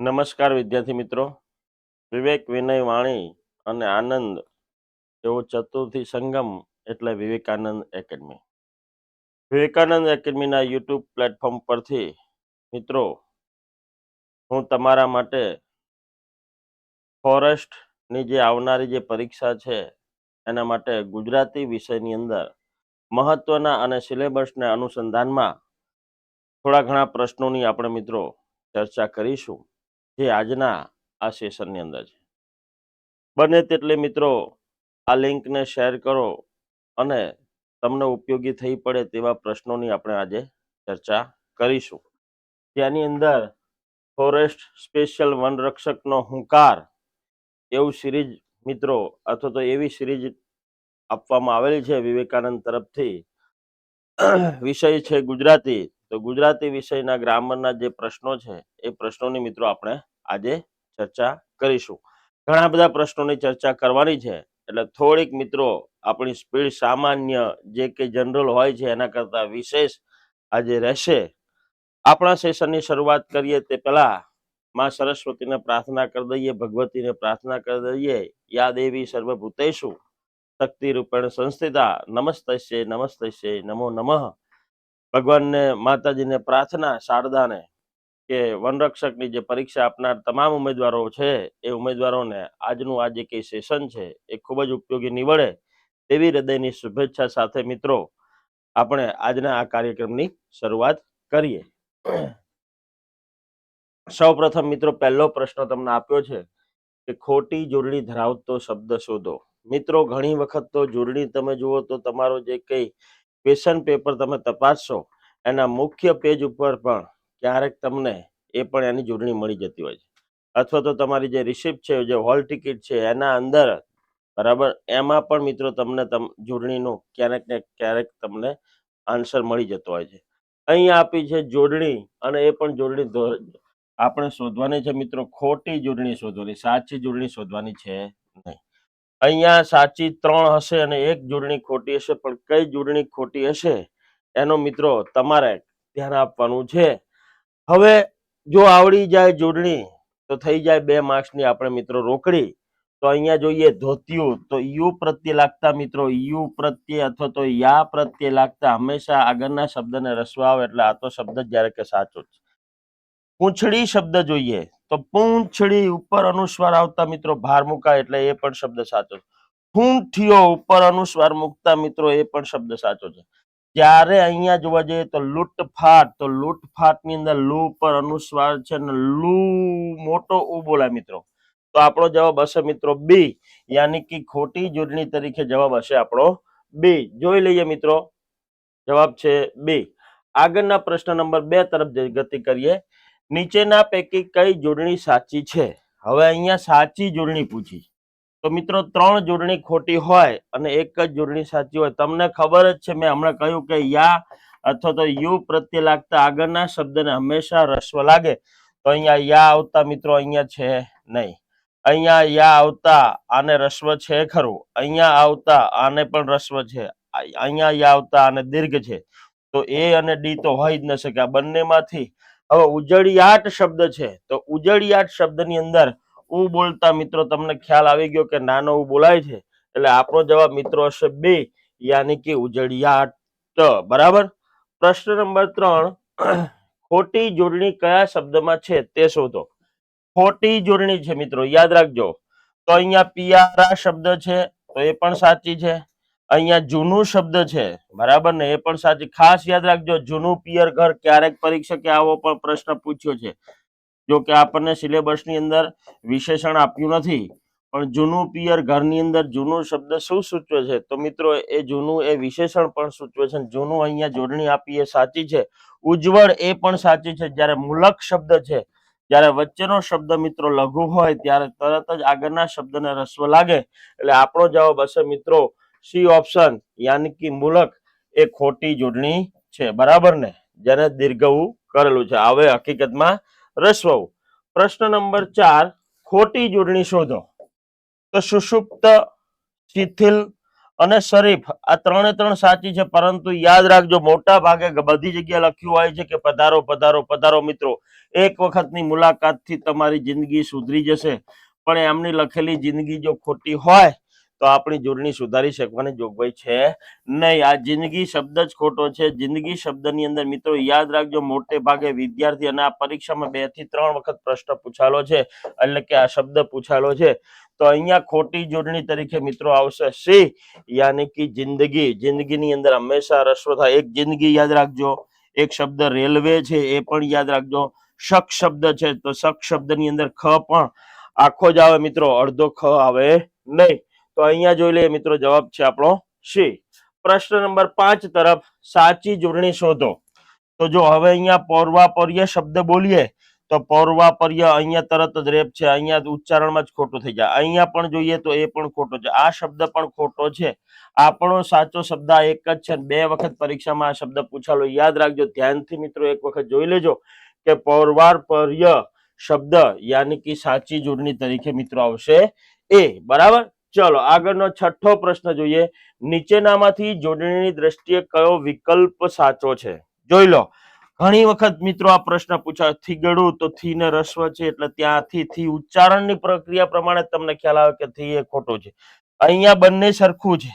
નમસ્કાર વિદ્યાર્થી મિત્રો, વિવેક વિનય વાણી અને આનંદ એવો ચતુર્થી સંગમ એટલે વિવેકાનંદ એકેડમી. વિવેકાનંદ એકેડમીના યુટ્યુબ પ્લેટફોર્મ પરથી મિત્રો હું તમારા માટે ફોરેસ્ટની જે આવનારી જે પરીક્ષા છે એના માટે ગુજરાતી વિષયની અંદર મહત્વના અને સિલેબસના અનુસંધાનમાં થોડા ઘણા પ્રશ્નોની આપણે મિત્રો ચર્ચા કરીશું, જે આજના આ સેશનની અંદર છે. બને તેટલે મિત્રો આ લિંકને શેર કરો અને તમને ઉપયોગી થઈ પડે તેવા પ્રશ્નોની આપણે આજે ચર્ચા કરીશું. ત્યાંની અંદર ફોરેસ્ટ સ્પેશિયલ વનરક્ષકનો હુંકાર એવું સિરીઝ મિત્રો અથવા તો એવી સિરીઝ આપવામાં આવેલી છે વિવેકાનંદ તરફથી. વિષય છે ગુજરાતી, તો ગુજરાતી વિષયના ગ્રામરના જે પ્રશ્નો છે એ પ્રશ્નોની મિત્રો આપણે આજે ચર્ચા કરીશું. ઘણા બધા પ્રશ્નોની ચર્ચા કરવાની છે એટલે થોડીક મિત્રો આપણી સ્પીડ સામાન્ય જે કે જનરલ હોય છે એના કરતા વિશેષ આજે રહેશે. આપણા સેશનની શરૂઆત કરીએ તે પહેલા માં સરસ્વતીને પ્રાર્થના કરી દઈએ, ભગવતીને પ્રાર્થના કરી દઈએ. યા દેવી સર્વભૂતેષુ શક્તિ રૂપેણ સંસ્થિતા નમસ્તસ્ય નમસ્તસ્ય નમો નમઃ. ભગવાનને માતાજીને પ્રાર્થના શારદાને કે વનરક્ષકની જે પરીક્ષા આપનાર તમામ ઉમેદવારો છે એ ઉમેદવારોને આજનું આ જે કઈ સેશન છે એ ખૂબ જ ઉપયોગી નીવડે તેવી હૃદયની શુભેચ્છા સાથે મિત્રો આપણે આજના આ કાર્યક્રમની શરૂઆત કરીએ. સૌ પ્રથમ મિત્રો પહેલો પ્રશ્ન તમને આપ્યો છે કે ખોટી જોડણી ધરાવતો શબ્દ શોધો. મિત્રો ઘણી વખત તો જોડણી તમે જુઓ તો તમારો જે કઈ ક્વેશ્ચન પેપર તમે તપાસશો એના મુખ્ય પેજ ઉપર પણ ક્યારેક તમને એ પણ એની જોડણી મળી જતી હોય છે, અથવા તો તમારી જે રિસિપ્ટ છે, જે હોલ ટિકિટ છે એના અંદર બરાબર એમાં પણ મિત્રો તમને જોડણીનું ક્યારેક ને ક્યારેક તમને આન્સર મળી જતો હોય છે. અહીંયા આપી છે જોડણી અને એ પણ જોડણી આપણે શોધવાની છે મિત્રો ખોટી જોડણી શોધવાની, સાચી જોડણી શોધવાની છે નહીં. અહીંયા સાચી 3 હશે અને એક જોડણી ખોટી હશે, પણ કઈ જોડણી ખોટી હશે એનો મિત્રો તમારે ધ્યાન આપવાનું છે. હવે જો આવડી જાય જોડણી તો થઈ જાય 2 માર્ક્સની આપણે મિત્રો રોકડી. તો અહીંયા જોઈએ ધોતિયું, તો યુ પ્રત્યે લાગતા મિત્રો યુ પ્રત્યે અથવા તો યા પ્રત્યે લાગતા હંમેશા આગળના શબ્દને રસવા આવે એટલે આ તો શબ્દ જ્યારે કે સાચો છે. પૂંછડી શબ્દ જોઈએ તો પૂંછડી ઉપર અનુસ્વાર આવતા મિત્રો ભાર મુકાય એટલે એ પણ શબ્દ સાચો છે. પૂંઠિયો ઉપર અનુસ્વાર મૂકતા મિત્રો એ પણ શબ્દ સાચો છે. જ્યારે અહીંયા જોવા જઈએ તો લૂંટફાટ, તો લૂંટફાટ ની અંદર લૂ પર અનુસ્વાર છે ને લૂ મોટો ઉ બોલાય મિત્રો. તો આપણો જવાબ હશે મિત્રો બી, યાની કે ખોટી જોડણી તરીકે જવાબ હશે આપણો બી. જોઈ લઈએ મિત્રો, જવાબ છે બી. આગળના પ્રશ્ન નંબર 2 તરફ ગતિ કરીએ. નીચેના પૈકી કઈ જોડણી સાચી છે? હવે અહીંયા સાચી જોડણી પૂછી તો મિત્રો 3 જોડણી ખોટી હોય અને એક જ જોડણી સાચી હોય. તમને ખબર જ છે, મેં હમણાં કહ્યું કે યા અથવા તો યુ પ્રત્યે લાગતા આગળના શબ્દને હંમેશા રસ્વ લાગે. તો અહીંયા યા આવતા મિત્રો અહીંયા છે નહીં. અહીંયા યા આવતા આને રસ્વ છે ખરું, અહીંયા આવતા આને પણ રસ્વ છે, અહીંયા યા આવતા આને દીર્ઘ છે. તો એ અને ડી તો હોય જ ન શકે. આ બંનેમાંથી હવે ઉજળિયાટ શબ્દ છે તો ઉજળિયાટ શબ્દની અંદર ઉ બોલતા મિત્રો તમને ખ્યાલ આવી ગયો કે નાનો ઉ બોલાય છે એટલે આપણો જવાબ મિત્રો હશે બે, યાની કે ઉજળિયાટ. બરાબર. પ્રશ્ન નંબર 3, ખોટી જોડણી કયા શબ્દમાં છે તે શોધો. ખોટી જોડણી છે મિત્રો, યાદ રાખજો. તો અહીંયા પિયારા શબ્દ છે તો એ પણ સાચી છે. અહીંયા જૂનું શબ્દ છે બરાબર ને, એ પણ સાચી. ખાસ યાદ રાખજો, જૂનું પિયર ઘર ક્યારેક પરીક્ષકે આવો પણ પ્રશ્ન પૂછ્યો છે. જો કે આપણને સિલેબસની અંદર વિશેષણ આપ્યું નથી, પણ જૂનું પિયર ઘરની અંદર જૂનું શબ્દ શું સૂચવે છે? તો મિત્રો એ જૂનું એ વિશેષણ પણ સૂચવે છે. જૂનું અહીંયા જોડણી આપી એ સાચી છે. ઉજ્જવળ એ પણ સાચી છે. જ્યારે મૂલક શબ્દ છે, જ્યારે વચ્ચેનો શબ્દ મિત્રો લઘુ હોય ત્યારે તરત જ આગળના શબ્દને રસ્વ લાગે એટલે આપણો જવાબ હશે મિત્રો સી ઓપ્શન, યાની કે મૂલક એ ખોટી જોડણી છે. બરાબર ને, જેને દીર્ઘવું કરેલું છે. હવે હકીકતમાં રસ્વ. પ્રશ્ન નંબર 4, ખોટી જોડણી શોધો. તો સુષુપ્ત, શિથિલ, અને શરીફ આ ત્રણે ત્રણ સાચી છે, પરંતુ યાદ રાખજો મોટા ભાગે બધી જગ્યાએ લખ્યું હોય છે કે પધારો પધારો પધારો. મિત્રો એક વખતની મુલાકાતથી તમારી જિંદગી સુધરી જશે, પણ એમની લખેલી જિંદગી જો ખોટી હોય તો આપણી જોડણી સુધારી શકવાની જોગવાઈ છે નહીં. આ જિંદગી શબ્દ જ ખોટો છે. જિંદગી શબ્દની અંદર મિત્રો યાદ રાખજો મોટે ભાગે વિદ્યાર્થી, અને આ પરીક્ષામાં 2 થી 3 વખત પ્રશ્ન પૂછાલો છે, એટલે કે આ શબ્દ પૂછાલો છે. તો અહીંયા ખોટી જોડણી તરીકે મિત્રો આવશે સી, યાની કે જિંદગી. જિંદગીની અંદર હંમેશા રસ્વ થાય. એક જિંદગી યાદ રાખજો. એક શબ્દ રેલવે છે એ પણ યાદ રાખજો. શક શબ્દ છે તો શક શબ્દની અંદર ખ પણ આખો જ આવે મિત્રો, અડધો ખ આવે નહીં. તો અહીંયા જોઈ લઈએ મિત્રો, જવાબ છે આપણો સી. પ્રશ્ન નંબર 5 તરફ સાચી જોડણી શોધો. તો જો હવે અહીંયા પૌર્વાપર્ય શબ્દ બોલીએ તો પૌર્વાપર્ય અહીંયા તરત જ રેપ છે, અહીંયા ઉચ્ચારણમાં જ ખોટું થઈ જાય. અહીંયા પણ જોઈએ તો એ પણ ખોટો છે, આ શબ્દ પણ ખોટો છે. આપણો સાચો શબ્દ આ એક જ છે. 2 વખત પરીક્ષામાં આ શબ્દ પૂછાલો. યાદ રાખજો, ધ્યાનથી મિત્રો એક વખત જોઈ લેજો કે પૌર્વાપર્ય શબ્દ યાની કે સાચી જોડણી તરીકે મિત્રો આવશે એ. બરાબર. ચલો આગળનો 6થો પ્રશ્ન જોઈએ. નીચેનામાંથી જોડણીની દ્રષ્ટિએ કયો વિકલ્પ સાચો છે? જોઈ લો. ઘણી વખત મિત્રો આ પ્રશ્ન પૂછાય. થીગડું તો થી ને રસ્વ છે એટલે ત્યાંથી થી ઉચ્ચારણની પ્રક્રિયા પ્રમાણે તમને ખ્યાલ આવે કે થી એ ખોટો છે. અહીંયા બંને સરખું છે.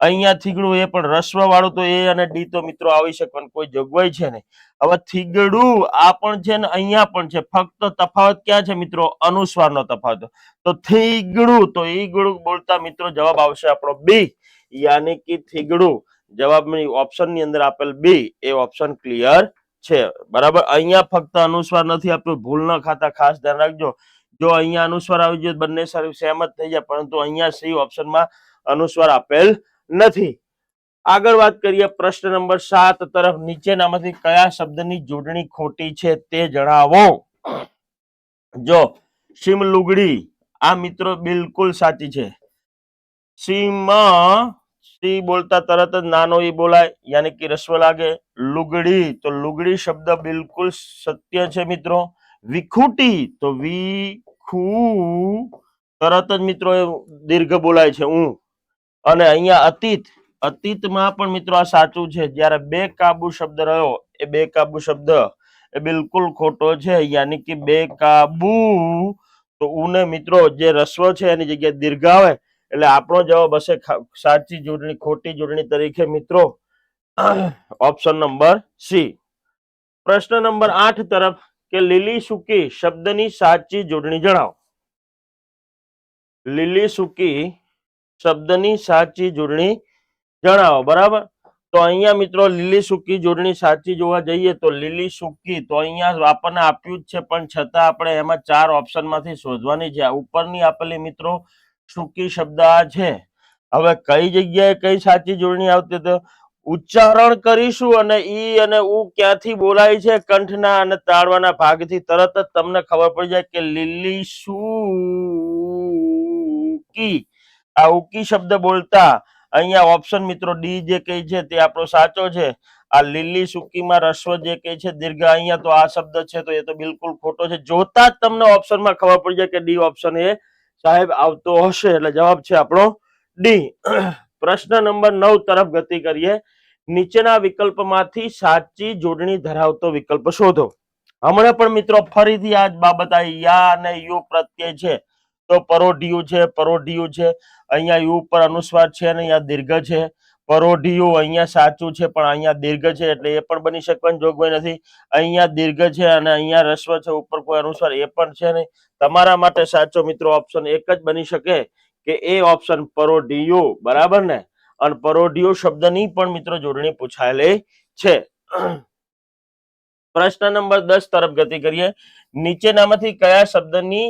અહીંયા થીગડું એ પણ રસ્વ વાળું, તો એ અને ડી તો મિત્રો આવી શકવાની કોઈ જોગવાઈ છે નહીં. હવે થીગડું આ પણ છે ને અહીંયા પણ છે, ફક્ત તફાવત ક્યાં છે મિત્રો? અનુસ્વારનો તફાવત. તો થીગડું તો ઈગડું બોલતા મિત્રો જવાબ આવશે આપણો બી, યાની કે થીગડું. જવાબની ઓપ્શન ની અંદર આપેલ બી એ ઓપ્શન ક્લિયર છે. બરાબર. અહીંયા ફક્ત અનુસ્વાર નથી આપ્યો, ભૂલ ન ખાતા ખાસ ધ્યાન રાખજો. જો અહીંયા અનુસ્વાર આવી જાય બંને સહેમત થઈ જાય, પરંતુ અહીંયા સી ઓપ્શનમાં અનુસ્વાર આપેલ નથી. આગળ વાત કરીએ પ્રશ્ન નંબર 7 તરફ. નીચેનામાંથી કયા શબ્દની જોડણી ખોટી છે તે જણાવો. જો સીમ લુગડી આ મિત્રો બિલકુલ સાચી છે. સીમ સી બોલતા તરત જ નાનો ઈ બોલાય, યાની કે રસ્વ લાગે. લુગડી તો લુગડી શબ્દ બિલકુલ સત્ય છે મિત્રો. વિખૂટી તો વિખુ તરત જ મિત્રો દીર્ઘ બોલાય છે ઊં. અને અહીંયા અતીત, અતીતમાં પણ મિત્રો આ સાચું છે. જ્યારે બેકાબુ શબ્દ રહ્યો એ બેકાબુ શબ્દ એ બિલકુલ ખોટો છે, યાની કે બેકાબુ તો ઉને મિત્રો જે રસ્વ છે એની જગ્યાએ દીર્ઘ આવે, એટલે આપણો જવાબ હશે સાચી જોડણી ખોટી જોડણી તરીકે મિત્રો ઓપ્શન નંબર સી. પ્રશ્ન નંબર 8 તરફ કે લીલી સૂકી શબ્દની સાચી જોડણી જણાવો. લીલી સૂકી શબ્દની સાચી જોડણી જણાવો. બરાબર. તો અહીંયા મિત્રો લીલી સૂકી જોડણી સાચી જોવા જઈએ તો લીલી સૂકી તો અહીંયા આપણને આપ્યું જ છે, પણ છતાં આપણે એમાં 4 ઓપ્શન માંથી શોધવાની છે. ઉપરની આપેલી મિત્રો સૂકી શબ્દ આ છે. હવે કઈ જગ્યાએ કઈ સાચી જોડણી આવતી તો ઉચ્ચારણ કરીશું અને ઈ અને ઉ ક્યાંથી બોલાય છે, કંઠના અને તાળવાના ભાગથી તરત જ તમને ખબર પડી જાય કે લીલી સૂકી. આ ઉકી શબ્દ બોલતા અહીંયા ઓપ્શન મિત્રો ડી જે કઈ છે તે આપણો સાચો છે. આ લીલી સૂકીમાં રસ્વ જે કઈ છે દીર્ઘ, અહીંયા તો આ શબ્દ છે તો એ તો બિલકુલ ખોટો છે. જોતા જ તમને ઓપ્શનમાં ખબર પડી જાય કે ડી ઓપ્શન એ સાહેબ આવતો હશે, એટલે જવાબ છે આપણો ડી. પ્રશ્ન નંબર 9 તરફ ગતિ કરીએ. નીચેના વિકલ્પમાંથી સાચી જોડણી ધરાવતો વિકલ્પ શોધો. હમણાં પણ મિત્રો ફરીથી આ જ બાબત આવી. યા અને યુ પ્રત્યય છે તો પરોઢિયું છે, પરોઢિયું છે. અહીંયા યુ પર અનુસ્વાર છે અને અહીંયા દીર્ઘ છે. પરોઢિયું અહીંયા સાચું છે પણ અહીંયા દીર્ઘ છે, એટલે એ પણ બની શકવાની જોગવાઈ નથી. અહીંયા દીર્ઘ છે અને અહીંયા રસ્વ છે, ઉપર કોઈ અનુસ્વાર એ પણ છે નહીં. તમારા માટે સાચો મિત્રો ઓપ્શન એક જ બની શકે કે એ ઓપ્શન પરોઢિયું. બરાબર ને. અને પરોઢિયો શબ્દની પણ મિત્રો જોડણી પૂછાયેલી છે. પ્રશ્ન નંબર 10 તરફ ગતિ કરીએ. નીચેનામાંથી કયા શબ્દની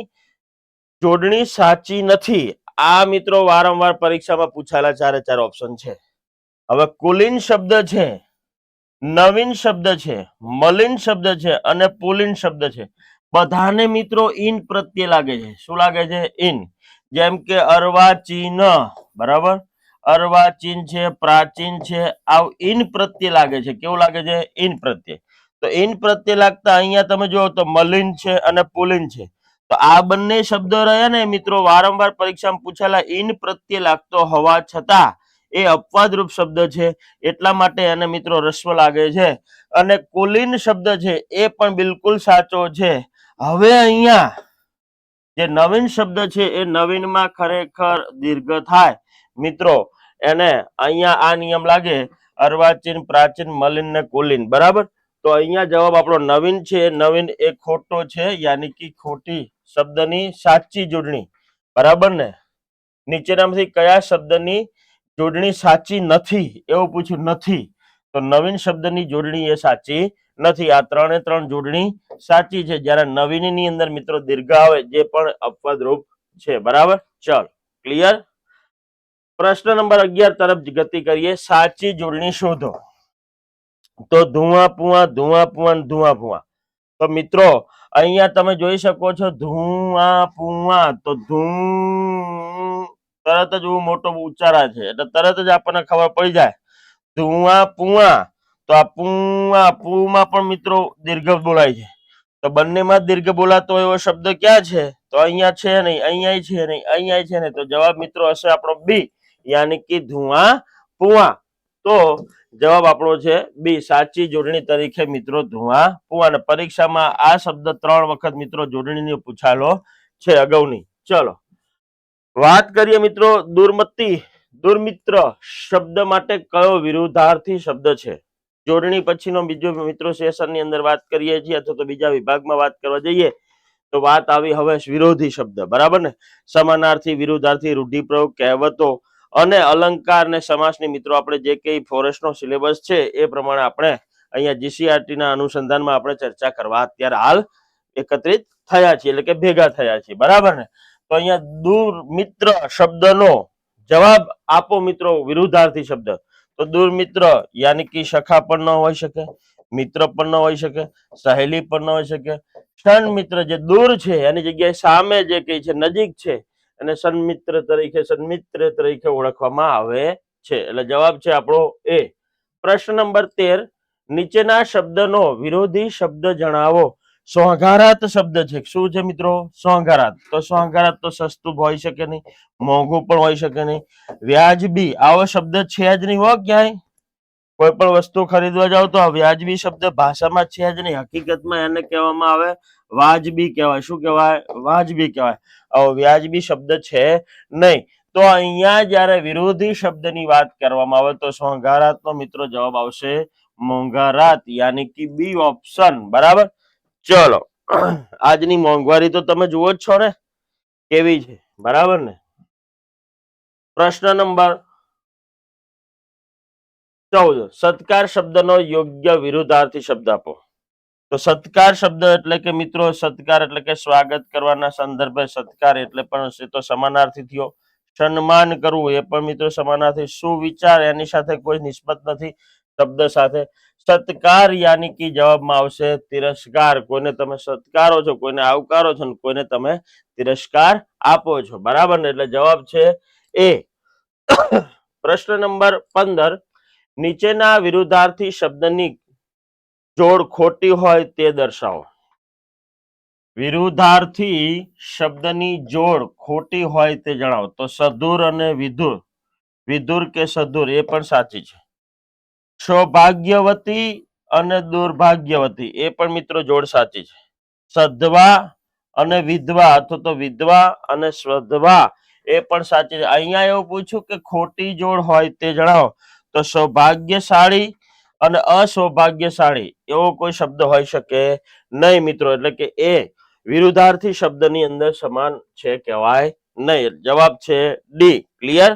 જોડણી સાચી નથી? આ મિત્રો વારંવાર પરીક્ષામાં પૂછાયેલા 4 ઓપ્શન છે. હવે કુલીન શબ્દ છે, નવીન શબ્દ છે, મલિન શબ્દ છે અને પુલિન શબ્દ છે. બધાને મિત્રો ઇન પ્રત્યે લાગે છે. શું લાગે છે? ઇન. જેમ કે અર્વાચીન. બરાબર. અર્વાચીન છે, પ્રાચીન છે, આવ ઇન પ્રત્યે લાગે છે. કેવું લાગે છે? ઇન પ્રત્યે. તો ઇન પ્રત્યે લાગતા અહીંયા તમે જુઓ તો મલિન છે અને પુલિન છે. તો આ બંને શબ્દો રહ્યા ને મિત્રો વારંવાર પરીક્ષામાં પૂછાયેલા ઇન પ્રત્યે લાગતો હોવા છતાં એ અપવાદરૂપ શબ્દ છે, એટલા માટે એને મિત્રો રસ્વ લાગે છે. અને કુલીન શબ્દ છે એ પણ બિલકુલ સાચો છે. હવે અહીંયા જે નવીન શબ્દ છે એ નવીનમાં ખરેખર દીર્ઘ થાય મિત્રો, એને અહીંયા આ નિયમ લાગે અર્વાચીન, પ્રાચીન, મલિન ને કુલીન, બરાબર. તો અહીંયા જવાબ આપણો નવીન છે. નવીન એ ખોટો છે, યાની કે ખોટી શબ્દની સાચી જોડણી, બરાબર ને. નીચેનામાંથી કયા શબ્દની જોડણી સાચી નથી એવું પૂછ્યું, નથી. તો નવીન શબ્દની જોડણી એ સાચી નથી. આ ત્રણે ત્રણ જોડણી સાચી છે, જ્યારે નવીનની અંદર મિત્રો દીર્ઘ આવે જે પણ અપવાદરૂપ છે, બરાબર. ચાલો, ક્લિયર. પ્રશ્ન નંબર 11 તરફ ગતિ કરીએ. સાચી જોડણી શોધો. તો ધુઆ પુઆ, ધુઆ પુઆ, ધુઆ પુઆ. તો મિત્રો અહીંયા તમે જોઈ શકો છો ધુઆ પુઆ, તો ધૂ તરત જ મોટો ઉચ્ચારા છે એટલે તરત જ આપણને ખબર પડી જાય ધુઆ પુઆ. તો આ પુઆ પુમાં પણ મિત્રો દીર્ઘ બોલાય છે. તો બંનેમાં દીર્ઘ બોલાતો એવો શબ્દ ક્યાં છે? તો અહીંયા છે નહીં, અહીંયા છે નહીં, અહીંયા છે નહીં. તો જવાબ મિત્રો હશે આપણો બી, યાની કે ધુઆ પુઆ. તો જવાબ આપણો છે બી, સાચી જોડણી તરીકે મિત્રો ધુઆ પુઆ. અને પરીક્ષામાં આ શબ્દ 3 વખત મિત્રો જોડણીની પૂછાયેલો છે અગાઉની. ચલો વાત કરીએ મિત્રો દુર્મતિ. દુર્મિત્ર શબ્દ માટે કયો વિરુદ્ધાર્થી શબ્દ છે? જોડણી પછીનો બીજો મિત્રો સેશનની અંદર વાત કરીએ છીએ, અથવા તો બીજા વિભાગમાં વાત કરવા જઈએ તો વાત આવી હવે વિરોધી શબ્દ, બરાબર ને. સમાનાર્થી, વિરુદ્ધાર્થી, રૂઢિપ્રયોગ, કહેવતો અને અલંકાર ને સમાસની મિત્રો આપણે જે કઈ ફોરેસ્ટનો સિલેબસ છે એ પ્રમાણે આપણે અહીંયા જીસીઆરટી ના અનુસંધાનમાં આપણે ચર્ચા કરવા અત્યારે હાલ એકત્રિત થયા છીએ, એટલે કે ભેગા થયા છીએ, બરાબર ને. તો અહીંયા દુર્મિત્ર શબ્દનો જવાબ આપો મિત્રો વિરુદ્ધાર્થી શબ્દ. તો દુર્મિત્ર યાની કે સખા પણ ન હોઈ શકે, મિત્ર પણ ન હોઈ શકે, સહેલી પણ ન હોઈ શકે. સન્મિત્ર જે દૂર છે એની જગ્યાએ સામે જે કઈ છે નજીક છે અને સન્મિત્ર તરીકે ઓળખવામાં આવે છે. એટલે જવાબ છે આપણો એ. પ્રશ્ન નંબર 13, નીચેના શબ્દનો વિરોધી શબ્દ જણાવો. સોંગારાત શબ્દ છે. શું છે મિત્રો? સોંગારાત. તો સોંગારાત તો સસ્તું હોઈ શકે નહીં, મોંઘું પણ હોઈ શકે નહીં. વ્યાજબી આવો શબ્દ છે જ નહીં હો ક્યાંય. કોઈ પણ વસ્તુ ખરીદવા જાવ તો વ્યાજબી શબ્દ ભાષામાં છે જ નહીં. હકીકતમાં એને કહેવામાં આવે વાજબી કહેવાય. શું કહેવાય? વાજબી કહેવાય. આવો વ્યાજબી શબ્દ છે નહીં. તો અહીંયા જયારે વિરોધી શબ્દની વાત કરવામાં આવે તો સોંગારાતનો મિત્રો જવાબ આવશે મોંઘારાત, યાની કે બી ઓપ્શન, બરાબર. ચલો આજની મોંઘવારી તો તમે જુઓ જ છો ને કેવી છે, બરાબર ને. પ્રશ્ન નંબર 14, સત્કાર શબ્દનો યોગ્ય વિરુદ્ધાર્થી શબ્દ આપો. તો સત્કાર શબ્દ એટલે કે મિત્રો સત્કાર એટલે કે સ્વાગત કરવાના સંદર્ભે સત્કાર એટલે પણ તો સમાનાર્થી થયો. સન્માન કરવું એ પણ મિત્રો સમાનાર્થી. સુવિચાર એની સાથે કોઈ નિસ્બત નથી શબ્દ સાથે. સત્કાર યાની કે જવાબમાં આવશે તિરસ્કાર. કોઈને તમે સત્કારો છો, કોઈને આવકારો છો, કોઈને તમે તિરસ્કાર આપો છો, બરાબર ને. એટલે જવાબ છે એ. પ્રશ્ન નંબર 15, નીચેના વિરુદ્ધાર્થી શબ્દની જોડ ખોટી હોય તે દર્શાવો. વિરુદ્ધાર્થી શબ્દની જોડ ખોટી હોય તે જણાવો. તો સધુર અને વિધુર, વિધુર કે સધુર એ પણ સાચી છે. સૌભાગ્યવતી અને દુર્ભાગ્યવતી એ પણ મિત્રો જોડ સાચી છે. સધવા અને વિધવા અથવા તો વિધવા અને સ્વધવા એ પણ સાચી છે. અહીંયા એવું પૂછ્યું કે ખોટી જોડ હોય તે જણાવો. તો સૌભાગ્યશાળી અને અસૌભાગ્યશાળી એવો કોઈ શબ્દ હોઈ શકે નહીં મિત્રો. એટલે કે એ વિરુદ્ધાર્થી શબ્દની અંદર સમાન છે કહેવાય નહીં. જવાબ છે ડી. ક્લિયર.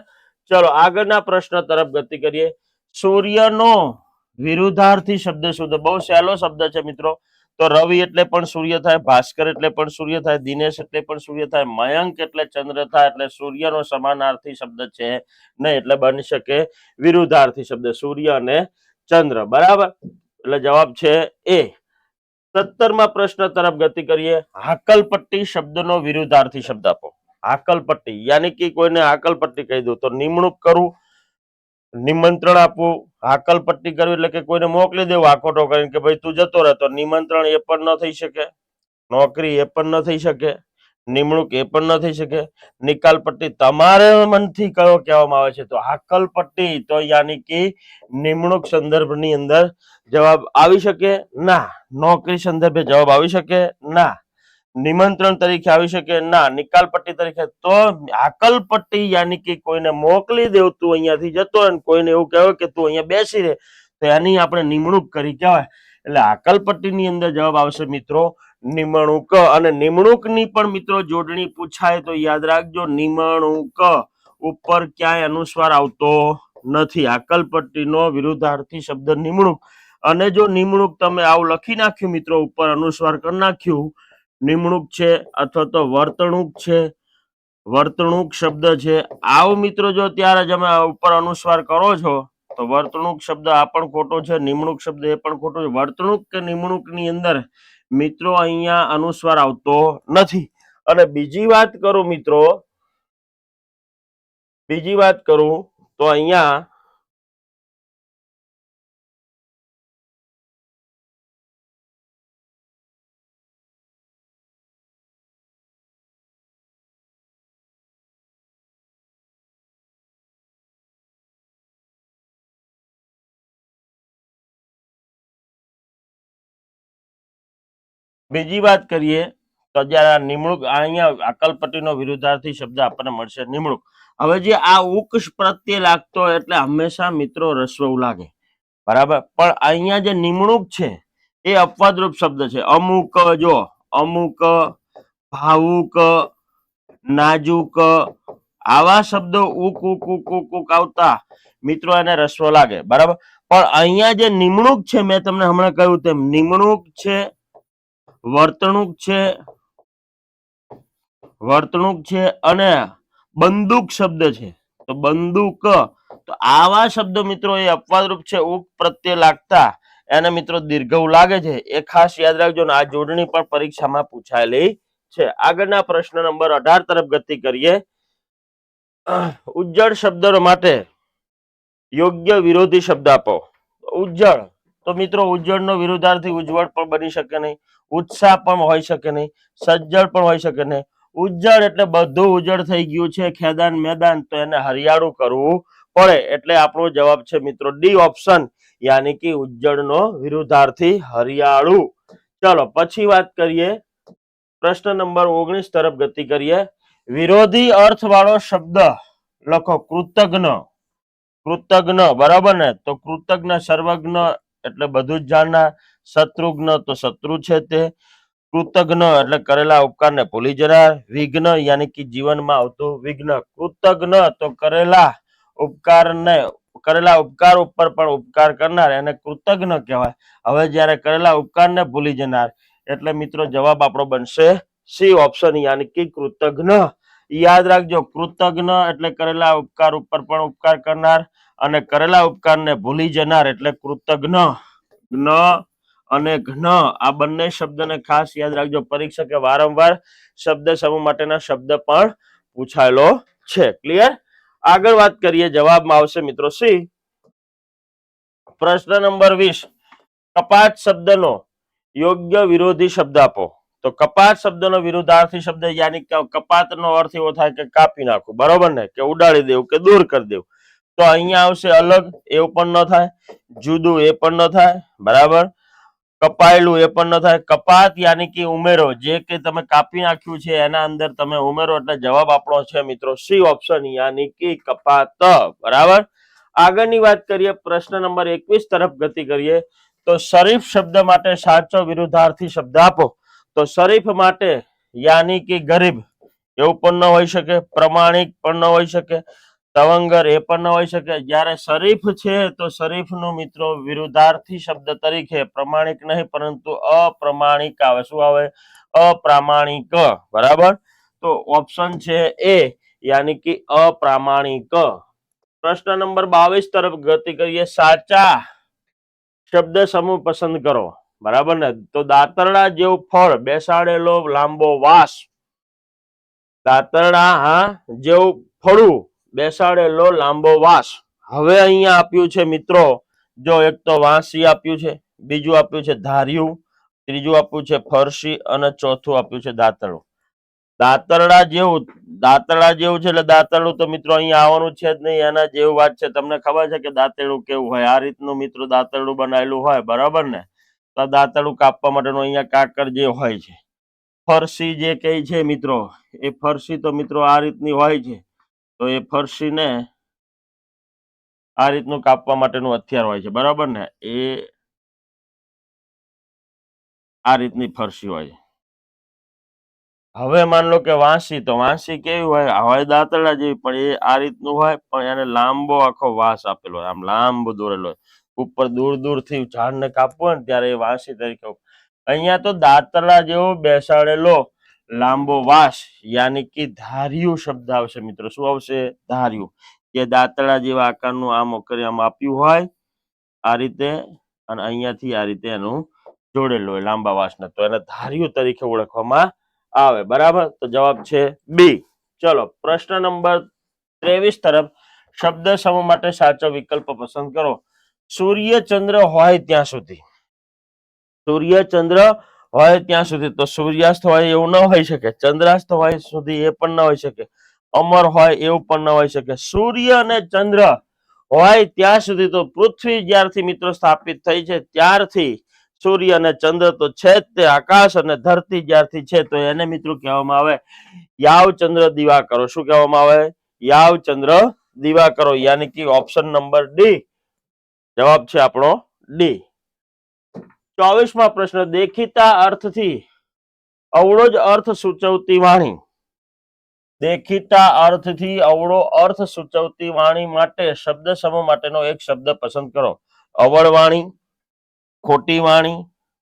ચલો આગળના પ્રશ્ન તરફ ગતિ કરીએ. સૂર્યનો વિરુદ્ધાર્થી શબ્દ શોધો. બહુ સહેલો શબ્દ છે મિત્રો. તો રવિ એટલે પણ સૂર્ય થાય, ભાસ્કર એટલે પણ સૂર્ય થાય, દિનેશ એટલે પણ સૂર્ય થાય, મયંક એટલે ચંદ્ર થાય. એટલે સૂર્યનો સમાનાર્થી શબ્દ છે નહીં, એટલે બની શકે વિરુદ્ધાર્થી શબ્દ સૂર્ય અને ચંદ્ર, બરાબર. એટલે જવાબ છે એ. 17મા પ્રશ્ન તરફ ગતિ કરીએ. હાકલપટ્ટી શબ્દનો વિરુદ્ધાર્થી શબ્દ આપો. હાકલપટ્ટી યાની કે કોઈને હાકલપટ્ટી કહી દો તો નિમણૂક કરવું, નિમંત્રણ આપવું. હાકલપટ્ટી કરવી એટલે કે કોઈને મોકલી દેવું આખોટો કરીને કે ભાઈ તું જતો રહે. તો નિમંત્રણ એ પણ ન થઈ શકે, નોકરી એ પણ ન થઈ શકે, નિમણૂક એ પણ ન થઈ શકે. નિકાલ પટ્ટી તમારે મનથી કયો કહેવામાં આવે છે તો હાકલ પટ્ટી, તો યાની કે નિમણૂક સંદર્ભની અંદર જવાબ આવી શકે ના. નોકરી સંદર્ભે જવાબ આવી શકે ના. નિમંત્રણ તરીકે આવી શકે ના. નિકાલ પટ્ટી તરીકે તો હાકલ પટ્ટી યાની કે કોઈને મોકલી દેવ, તું અહીંયાથી જતો અને કોઈને એવું કહેવાય કે તું અહીંયા બેસી રહે, તો એની આપણે નિમણૂક કરી કહેવાય. એટલે હાકલ પટ્ટીની અંદર જવાબ આવશે મિત્રો નિમણૂક. અને નિમણૂકની પણ મિત્રો જોડણી પૂછાય તો યાદ રાખજો, નિમણૂક ઉપર ક્યાંય અનુસ્વાર આવતો નથી. હાકલ પટ્ટીનો વિરુદ્ધાર્થી શબ્દ નિમણૂક. અને જો નિમણૂક તમે આવું લખી નાખ્યું મિત્રો, ઉપર અનુસ્વાર કરી નાખ્યું, નિમણૂક છે અથવા તો વર્તણૂક છે, વર્તણૂક શબ્દ છે, આવું મિત્રો જો ત્યારે જ અમે ઉપર અનુસ્વાર કરો છો તો વર્તણૂક શબ્દ આ પણ ખોટો છે, નિમણૂક શબ્દ એ પણ ખોટો છે. વર્તણૂક કે નિમણૂક ની અંદર મિત્રો અહીંયા અનુસ્વાર આવતો નથી. અને બીજી વાત કરું મિત્રો, બીજી વાત કરું તો અહીંયા બીજી વાત કરીએ તો જયારે નિમણૂક અહીંયા હાકલ પટ્ટીનો વિરુદ્ધાર્થી શબ્દ આપણને મળશે નિમણૂક. હવે જે આ ઉક પ્રત્યે લાગતો એટલે હંમેશા મિત્રો રસ્વ લાગે, બરાબર. પણ અહીંયા જે નિમણૂક છે એ અપવાદરૂપ શબ્દ છે. અમુક, જો અમુક, ભાવુક, નાજુક, આવા શબ્દો ઉક ઉક ઉક ઉક ઉક આવતા મિત્રો એને રસ્વ લાગે, બરાબર. પણ અહીંયા જે નિમણૂક છે, મેં તમને હમણાં કહ્યું તેમ નિમણૂક છે, વર્તણૂક છે, વર્તણૂક છે અને બંદૂક શબ્દ છે. તો બંદૂક, તો આવા શબ્દો મિત્રો એ અપવાદરૂપ છે, ઉક પ્રત્યે લાગતા એને મિત્રો દીર્ઘ લાગે છે. એ ખાસ યાદ રાખજો ને આ જોડણી પણ પરીક્ષામાં પૂછાયેલી છે. આગળના પ્રશ્ન નંબર 18 તરફ ગતિ કરીએ. ઉજ્જળ શબ્દો માટે યોગ્ય વિરોધી શબ્દ આપો. ઉજ્જળ, તો મિત્રો ઉજ્જળ નો વિરુદ્ધાર્થી ઉજ્જવળ પણ બની શકે નહીં, ઉત્સાહ પણ હોઈ શકે નહીં, સજ્જડ પણ હોઈ શકે નહીં. ઉજ્જળ એટલે બધું ઉજ્જળ થઈ ગયું છે, ખેદાન મેદાન, તો એને હરિયાળું કરવું પડે. એટલે આપણો જવાબ છે મિત્રો ડી ઓપ્શન, યાની કે ઉજ્જળ નો વિરુદ્ધાર્થી હરિયાળું. ચલો પછી વાત કરીએ, પ્રશ્ન નંબર 19 તરફ ગતિ કરીએ. વિરોધી અર્થ વાળો શબ્દ લખો. કૃતજ્ઞ, કૃતજ્ઞ, બરાબર ને. તો કૃતજ્ઞ સર્વજ્ઞ એટલે બધું જ જાણનાર, શત્રુઘ્ન તો શત્રુ છે તે, કૃતજ્ઞ એટલે કરેલા ઉપકાર ને ભૂલી જનાર, વિઘ્ન યાની કે જીવનમાં આવતું વિઘ્ન, કૃતજ્ઞ તો કરેલા ઉપકાર ઉપર પણ ઉપકાર કરનાર એને કૃતજ્ઞ કહેવાય. હવે જયારે કરેલા ઉપકાર ને ભૂલી જનાર એટલે મિત્રો જવાબ આપણો બનશે સી ઓપ્શન, યાની કે કૃતજ્ઞ. યાદ રાખજો, કૃતજ્ઞ એટલે કરેલા ઉપકાર ઉપર પણ ઉપકાર કરનાર અને કરેલા ઉપકાર ને ભૂલી જનાર એટલે કૃતજ્ઞ. જ્ઞ અને ઘ્ન આ બંને શબ્દને ખાસ યાદ રાખજો. પરીક્ષકે વારંવાર શબ્દ સમૂહ માટેના શબ્દ પણ પૂછાયેલો છે. ક્લિયર? આગળ વાત કરીએ, જવાબમાં આવશે મિત્રો સી. પ્રશ્ન નંબર 20, કપાત શબ્દનો યોગ્ય વિરોધી શબ્દ આપો. તો કપાત શબ્દનો વિરુદ્ધાર્થી શબ્દ યાની કપાતનો અર્થ એવો થાય કે કાપી નાખવું, બરોબર ને, કે ઉડાડી દેવું કે દૂર કરી દેવું. તો અહીંયા આવશે અલગ, એવું પણ ન થાય, જુદું એ પણ ન થાય, બરાબર, કપાયેલું એ પણ ન થાય. કપાત યાની કે ઉમેરો, જે કે તમે કાપી નાખ્યું છે એના અંદર તમે ઉમેરો એટલે જવાબ આપણો છે મિત્રો સી ઓપ્શન, યાની કે કપાત, બરાબર. આગળની વાત કરીએ, પ્રશ્ન નંબર 21 તરફ ગતિ કરીએ. તો શરીફ શબ્દ માટે સાચો વિરુદ્ધાર્થી શબ્દ આપો. તો શરીફ માટે યાની કે ગરીબ એવું પણ ન હોઈ શકે, પ્રમાણિક પણ ન હોઈ શકે, તવંગર એ પણ ન હોઈ શકે. જ્યારે શરીફ છે તો શરીફ નું મિત્રો વિરુદ્ધાર્થી શબ્દ તરીકે પ્રમાણિક નહીં પરંતુ અપ્રમાણિક આવે. શું આવે? અપ્રામાણિક, બરાબર. તો ઓપ્શન છે એ, યાની કે અપ્રામાણિક. પ્રશ્ન નંબર 22 તરફ ગતિ કરીએ. સાચા શબ્દ સમૂહ પસંદ કરો, બરાબર ને. તો દાતરડા જેવું ફળ, બેસાડેલો લાંબો વાસ. દાતરડા જેવું ફળું, બેસાડેલો લાંબો વાસ. હવે અહીંયા આપ્યું છે મિત્રો, જો એક તો વાંસી આપ્યું છે, બીજું આપ્યું છે ધાર્યું, ત્રીજું આપ્યું છે ફરસી અને ચોથું આપ્યું છે દાતરડું. દાંતરડા જેવું છે એટલે દાંતરડું તો મિત્રો અહીંયા આવવાનું છે જ નહીં, એના જેવું વાત છે. તમને ખબર છે કે દાંતરડું કેવું હોય? આ રીતનું મિત્રો દાંતરડું બનાવેલું હોય, બરાબર ને? તો દાંતરડું કાપવા માટેનું અહીંયા કાકર જે હોય છે, ફરસી જે કઈ છે મિત્રો, એ ફરસી તો મિત્રો આ રીતની હોય છે. તો એ ફરસીને આ રીતનું કાપવા માટેનું હથિયાર હોય છે, બરાબર ને? એ આ રીતની ફરસી હોય છે. હવે માન લો કે વાંસી, તો વાંસી કેવી હોય? હવે દાંતરડા જેવી, પણ એ આ રીતનું હોય, પણ એને લાંબો આખો વાંસ આપેલો હોય, આમ લાંબો દોરેલો હોય. ઉપર દૂર દૂરથી ઝાડને કાપવું હોય ને ત્યારે એ વાંસી તરીકે. અહીંયા તો દાંતરડા જેવો બેસાડેલો લાંબો વાંસ, યાની કે ધાર્યું શબ્દ આવશે મિત્રો. શું આવશે? ધાર્યું. કે દાંતરડા જેવા આકારનું આમ કરી આમ આપ્યું હોય આ રીતે, અને અહીંયાથી આ રીતે એનું જોડેલું હોય લાંબા વાંસને, તો એને ધાર્યું તરીકે ઓળખવામાં આવે, બરાબર? તો જવાબ છે બી. ચલો પ્રશ્ન નંબર 23 તરફ. શબ્દ સમૂહ માટે સાચો વિકલ્પ પસંદ કરો. સૂર્ય ચંદ્ર હોય ત્યાં સુધી. સૂર્ય ચંદ્ર હોય ત્યાં સુધી, તો સૂર્યાસ્ત હોય એવું ન હોઈ શકે, ચંદ્રાસ્ત હોય સુધી એ પણ ન હોઈ શકે, અમર હોય એવું પણ ન હોઈ શકે. સૂર્ય અને ચંદ્ર હોય ત્યાં સુધી, તો પૃથ્વી જ્યારથી મિત્રો સ્થાપિત થઈ છે ત્યારથી સૂર્ય અને ચંદ્ર તો છે જ તે. આકાશ અને ધરતી જ્યારથી છે, તો એને મિત્રો કહેવામાં આવે યાવ ચંદ્ર દિવાકરો. શું કહેવામાં આવે? યાવ ચંદ્ર દિવાકરો, યાની કે ઓપ્શન નંબર ડી જવાબ છે આપણો ડી. 24મા પ્રશ્ન. દેખીતા અર્થથી અવળો જ અર્થ સૂચવતી વાણી. દેખીતા અર્થથી અવળો અર્થ સૂચવતી વાણી માટે શબ્દ સમૂહ માટેનો એક શબ્દ પસંદ કરો. અવળ વાણી, ખોટી વાણી,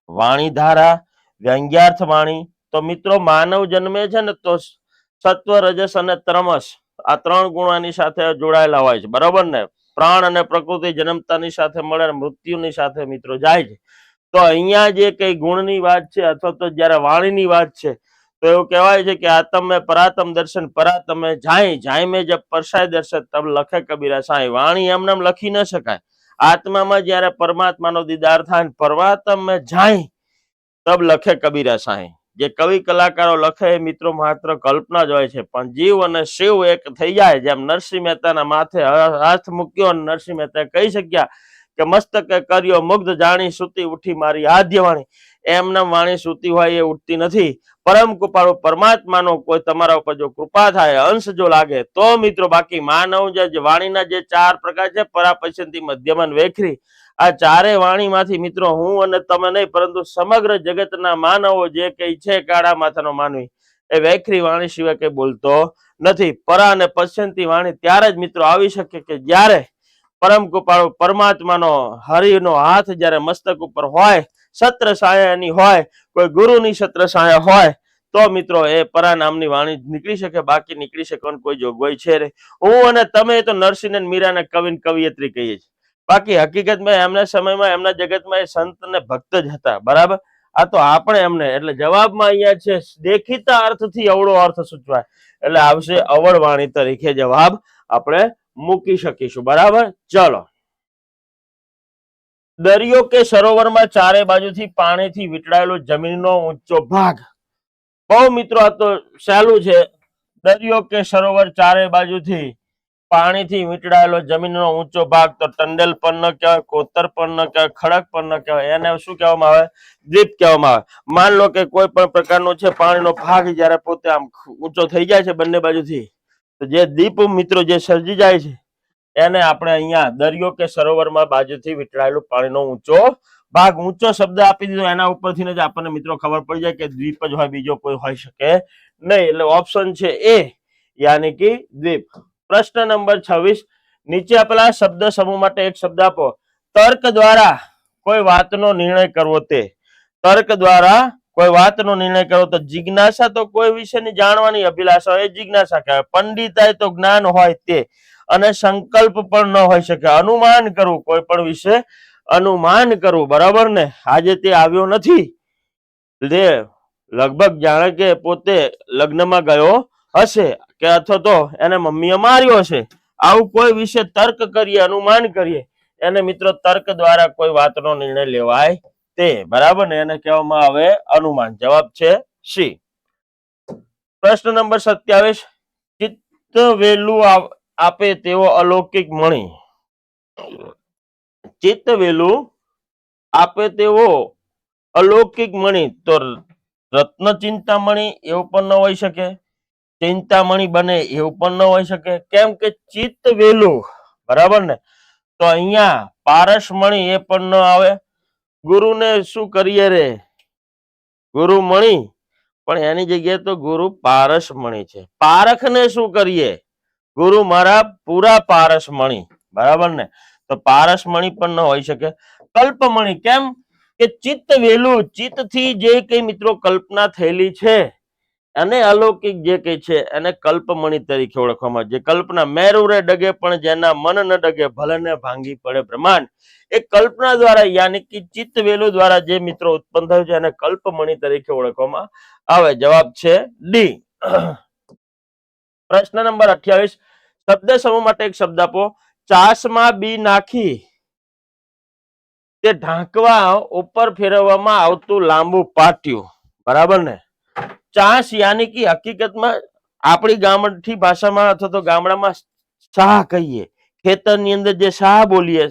વાણી ધારા, વ્યંગ્યાર્થ વાણી. તો મિત્રો માનવ જન્મે છે ને તો સત્વ, રજસ અને તમસ આ 3 ગુણોની સાથે જોડાયેલા હોય છે, બરાબર ને? પ્રાણ અને પ્રકૃતિ જન્મતાની સાથે મળે, મૃત્યુની સાથે મિત્રો જાય છે. તો અહીંયા જે કઈ ગુણની વાત છે, અથવા તો જયારે વાણીની વાત છે, તો એવું કહેવાય છે કે આતમ મેં પરાતમ દર્શન, પરાતમ મેં જાય મેં જબ પરસાય દર્શન, તબ લખે કબીરા સાંઈ. વાણી એમને લખી ન શકાય. આત્મામાં જયારે પરમાત્માનો દીદાર થાય, પરમાત્મ મેં જાય તબ લખે કબીરા સાંઈ. જે કવિ કલાકારો લખે એ મિત્રો માત્ર કલ્પના જ હોય છે, પણ જીવ અને શિવ એક થઈ જાય. જેમ નરસિંહ મહેતાના માથે હાથ મૂક્યો અને નરસિંહ મહેતા કહી શક્યા કે મસ્તકે કર્યો મુગ્ધ, જાણી સુતી ઉઠી મારી આદ્ય વાણી. એમને વાણી સુતી હોય એ ઉઠતી નથી. પરમ કૃપાળુ પરમાત્માનો કોઈ તમારા ઉપર જો કૃપા થાય, અંશ જો લાગે તો મિત્રો, બાકી માનવ જે વાણીના જે 4 પ્રકાર છે, પરા, પશ્ચંતી, મધ્યમન, વૈખરી, આ 4 વાણીમાંથી મિત્રો હું અને તમે નહીં, પરંતુ સમગ્ર જગતના માનવો જે કઈ છે, કાળા માથાનો માનવી, એ વૈખરી વાણી સિવાય કઈ બોલતો નથી. પરા અને પશ્ચંતી વાણી ત્યારે જ મિત્રો આવી શકે કે જ્યારે પરમ કૃપાળુ પરમાત્માનો હરિનો હાથ જ્યારે મસ્તક ઉપર હોય, છત્ર છાયા એની હોય, કોઈ ગુરુની છત્ર છાયા હોય, તો મિત્રો એ પરા નામની વાણી નીકળી શકે. બાકી નીકળી શકવાની કોઈ જોગવાઈ છે નહીં. હું અને તમે તો નરસિંહ ને મીરાને કવિ કવિયત્રી કહીએ છીએ, બાકી હકીકતમાં એમના સમયમાં એમના જગતમાં એ સંત ને ભક્ત જ હતા, બરાબર? આ તો આપણે એમને, એટલે જવાબમાં અહીંયા છે દેખીતા અર્થથી અવળો અર્થ સૂચવાય, એટલે આવશે અવળ વાણી તરીકે જવાબ આપણે મૂકી શકીશું, બરાબર? ચલો. દરિયો કે સરોવરમાં ચારે બાજુથી પાણીથી વીંટળાયેલો જમીનનો ઊંચો ભાગ. બહુ મિત્રો આ તો સહેલું છે. દરિયો કે સરોવર ચારે બાજુથી પાણીથી વીંટળાયેલો જમીનનો ઊંચો ભાગ, તો ટંડેલ પર ન કહેવાય, કોતર પર ન કહેવાય, ખડક પર ન કહેવાય, એને શું કહેવામાં આવે? દ્વીપ કહેવામાં આવે. માન લો કે કોઈ પણ પ્રકારનો છે પાણીનો ભાગ જયારે પોતે આમ ઊંચો થઈ જાય છે બંને બાજુથી, તો જે દ્વીપ મિત્રો જે સર્જી જાય છે, એને આપણે અહીંયા દરિયો કે સરોવરમાં બાજુથી વીંટળાયેલું પાણીનો ઊંચો ભાગ. ઊંચો શબ્દ આપી દીધો, એના ઉપરથી જ આપણને મિત્રો ખબર પડી જાય કે દ્વીપ જ હોય, બીજો કોઈ હોઈ શકે નહીં. એટલે ઓપ્શન છે એ, યાની કે દ્વીપ. પ્રશ્ન નંબર 26. નીચે આપેલા શબ્દ સમૂહ માટે એક શબ્દ આપો. તર્ક દ્વારા કોઈ વાતનો નિર્ણય કરવો તે. તર્ક દ્વારા કોઈ વાતનો નિર્ણય કરવો. તો જિજ્ઞાસા તો કોઈ વિષયની જાણવાની અભિલાષા હોય, જિજ્ઞાસા કહેવાય. પંડિતાઈ તો જ્ઞાન હોય તે, અને સંકલ્પ પણ ન હોઈ શકે. અનુમાન કરવું, કોઈ પણ વિશે અનુમાન કરવું, બરાબર ને? આજે તે આવ્યો નથી, તે લગભગ જાણે કે પોતે લગ્નમાં ગયો હશે, કે અથવા તો એને મમ્મીએ માર્યો હશે. આવું કોઈ વિશે તર્ક કરીએ, અનુમાન કરીએ, એને મિત્રો તર્ક દ્વારા કોઈ વાતનો નિર્ણય લેવાય તે, બરાબર ને? એને કહેવામાં આવે અનુમાન. જવાબ છે સી. પ્રશ્ન નંબર 27, ચિત્ત વેલું આપે તેવો અલૌકિક મણી. ચિત્ત વેલું આપે તેવો અલૌકિક મણી, તો રત્ન ચિંતામણી એવું પણ ન હોઈ શકે, ચિંતામણી બને એવું પણ ન હોઈ શકે. કેમ કે ચિત્ત વેલું, બરાબર ને? તો અહીંયા પારસમણી એ પણ ન આવે. ગુરુને શું કરીએ રે? ગુરુ મણી, પણ એની જગ્યાએ તો ગુરુ પારસમણી છે. પારખને શું કરીએ? ગુરુ મારા પૂરા પારસમણી, બરાબર ને? તો પારસમણી પણ ન હોઈ શકે. કલ્પમણી, કેમ કે ચિત્ત વેલું, ચિત્ત થી જે કઈ મિત્રો કલ્પના થયેલી છે અને અલૌકિક જે કઈ છે એને કલ્પમણી તરીકે ઓળખવામાં આવે છે. કલ્પના મેરુ રે ડગે પણ જેના મન ન ડગે, ભલે ને ભાંગી પડે બ્રહ્માંડ. એ કલ્પના દ્વારા યાની કે ચિત્ત વેલુ દ્વારા જે મિત્રો ઉત્પન્ન થયું છે એને કલ્પમણી તરીકે ઓળખવામાં આવે. જવાબ છે ડી. પ્રશ્ન નંબર 28, શબ્દ સમૂહ માટે એક શબ્દ આપો. ચાસમાં બી નાખી તે ઢાંકવા ઉપર ફેરવવામાં આવતું લાંબુ પાટિયું, બરાબર ને? ચાસ યાની કે હકીકતમાં આપણી ગામઠી ભાષામાં અથવા તો ગામડામાં શાહ કહીએ, ખેતરની અંદર જે શાહ બોલીએ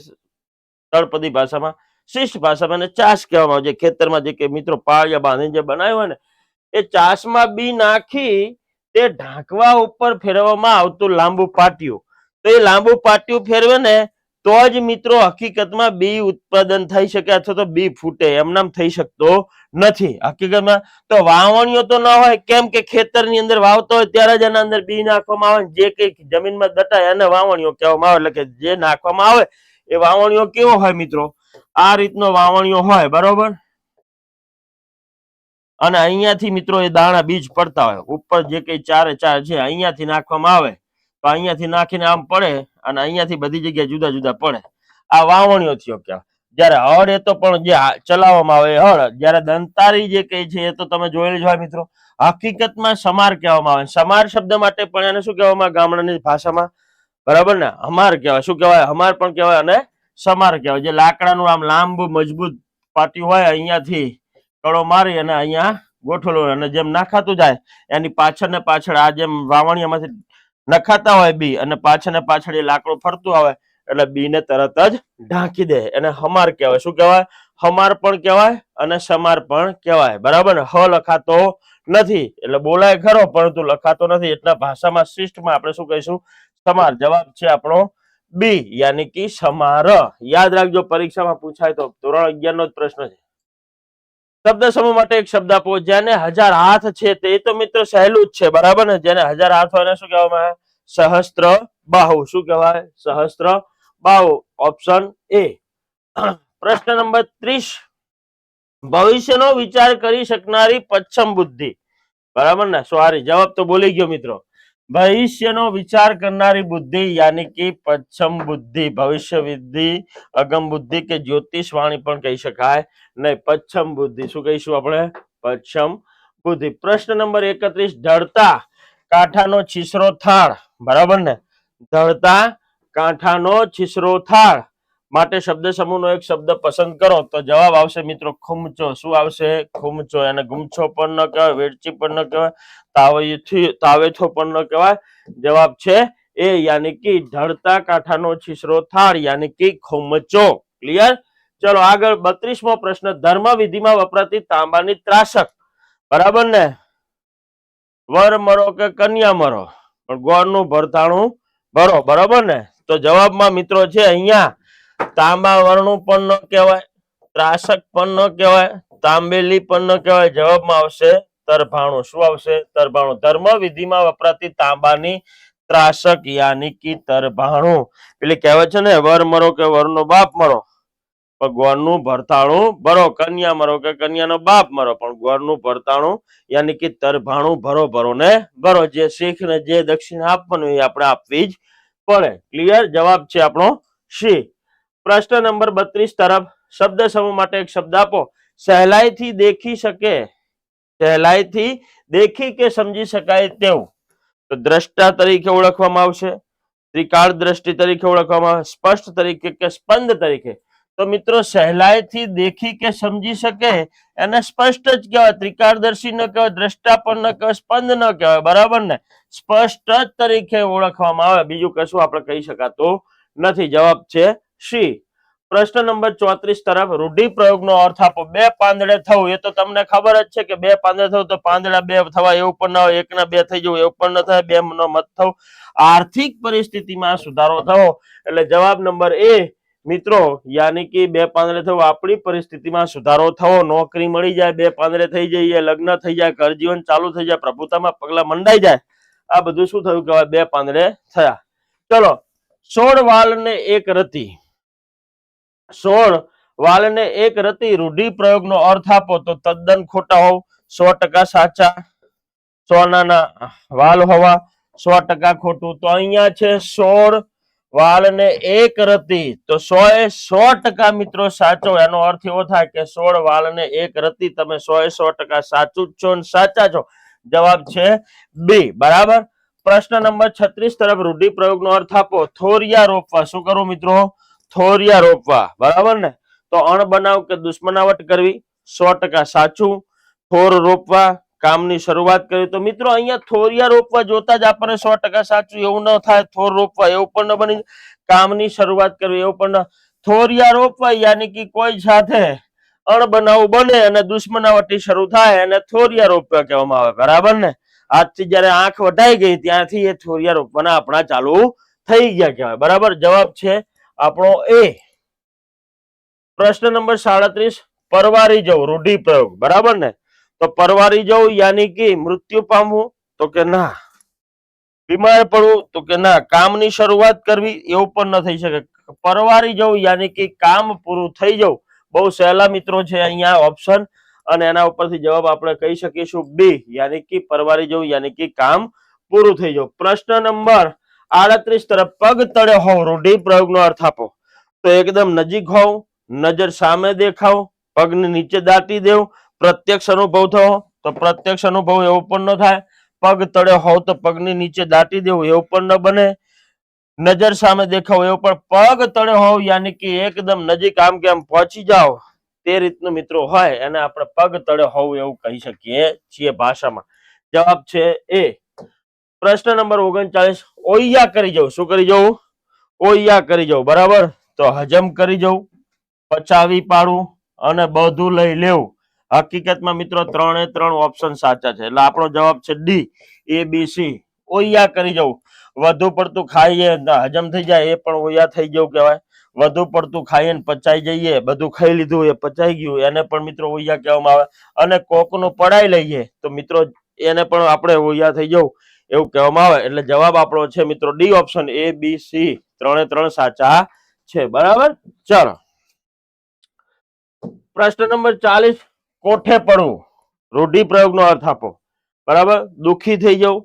તળપદી ભાષામાં, શિષ્ટ ભાષામાં એને ચાસ કહેવામાં આવે છે. ખેતરમાં જે કે મિત્રો પાળિયા બાંધીને જે બનાવ્યો હોય ને એ ચાસમાં બી નાખી તે ઢાંકવા ઉપર ફેરવવામાં આવતું લાંબુ પાટિયું. તો એ લાંબુ પાટિયું ફેરવે ને તો જ મિત્રો હકીકતમાં બી ઉત્પાદન થઈ શકે અથવા તો બી ફૂટે, એમનામ થઈ શકતો નથી હકીકતમાં. તો વાવણીઓ તો ન હોય, કેમ કે ખેતરની અંદર વાવતો હોય ત્યારે જ એના અંદર બી નાખવામાં આવે. જે કઈ જમીનમાં દટાય એને વાવણીઓ કહેવામાં આવે. એટલે કે જે નાખવામાં આવે એ વાવણીઓ કેવો હોય મિત્રો? આ રીતનો વાવણીઓ હોય, બરોબર? અને અહીંયાથી મિત્રો એ દાણા બીજ પડતા હોય ઉપર, જે કઈ ચારે ચાર છે અહીંયાથી નાખવામાં આવે તો અહીંયાથી નાખીને આમ પડે અને અહીંયાથી બધી જગ્યાએ જુદા જુદા પડે. આ વાવણીઓ થયો. ક્યાં જયારે હળ એ તો પણ જે ચલાવવામાં આવે હળ, જયારે દંતારી જે કઈ છે એ તો તમે જોયેલી જ હોય મિત્રો. હકીકતમાં સમાર કહેવામાં આવે. સમાર શબ્દ માટે પણ એને શું કહેવામાં ગામડાની ભાષામાં? બરાબર ને? હમાર કહેવાય. શું કહેવાય? હમાર પણ કહેવાય અને સમાર કહેવાય. જે લાકડાનું આમ લાંબુ મજબૂત પાટિયું હોય, અહીંયાથી કળો મારી અને અહીંયા ગોઠવેલો, અને જેમ નાખાતું જાય એની પાછળ ને પાછળ આ જેમ વાવણીયામાંથી નખાતા હોય બી, અને પાછળ ને પાછળ એ લાકડું ફરતું આવે એટલે બી ને તરત જ ઢાંકી દે. એને હમાર કહેવાય. શું કહેવાય? હમાર પણ કહેવાય અને સમાર પણ કહેવાય, બરાબર ને? હ લખાતો નથી એટલે બોલાય ખરો પરંતુ લખાતો નથી, એટલે ભાષામાં શિષ્ટમાં આપણે શું કહીશું? સમાર. જવાબ છે આપણો બી, યાની કે સમાર. યાદ રાખજો, પરીક્ષામાં પૂછાય તો. ધોરણ 11 નો જ પ્રશ્ન છે. શબ્દ સમૂહ માટે એક શબ્દ આપો. જેને 1000 હાથ છે તે તો મિત્રો સહેલું જ છે, બરાબર ને? જેને 1000 હાથ હોય એને શું કહેવામાં આવે? સહસ્ત્ર બાહુ. શું કહેવાય? સહસ્ત્ર બાહુ. Option A. પ્રશ્ન નંબર 30, ભવિષ્યનો વિચાર કરી શકનારી પચ્છમ બુદ્ધિ, બરાબર ને? સોરી, જવાબ તો બોલી ગયો મિત્રો. ભવિષ્યનો વિચાર કરનારી બુદ્ધિ યાની કે પચ્છમ બુદ્ધિ. ભવિષ્ય બુદ્ધિ, અગમ બુદ્ધિ કે જ્યોતિષ વાણી પણ કહી શકાય નહીં. પચ્છમ બુદ્ધિ. શું કહીશું આપણે? પચ્છમ બુદ્ધિ. પ્રશ્ન નંબર 31, ઢળતા કાંઠાનો છીછરો થાળ, બરાબર ને? ઢળતા કાંઠાનો છીછરો થાળ માટે શબ્દ સમૂહનો એક શબ્દ પસંદ કરો. તો જવાબ આવશે મિત્રો ખુમચો. શું આવશે? ખુમચો. એને ગુમછો પણ ન કહેવાય, વેડચી પણ ન કહેવાય, તાવેથો પણ ન કહેવાય. જવાબ છે એ, યાની કે ઢળતા કાંઠાનો છીછરો થાળ યાની કે ખુમચો. ક્લિયર? ચલો આગળ 32મો પ્રશ્ન, ધર્મ વિધિમાં વપરાતી તાંબાની ત્રાસક, બરાબર ને? વર મરો કે કન્યા મરો પણ ગોળનું ભરતાણું ભરો, બરાબર ને? તો જવાબમાં મિત્રો છે અહીંયા તાંબા વર્ણું પણ ન કહેવાય, ત્રાસક પણ ન કહેવાય, તાંબેલી પણ ન કહેવાય. જવાબમાં આવશે તરભાણું. શું આવશે? તરભાણું. ધર્મ વિધિમાં વપરાતી તાંબાની ત્રાસક યાની કે તરભાણું. એટલે કહેવાય છે ને, વર મરો કે વરનો બાપ મરો પણ ગોળનું ભરતાણું ભરો, કન્યા મરો કે કન્યાનો બાપ મરો પણ ગોળનું ભરતાણું યાની કે તરભાણું ભરો. ભરો ને ભરો. જે શીખ ને જે દક્ષિણ આપવાનું એ આપણે આપવી જ પડે. ક્લિયર? જવાબ છે આપણો સી. પ્રશ્ન નંબર 32 તરફ, શબ્દ સમૂહ માટે એક શબ્દ આપો. સહેલાઈથી દેખી શકે, સહેલાઈથી દેખી કે સમજી શકાય તેવું. તો દ્રષ્ટા તરીકે ઓળખવામાં આવશે, ત્રિકાળ દ્રષ્ટિ તરીકે ઓળખવામાં આવે, સ્પષ્ટ તરીકે કે સ્પંદ તરીકે. તો મિત્રો સહેલાઈથી દેખી કે સમજી શકે એને સ્પષ્ટ જ કહેવાય, ત્રિકાળદર્શી ન કહેવાય, દ્રષ્ટા પણ ન કહેવાય, સ્પંદ ન કહેવાય, બરાબર ને, સ્પષ્ટ જ તરીકે ઓળખવામાં આવે, બીજું કશું આપણે કહી શકાતું નથી. જવાબ છે સી. પ્રશ્ન નંબર 34 તરફ રૂઢિપ્રયોગનો અર્થ આપો. બે પાંદડે થવું, એ તો તમને ખબર જ છે કે બે પાંદડે થવું તો પાંદડા બે થવા એવું પણ ના હોય, એકના બે થઈ જવું એવું પણ ન થાય, બે નો મત થવું, આર્થિક પરિસ્થિતિમાં સુધારો થવો. એટલે જવાબ નંબર એ મિત્રો, યાની કે બે પાંદડે થવું, આપણી પરિસ્થિતિમાં સુધારો થવો, નોકરી મળી જાય, બે પાંદડે થઈ જઈએ, લગ્ન થઈ જાય, ઘર જીવન ચાલુ થઈ જાય, પ્રભુતામાં પગલા મંડાઈ જાય, આ બધું શું થયું કહેવાય? બે પાંદડે થયા. ચલો, 16 વાલ ને એક રતી, 16 વાલ ને એક રતી રૂઢિપ્રયોગનો અર્થ આપો. તો તદ્દન ખોટા હોવ, 100% સાચા, સોનાના વાલ હોવા 100% ખોટું. તો અહીંયા છે 16 વાલ ને એક રતી, તો 100% મિત્રો સાચો. એનો અર્થ એવો થાય કે 16 વાલ ને એક રતી, તમે 100% સાચું જ છો અને સાચા છો. જવાબ છે બી. બરાબર. પ્રશ્ન નંબર 36 તરફ રૂઢિપ્રયોગનો અર્થ આપો. થોરિયા રોપવા. શું કરવું મિત્રો? થોરિયા રોપવા, બરાબર ને. તો અણબનાવ કે દુશ્મનાવટ કરવી 100% સાચું. થોર રોપવા, કામની શરૂઆત કરી. તો મિત્રો અહીંયા થોરિયા રોપવા જોતા જ આપણને 100% સાચું એવું ન થાય, થોર રોપવા એવું પણ ન બની, કામની શરૂઆત કરવી એવું પણ ન. થોરિયા રોપવા યાની કે કોઈ સાથે અણબનાવ બને અને દુશ્મનાવટી શરૂ થાય અને થોરિયા રોપવા કહેવામાં આવે, બરાબર ને. આજથી જયારે આંખ વટાઈ ગઈ ત્યાંથી એ થોરિયા રોપવાના આપણા ચાલુ થઈ ગયા કહેવાય, બરાબર. જવાબ છે આપણો એ. પ્રશ્ન નંબર 37 પરવારી જવું, રૂઢિપ્રયોગ, બરાબર ને. તો પરવારી જવું યાની કે મૃત્યુ પામવું, તો કે ના. બીમાર પડવું, તો કે ના. કામની શરૂઆત કરવી, એવું પણ ન થઈ શકે. પરવારી જવું યાની કે કામ પૂરું થઈ જવું. બહુ સહેલા મિત્રો છે અહીંયા ઓપ્શન, અને એના ઉપરથી જવાબ આપણે કહી શકીશું બી, યાની કે પરવારી જવું યાની કે કામ પૂરું થઈ જવું. પ્રશ્ન નંબર 38 તરફ પગ તળે હોવ, રૂઢિપ્રયોગનો અર્થ આપો. તો એકદમ નજીક હોવ, નજર સામે દેખાવ, પગને નીચે દાટી દેવું, પ્રત્યક્ષ અનુભવ થવો. તો પ્રત્યક્ષ અનુભવ એવું પણ ન થાય. પગ તળે હોવ તો પગની નીચે દાટી દેવું એવું પણ ન બને. નજર સામે દેખાવ એવું પણ, પગ તળે હોવ યાની કે એકદમ નજીક આમ કે આમ પહોંચી જાવ, તે રીતનું મિત્રો હોય એને આપણે પગ તળે હોવું એવું કહી શકીએ છીએ ભાષામાં. જવાબ છે એ. પ્રશ્ન નંબર 39 ઓયા કરી જવું. શું કરી જવું? ઓયા કરી જવું, બરાબર. તો હજમ કરી જવું, પચાવી પાડવું અને બધું લઈ લેવું. હકીકતમાં મિત્રો 3 ઓપ્શન સાચા છે, એટલે આપણો જવાબ છે ડી, એ બી સી. ઓયા કરી જવું, વધુ પડતું ખાઈએ હજમ થઈ જાય એ પણ ઓયા થઈ જવું કહેવાય. વધુ પડતું ખાઈએ ને પચાઈ જઈએ, બધું ખાઈ લીધું એ પચાઈ ગયું, એને પણ મિત્રો ઓયા કહેવામાં આવે. અને કોકનું પડાઈ લઈએ તો મિત્રો એને પણ આપણે ઓયા થઈ જવું એવું કહેવામાં આવે. એટલે જવાબ આપણો છે મિત્રો ડી ઓપ્શન, એ બી સી 3 સાચા છે, બરાબર. ચાલો, પ્રશ્ન નંબર 40 કોઠે પડવું, રૂઢિપ્રયોગનો અર્થ આપો. બરાબર. દુઃખી થઈ જવું,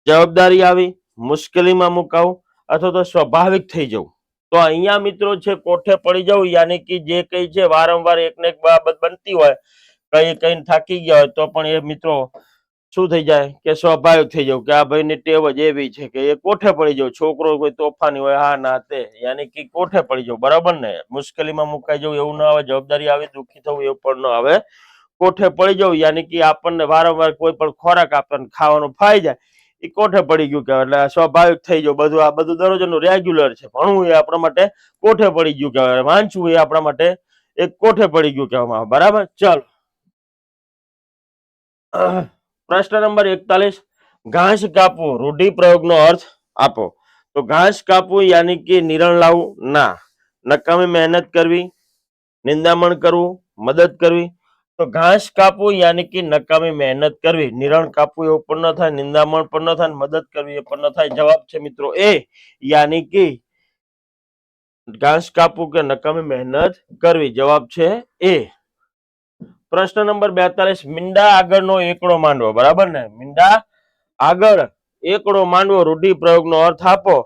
જવાબદારી આવી, મુશ્કેલીમાં મુકાવું, અથવા તો સ્વાભાવિક થઈ જવું. તો અહીંયા મિત્રો છે કોઠે પડી જવું યાની કે જે કઈ છે વારંવાર એક ને એક બાબત બનતી હોય, કઈ થાકી ગયા હોય તો પણ એ મિત્રો શું થઈ જાય કે સ્વાભાવિક થઈ જવું, કે આ ભાઈની ટેવ જ એવી છે કે એ કોઠે પડી જવું. છોકરો કોઈ તોફાની હોય, હા ના તે, યાની કે કોઠે પડી જવું, બરાબર ને. મુશ્કેલીમાં મુકાઈ જવું એવું ના આવે, જવાબદારી આવે, દુઃખી થવું એવું પણ ન આવે, કોઠે પડી જવું યાની કે આપણને વારંવાર કોઈ પણ ખોરાક આપણને ખાવાનું ફાઈ જાય, એ કોઠે પડી ગયું કહેવાય. એટલે સ્વાભાવિક થઈ જવું, બધું આ બધું દરરોજનું રેગ્યુલર છે. ભણવું એ આપણા માટે કોઠે પડી ગયું કહેવાય, વાંચવું એ આપણા માટે એક કોઠે પડી ગયું કહેવામાં આવે, બરાબર. ચાલો, પ્રશ્ન નંબર 41 ઘાસ કાપવું, રૂઢિપ્રયોગનો અર્થ આપો. તો ઘાસ કાપવું યાની કે નિરણ લાવવું, ના. નકામી મહેનત કરવી, નિંદામણ કરવું, મદદ કરવી. તો ઘાસ કાપવું યાની કે નકામી મહેનત કરવી, નિરણ કાપવું એવું પણ ન થાય, નિંદામણ પણ ન થાય, મદદ કરવી એ પણ ન થાય. જવાબ છે મિત્રો એ, યાની કે ઘાસ કાપવું કે નકામી મહેનત કરવી. જવાબ છે એ. પ્રશ્ન નંબર 42 મીંડા આગળનો એકડો માંડવો, બરાબર ને. મીંડા આગળ એકડો માંડવો, રૂઢિપ્રયોગનો અર્થ આપો.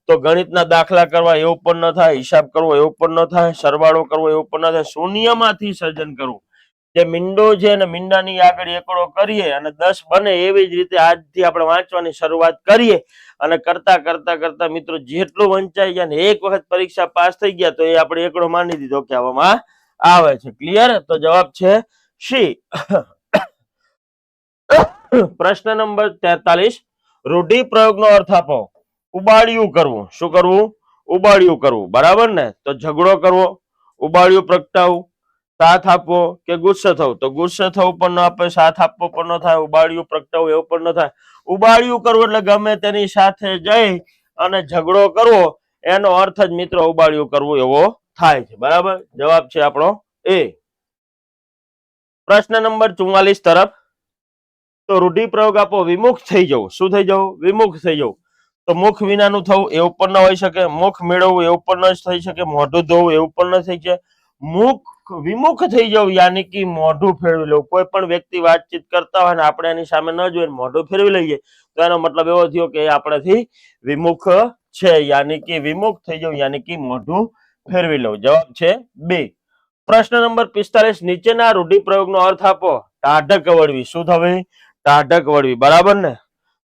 તો ગણિતના દાખલા કરવા એવું પણ ન થાય, હિસાબ કરવો એવું પણ ન થાય, સરવાળો કરવો એવું પણ ન થાય, શૂન્યમાંથી સર્જન કરવું જે મીંડો છે અને મીંડાની આગળ એકડો કરીએ અને 10 બને એવી જ રીતે આજથી આપણે વાંચવાની શરૂઆત કરીએ અને કરતા કરતા કરતા મિત્રો જેટલું વંચાઈ જાય ને એક વખત પરીક્ષા પાસ થઈ ગયા તો એ આપણે એકડો માની દીધો કહેવામાં આવે છે. ક્લિયર? તો જવાબ છે સી. પ્રશ્ન નંબર 43 રૂઢિપ્રયોગનો અર્થ આપો. ઉબાડિયું કરવું. શું કરવું? ઉબાડિયું કરવું. બરાબર ને? તો ઝઘડો કરવો, ઉબાડિયું પ્રગટાવવું, સાથ આપવો કે ગુસ્સે થવું. તો ગુસ્સે થવું પણ ન આપે, સાથ આપવો પણ ન થાય, ઉબાડિયું પ્રગટાવવું એવું પણ ન થાય. ઉબાડિયું કરવું એટલે ગમે તેની સાથે જઈ અને ઝઘડો કરવો, એનો અર્થ જ મિત્રો ઉબાડિયું કરવું એવો થાય છે. બરાબર? જવાબ છે આપણો એ. પ્રશ્ન નંબર 44 તરફ. તો રૂઢિપ્રયોગ આપો. વિમુખ થઈ જવું. શું થઈ જવું? વિમુખ થઈ જવું. તો મુખ વિનાનું થવું એવું પણ ન હોઈ શકે, મુખ મેળવવું એવું પણ ન થઈ શકે, મોઢું ધોવું એવું પણ ન થઈ શકે. વિમુખ થઈ જવું યાની કે મોઢું ફેરવી લેવું. કોઈ પણ વ્યક્તિ વાતચીત કરતા હોય ને આપણે એની સામે ન જોઈને મોઢું ફેરવી લઈએ તો એનો મતલબ એવો થયો કે આપણાથી વિમુખ છે, યાની કે વિમુખ થઈ જવું યાની કે મોઢું ફેરવી લેવું. જવાબ છે બે. પ્રશ્ન નંબર 45 નીચેના રૂઢિપ્રયોગનો અર્થ આપો. ટાઢક વળવી. શું થવી? ટાઢક વળવી. બરાબર ને?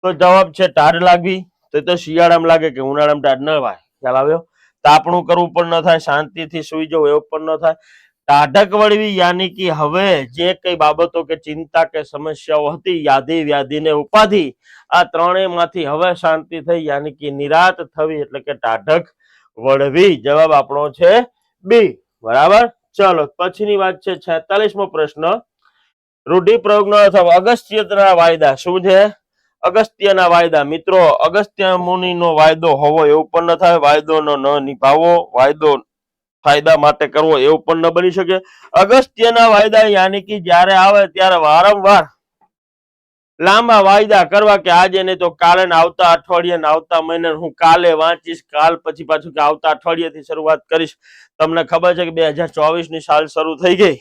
તો જવાબ છે ટાઢ લાગવી. તો શિયાળામાં લાગે કે ઉનાળામાં ટાઢ ન વાય. ખ્યાલ આવ્યો? તાપણું કરવું પણ ન થાય, શાંતિથી સુઈ જવું એવું પણ ન થાય. ટાઢક વળવી યાની કે હવે જે કઈ બાબતો કે ચિંતા કે સમસ્યાઓ હતી, યાદી વ્યાધિ ને ઉપાધિ, આ ત્રણેય માંથી હવે શાંતિ થઈ યાની કે નિરાત થવી એટલે કે ટાઢક વળવી. જવાબ આપણો છે બી. બરાબર? ચલો પછીની વાત છે 46મો પ્રશ્ન. રૂઢિપ્રયોગનો અર્થ અગસ્ત્યના વાયદા. શું છે? અગસ્ત્યના વાયદા. મિત્રો અગસ્ત્ય મુનિનો વાયદો હોવો એવું પણ ન થાય, વાયદો ન નિભાવવો, વાયદો ફાયદા માટે કરવો એવું પણ ન બની શકે. અગસ્ત્યના વાયદા યાની કે જ્યારે આવે ત્યારે વારંવાર લાંબા વાયદા કરવા કે આજે નહીં તો કાલે ને આવતા અઠવાડિયે ને આવતા મહિને હું કાલે વાંચીશ, કાલ પછી પાછું કે આવતા અઠવાડિયેથી શરૂઆત કરીશ. તમને ખબર છે કે 2024 ની સાલ શરૂ થઈ ગઈ.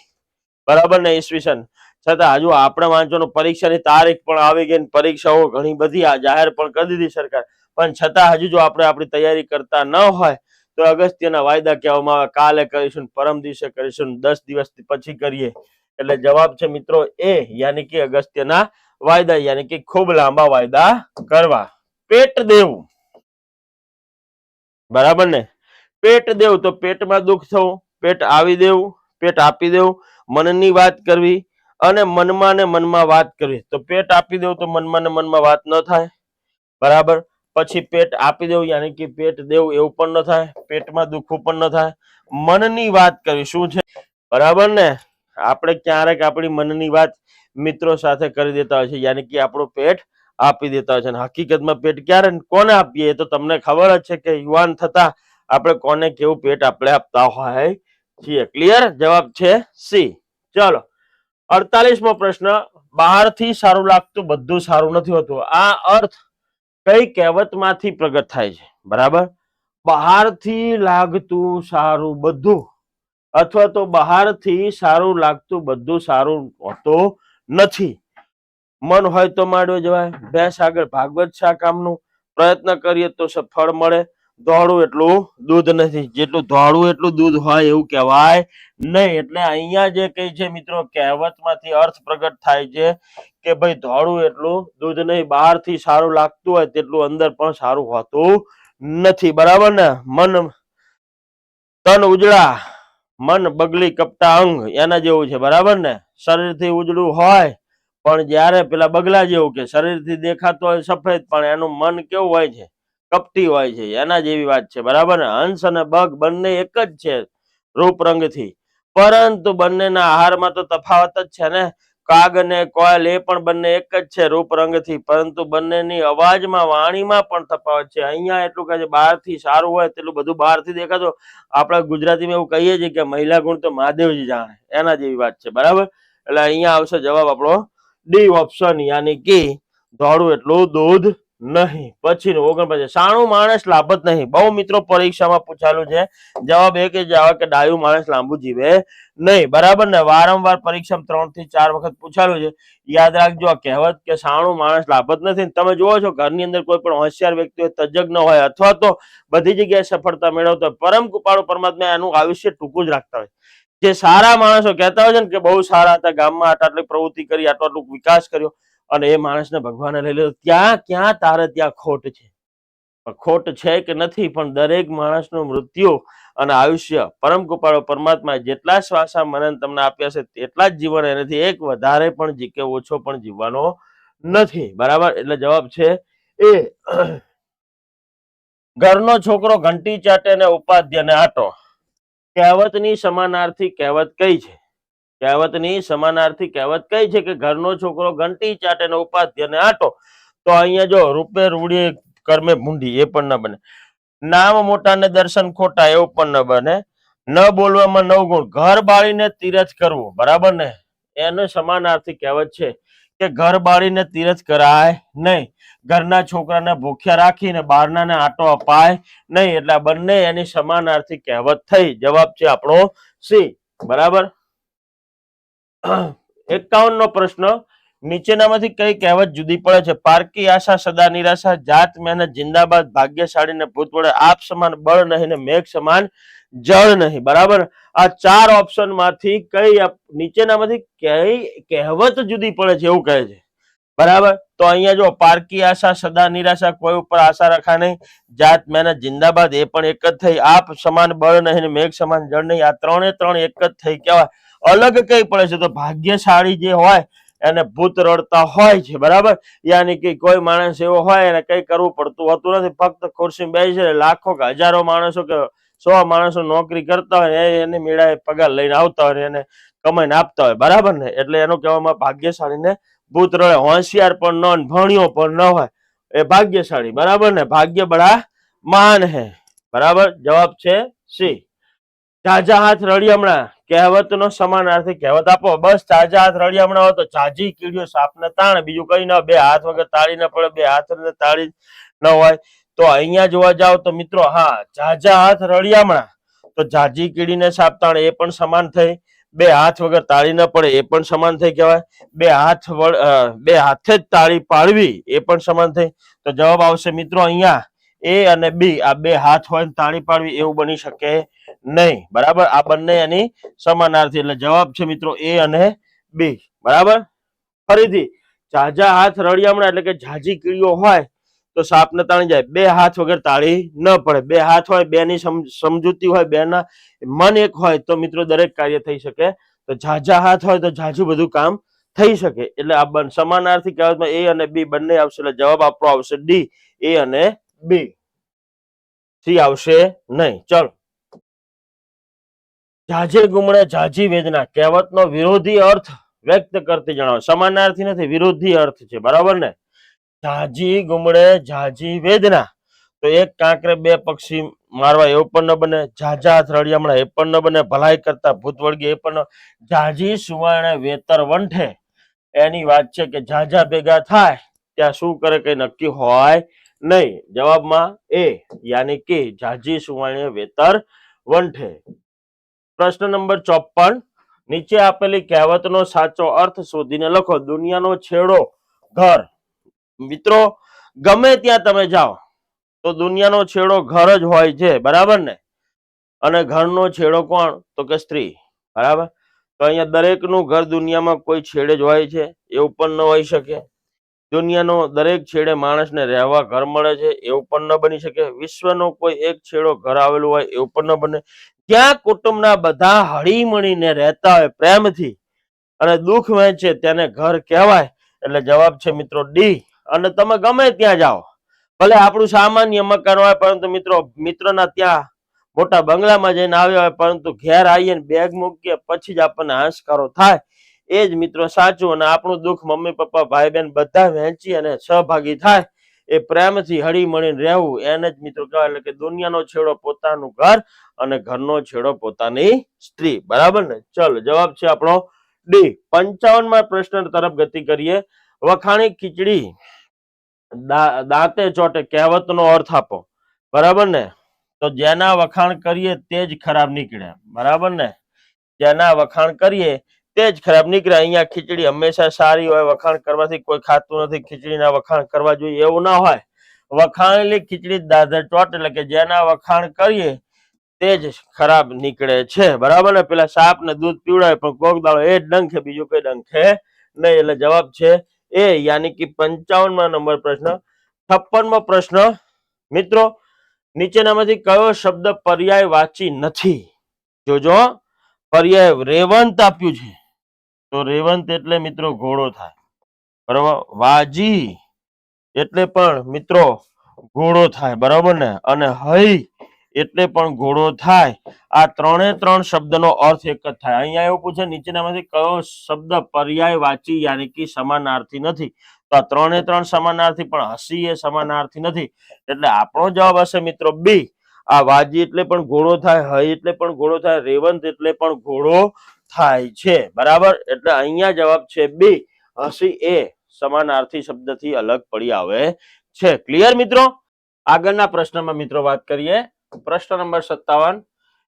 બરાબર ને? ઈસવીસન. છતાં હજુ આપણે વાંચવાનું, પરીક્ષાની તારીખ પણ આવી ગઈ, પરીક્ષાઓ ઘણી બધી જાહેર પણ કરી દીધી સરકાર, પણ છતાં હજુ જો આપણે આપણી તૈયારી કરતા ન હોય તો અગસ્ત્યના વાયદા કહેવામાં આવે. કાલે કરીશું, પરમ દિવસે કરીશું, 10 દિવસ પછી કરીએ. એટલે જવાબ છે મિત્રો એ, યાની કે અગસ્ત્યના વાયદા યાની કે ખૂબ લાંબા વાયદા કરવા. પેટ દેવું. બરાબર ને? પેટ દેવું તો પેટમાં દુઃખ થવું, પેટ આવી દેવું, પેટ આપી દેવું, મનની વાત કરવી અને મનમાં ને મનમાં વાત કરવી. તો પેટ આપી દેવું તો મનમાં ને મનમાં વાત ન થાય. બરાબર? પછી પેટ આપી દેવું યાની કે પેટ દેવું એવું પણ ન થાય, પેટમાં દુખવું પણ ન થાય. મનની વાત કરવી. શું છે? બરાબર ને? આપણે ક્યારેક આપણી મનની વાત મિત્રો સાથે કરી દેતા હોય છે, યાની કે આપણું પેટ આપી દેતા હોય છે. હકીકતમાં પેટ ક્યારે કોને આપીએ એ તો તમને ખબર જ છે કે યુવાન થતા આપણે કોને કેવું પેટ આપણે આપતા હોય છીએ. ક્લિયર? જવાબ છે સી. ચલો 48મો પ્રશ્ન. બહારથી સારું લાગતું બધું સારું નથી હોતું. આ અર્થ કઈ કહેવતમાંથી પ્રગટ થાય છે? બરાબર? બહારથી લાગતું સારું બધું અથવા તો બહારથી સારું લાગતું બધું સારું હોતું નથી. મન હોય તો માંડવે જવાય, ભેંસ આગળ ભાગવત શા કામનું, પ્રયત્ન કરીએ તો સફળ મળે, દોડવું એટલું દૂધ નથી, જેટલું દોડવું એટલું દૂધ હોય એવું કહેવાય નહીં. એટલે અહીંયા જે કઈ છે મિત્રો કહેવતમાંથી અર્થ પ્રગટ થાય છે કે ભાઈ દોડવું એટલું દૂધ નહીં, બહારથી સારું લાગતું હોય તેટલું અંદર પણ સારું હોતું નથી. બરાબર ને? મન તન ઉજળા, મન બગલી કપટા અંગ એના જેવું છે. બરાબર ને? શરીરથી ઉજળું હોય પણ જ્યારે પેલા બગલા જેવું કે શરીરથી દેખાતો હોય સફેદ પણ એનું મન કેવું હોય છે? કપટી હોય છે. એના જેવી વાત છે. બરાબર ને? હંસ અને બગ બંને એક જ છે રૂપ રંગથી, પરંતુ બંનેના આહારમાં તો તફાવત જ છે ને. કાગ અને કોયલ એ પણ બંને એક જ છે રૂપ રંગથી, પરંતુ બંનેની અવાજમાં, વાણીમાં પણ તફાવત છે. અહીંયા એટલું કહે છે બહારથી સારું હોય તેટલું બધું બહારથી દેખાતું. આપણે ગુજરાતીમાં એવું કહીએ છીએ કે મહિલા ગુણ તો મહાદેવજી જાણે, એના જેવી વાત છે. બરાબર? એટલે અહીંયા આવશે જવાબ આપણો ડી ઓપ્શન, યાની કે દોડવું એટલું દૂધ નહીં. પછીનું 49. સાણું માણસ લાભત નહીં. બહુ મિત્રો પરીક્ષામાં પૂછાયેલું છે. જવાબ એક જ આવે કે ડાયું માણસ લાંબુ જીવે નહીં. બરાબર ને? વારંવાર પરીક્ષામાં 3 થી 4 વખત પૂછાયેલું છે. યાદ રાખજો આ કહેવત કે સાણું માણસ લાભત નથી. તમે જુઓ છો ઘરની અંદર કોઈ પણ હોશિયાર વ્યક્તિ હોય, તજજ્ઞ હોય અથવા તો બધી જગ્યાએ સફળતા મેળવતો હોય, પરમ કૃપાળુ પરમાત્મા એનું આયુષ્ય ટૂંકું જ રાખતા હોય. જે સારા માણસો કહેતા હોય છે ને કે બહુ સારા હતા, ગામમાં આટલી પ્રવૃત્તિ કરી, આટલો વિકાસ કર્યો, અને એ માણસને ભગવાને લઈ લીધો, ત્યાં ક્યાં તારે ત્યાં ખોટ છે. ખોટ છે કે નથી, પણ દરેક માણસનું મૃત્યુ અને આયુષ્ય પરમ કૃપાળુ પરમાત્મા જેટલા શ્વાસા મને તમને આપ્યા છે તેટલા જ જીવન એનાથી એક વધારે પણ કે ઓછો પણ જીવવાનો નથી. બરાબર, એટલે જવાબ છે એ. ઘરનો છોકરો ઘંટી ચાટે ને ઉપાધ્ય ને આટો. કહેવતની સમાનાર્થી કહેવત કઈ છે? કહેવતની સમાનાર્થી કહેવત કઈ છે કે ઘરનો છોકરો ઘંટી ચાટે ને ઉપાધ્ય ને આટો? તો અહીંયા જો રૂપે રૂડી કર્મે ભૂંડી, એ પણ ન બને. નામ મોટા ને દર્શન ખોટા, એવું પણ ન બને. ન બોલવામાં 9 ગુણ, ઘર બાળીને તીરથ કરવું. બરાબર ને, એનો સમાનાર્થી કહેવત છે કે ઘર બાળીને તીરથ કરાય નહીં, ઘરના છોકરાને ભૂખ્યા રાખીને બહારનાને આટો અપાય નહીં. એટલે બંને એની સમાનાર્થી કહેવત થઈ. જવાબ છે આપણો સી. બરાબર. 51 નો પ્રશ્ન, નીચેનામાંથી કઈ કહેવત જુદી પડે છે? પારકી આશા સદા નિરાશા, જાત મહેનત જિંદાબાદ, ભાગ્યશાળી ને ભૂત વડે, આપ સમાન બળ નહીં ને મેઘ સમાન જળ નહીં. બરાબર, આ 4 ઓપ્શન માંથી કઈ નીચેનામાંથી કઈ કહેવત જુદી પડે છે એવું કહે છે. બરાબર, તો અહીંયા જો પારકી આશા સદા નિરાશા, કોઈ ઉપર આશા રખાય નહીં, જાત મહેનત જિંદાબાદ, એ પણ એક જ થઈ, આપ સમાન બળ નહીં ને મેઘ સમાન જળ નહીં, આ 3 એક જ થઈ. કહેવાય અલગ કઈ પડે છે? તો ભાગ્યશાળી જે હોય એને ભૂત રડતા હોય છે. બરાબર, યાની કે કોઈ માણસ એવો હોય એને કઈ કરવું પડતું હોતું નથી, ફક્ત ખુરશી બેસી છે, લાખો કે હજારો માણસો કે 100 માણસો નોકરી કરતા હોય, એને મેળાએ પગાર લઈને આવતા હોય, એને કમાઈને આપતા હોય. બરાબર ને, એટલે એનું કહેવામાં ભાગ્યશાળી ને ભૂત રડે. હોશિયાર પણ ન, ભણ્યો પણ ન હોય એ ભાગ્યશાળી. બરાબર ને, ભાગ્ય બડા મહાન હે. બરાબર, જવાબ છે સી. ઝાઝા હાથ રળિયામણા, કહેવત નો સમાનાર્થી કહેવત આપો. બસ, ઝાઝા હાથ રળિયામણા હોય તો ઝાઝી કીડીઓ સાપને તાણ, બીજું કઈ ન. બે હાથ વગર તાળી ન પડે, બે હાથ વગર તાળી ન હોય. તો અહીંયા જોવા જાવ તો મિત્રો, હા, ઝાઝા હાથ રળિયામણા તો ઝાઝી કીડીને સાપ તાણ, એ પણ સમાન થઈ. બે હાથ વગર તાળી ન પડે, એ પણ સમાન થઈ. કહેવાય બે હાથે જ તાળી પાડવી, એ પણ સમાન થઈ. તો જવાબ આવશે મિત્રો અહીંયા એ અને બી. આ બે હાથ હોય તાળી પાડવી એવું બની શકે નહીં. બરાબર, આ બંને એની સમાનાર્થી, એટલે જવાબ છે મિત્રો એ અને બી. બરાબર, ફરીથી, ઝાઝા હાથ રળિયામણા એટલે કે ઝાઝી કીડીઓ હોય તો સાપને તાણી જાય. બે હાથ વગર તાળી ન પડે, બે હાથ હોય, બે ની સમજૂતી હોય, બે ના મન એક હોય તો મિત્રો દરેક કાર્ય થઈ શકે. તો ઝાઝા હાથ હોય તો ઝાઝું બધું કામ થઈ શકે. એટલે આ સમાનાર્થી કહેવતમાં એ અને બી બંને આવશે. એટલે જવાબ આપણો આવશે ડી, એ અને બી. સી આવશે નહીં. ચલો, ઝાઝે ગુમડે ઝાઝી વેદના, કહેવતનો વિરોધી અર્થ વ્યક્ત કરતી જણાવો. સમાનાર્થી નથી, વિરોધી અર્થ છે. બરાબર ને, ઝાઝી ગુમડે ઝાઝી વેદના, તો એક કાંકરે બે પક્ષી મારવા, એવું પણ ન બને. ઝાઝા હાથ રળિયામણા, એ પણ ન બને. ભલાઈ કરતા ભૂત વળગે, એ પણ ન. ઝાઝી સુવર્ણ વેતર વંઠે, એની વાત છે કે ઝાઝા ભેગા થાય ત્યાં શું કરે કઈ નક્કી હોય નહીં. જવાબમાં એ, યાની કે ઝાઝી સુવર્ણ વેતર વંઠે. પ્રશ્ન નંબર 54, નીચે આપેલી કહેવતનો સાચો અર્થ શોધીને લખો. દુનિયાનો છેડો ઘર. મિત્રો, ગમે ત્યાં તમે જાઓ તો દુનિયાનો છેડો ઘર જ હોય છે. બરાબર ને, અને ઘરનો છેડો કોણ? તો કે સ્ત્રી. બરાબર, તો અહીંયા દરેકનું ઘર દુનિયામાં કોઈ છેડે જ હોય છે એવું પણ ન હોઈ શકે. દુનિયાનો દરેક છેડે માણસને રહેવા ઘર મળે છે એવું પણ ન બની શકે. વિશ્વનો કોઈ એક છેડો ઘર આવેલું હોય એવું પણ ન બને. ત્યાં કુટુંબના બધા હળી મળીને રહેતા હોય પ્રેમથી અને દુઃખ વહેંચે તેને ઘર કહેવાય. એટલે જવાબ છે મિત્રો ડી. અને તમે ગમે ત્યાં જાઓ, ભલે આપણું સામાન્ય મકાન હોય, પરંતુ મિત્રોના ત્યાં મોટા બંગલામાં જઈને આવ્યા હોય, પરંતુ ઘેર આવીએ ને બેગ મૂકીએ પછી જ આપણને હાશકારો થાય. એ જ મિત્રો સાચું. અને આપણું દુઃખ મમ્મી પપ્પા ભાઈ બહેન બધા વહેંચી અને સહભાગી થાય, એ પ્રેમથી હળી મળીને રહેવું, એને જ મિત્રો કહેવાય. એટલે કે દુનિયાનો છેડો પોતાનું ઘર અને ઘરનો છેડો પોતાની સ્ત્રી. બરાબર ને, ચલો, જવાબ છે આપણો ડી. 55માં પ્રશ્ન તરફ ગતિ કરીએ. વખાણી ખીચડી દાંતે ચોટે, કહેવતનો અર્થ આપો. બરાબર ને, તો જેના વખાણ કરીએ તે જ ખરાબ નીકળે. બરાબર ને, જેના વખાણ કરીએ તે જ ખરાબ નીકળે. અહીંયા ખીચડી હંમેશા સારી હોય, વખાણ કરવાથી કોઈ ખાતું નથી. ખીચડીના વખાણ કરવા જોઈએ એવું ના હોય. વખાણેલી ખીચડી દાંતે ચોટે, એટલે કે જેના વખાણ કરીએ તે જ ખરાબ નીકળે છે, બરાબર ને? પેલા સાપ ને દૂધ પીવડાવે પણ કોક દાડો એ જ ડંખે, બીજું કઈ ડંખે નહીં. એટલે જવાબ છે એ, યાની કે 55મા નંબર પ્રશ્ન. 56મો પ્રશ્ન મિત્રો, નીચેનામાંથી કયો શબ્દ પર્યાયવાચી નથી? જોજો, પર્યાય રેવંત આપ્યું છે, તો રેવંત એટલે મિત્રો ઘોડો થાય, બરાબર. વાજી એટલે પણ મિત્રો ઘોડો થાય, બરાબર ને? અને હઈ એટલે પણ ઘોડો થાય. આ ત્રણે ત્રણ શબ્દનો અર્થ એક જ થાય. અહીંયા એવું પૂછે, નીચેનામાંથી કયો શબ્દ પર્યાયવાચી યાની કે સમાનાર્થી નથી? તો આ ત્રણે ત્રણ સમાનાર્થી, પણ હસી એ સમાનાર્થી નથી. એટલે આપણો જવાબ હશે મિત્રો બી. આ વાજી એટલે પણ ઘોડો થાય, હઈ એટલે પણ ઘોડો થાય, રેવંત એટલે પણ ઘોડો થાય છે, બરાબર. એટલે અહીંયા જવાબ છે બી. હસી એ સમાનાર્થી શબ્દથી અલગ પડી આવે છે. ક્લિયર મિત્રો? આગળના પ્રશ્નમાં મિત્રો વાત કરીએ. પ્રશ્ન નંબર 57.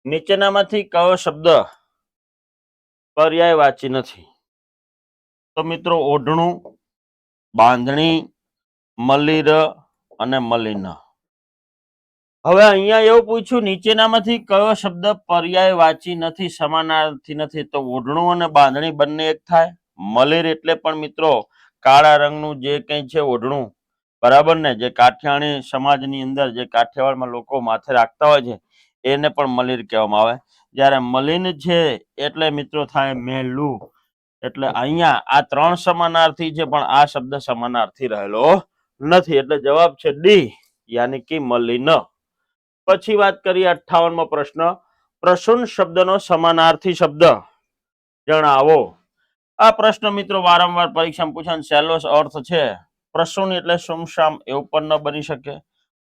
નીચેનામાંથી કયો શબ્દ પર્યાયવાચી નથી? તો મિત્રો ઓઢણું, બાંધણી, મલીર અને મલિન. હવે અહીંયા એવું પૂછ્યું, નીચેનામાંથી કયો શબ્દ પર્યાયવાચી નથી, સમાનાર્થી નથી? તો ઓઢણું અને બાંધણી બંને એક થાય. મલીર એટલે પણ મિત્રો કાળા રંગનું જે કંઈ છે ઓઢણું, બરાબર ને? જે કાઠિયાણી સમાજની અંદર જે કાઠિયાવાડમાં લોકો માથે રાખતા હોય છે એને પણ મલીર કહેવામાં આવે. જ્યારે મલિન છે એટલે મિત્રો થાય મહેલું. એટલે અહીંયા આ ત્રણ સમાનાર્થી છે, પણ આ શબ્દ સમાનાર્થી રહેલો નથી. એટલે જવાબ છે ડી, યાની કે મલિન. પછી વાત કરીએ 58મો પ્રશ્ન. પ્રસૂન શબ્દનો સમાનાર્થી શબ્દ જણાવો. આ પ્રશ્ન મિત્રો વારંવાર પરીક્ષામાં પૂછાય, સહેલો અર્થ છે. પ્રસૂન એટલે સુમસામ એવું પણ ન બની શકે,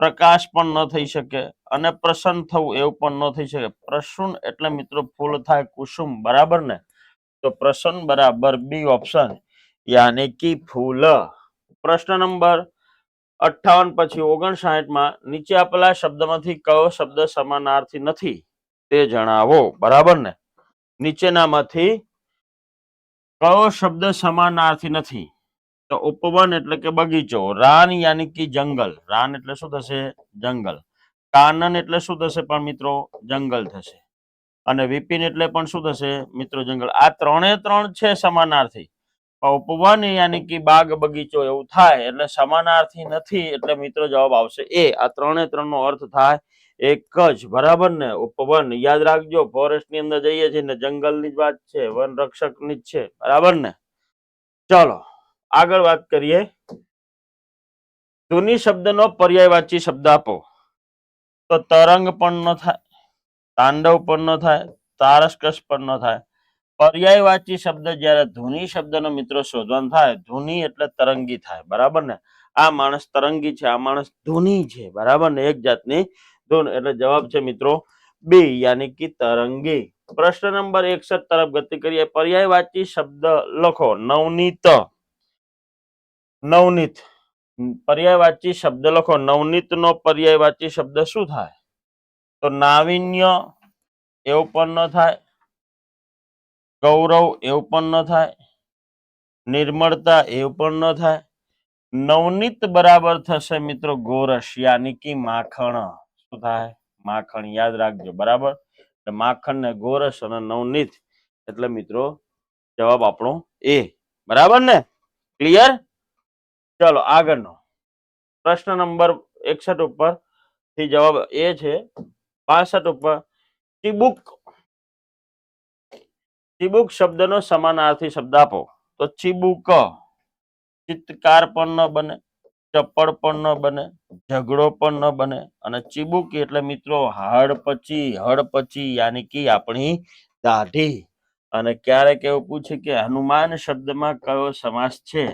પ્રકાશ પણ ન થઈ શકે, અને પ્રસન્ન થવું એવું પણ ન થઈ શકે. પ્રસૂન એટલે મિત્રો ફૂલ થાય, કુસુમ, બરાબર ને? તો પ્રસન્ન બરાબર બી ઓપ્શન, યાની કે ફૂલ. પ્રશ્ન નંબર 58 પછી 59માં નીચે આપેલા શબ્દમાંથી કયો શબ્દ સમાનાર્થી નથી તે જણાવો, બરાબર ને? નીચેનામાંથી કયો શબ્દ સમાનાર્થી નથી? તો ઉપવન એટલે કે બગીચો, રાન યાની કે જંગલ, રાન એટલે શું થશે? જંગલ. કાનન એટલે શું થશે પણ મિત્રો? જંગલ થશે. અને વિપિન એટલે પણ શું થશે મિત્રો? જંગલ. આ ત્રણે ત્રણ છે સમાનાર્થી. ઉપવન યાની કે બાગ બગીચો એવું થાય એટલે સમાનાર્થી નથી. એટલે મિત્રો જવાબ આવશે એ. આ ત્રણે ત્રણ નો અર્થ થાય એક જ, બરાબર ને? ઉપવન યાદ રાખજો, ફોરેસ્ટ ની અંદર જઈએ છીએ ને જંગલ ની જ વાત છે, વન રક્ષક ની જ છે, બરાબર ને? ચલો આગળ વાત કરીએ. ધુની શબ્દનો પર્યાયવાચી શબ્દ આપો. તો તરંગ પણ ન થાય, તાંડવ પણ ન થાય, તારસ્કસ પણ ન થાય. પર્યાયવાચી શબ્દ જ્યારે ધુની શબ્દનો મિત્રો શોધવાનું થાય, ધુની એટલે તરંગી થાય, બરાબર ને? આ માણસ તરંગી છે, આ માણસ ધુની છે, બરાબર ને? એક જાતની ધૂન. એટલે જવાબ છે મિત્રો બી, યાની કે તરંગી. પ્રશ્ન નંબર 61 તરફ ગતિ કરીએ. પર્યાયવાચી શબ્દ લખો. નવનીત. નવનીત પર્યાયવાચી શબ્દ લખો. નવનીત નો પર્યાયવાચી શબ્દ શું થાય? તો નાવીન્ય એવું પણ ન થાય, ગૌરવ એવું પણ ન થાય, નિર્મળતા એવું પણ ન થાય. નવનીત બરાબર થશે મિત્રો ગોરસ, યાની કે માખણ. શું થાય? માખણ. યાદ રાખજો, બરાબર? માખણ ને ગોરસ અને નવનીત એટલે મિત્રો જવાબ આપણો એ, બરાબર ને? ક્લિયર? ચલો આગળનો પ્રશ્ન નંબર 61 ઉપર થી જવાબ એ છે. 65 ઉપર ચીબુક. ચીબુક શબ્દનો સમાનાર્થી શબ્દ આપો. તો ચીબુક ચિત્તકાર પણ ન બને, ચપ્પડ પણ ન બને, ઝઘડો પણ ન બને. અને ચીબુકી એટલે મિત્રો હડપચી. હડપચી યાની કે આપણી દાઢી. અને ક્યારેક એવું પૂછે કે હનુમાન શબ્દમાં કયો સમાસ છે,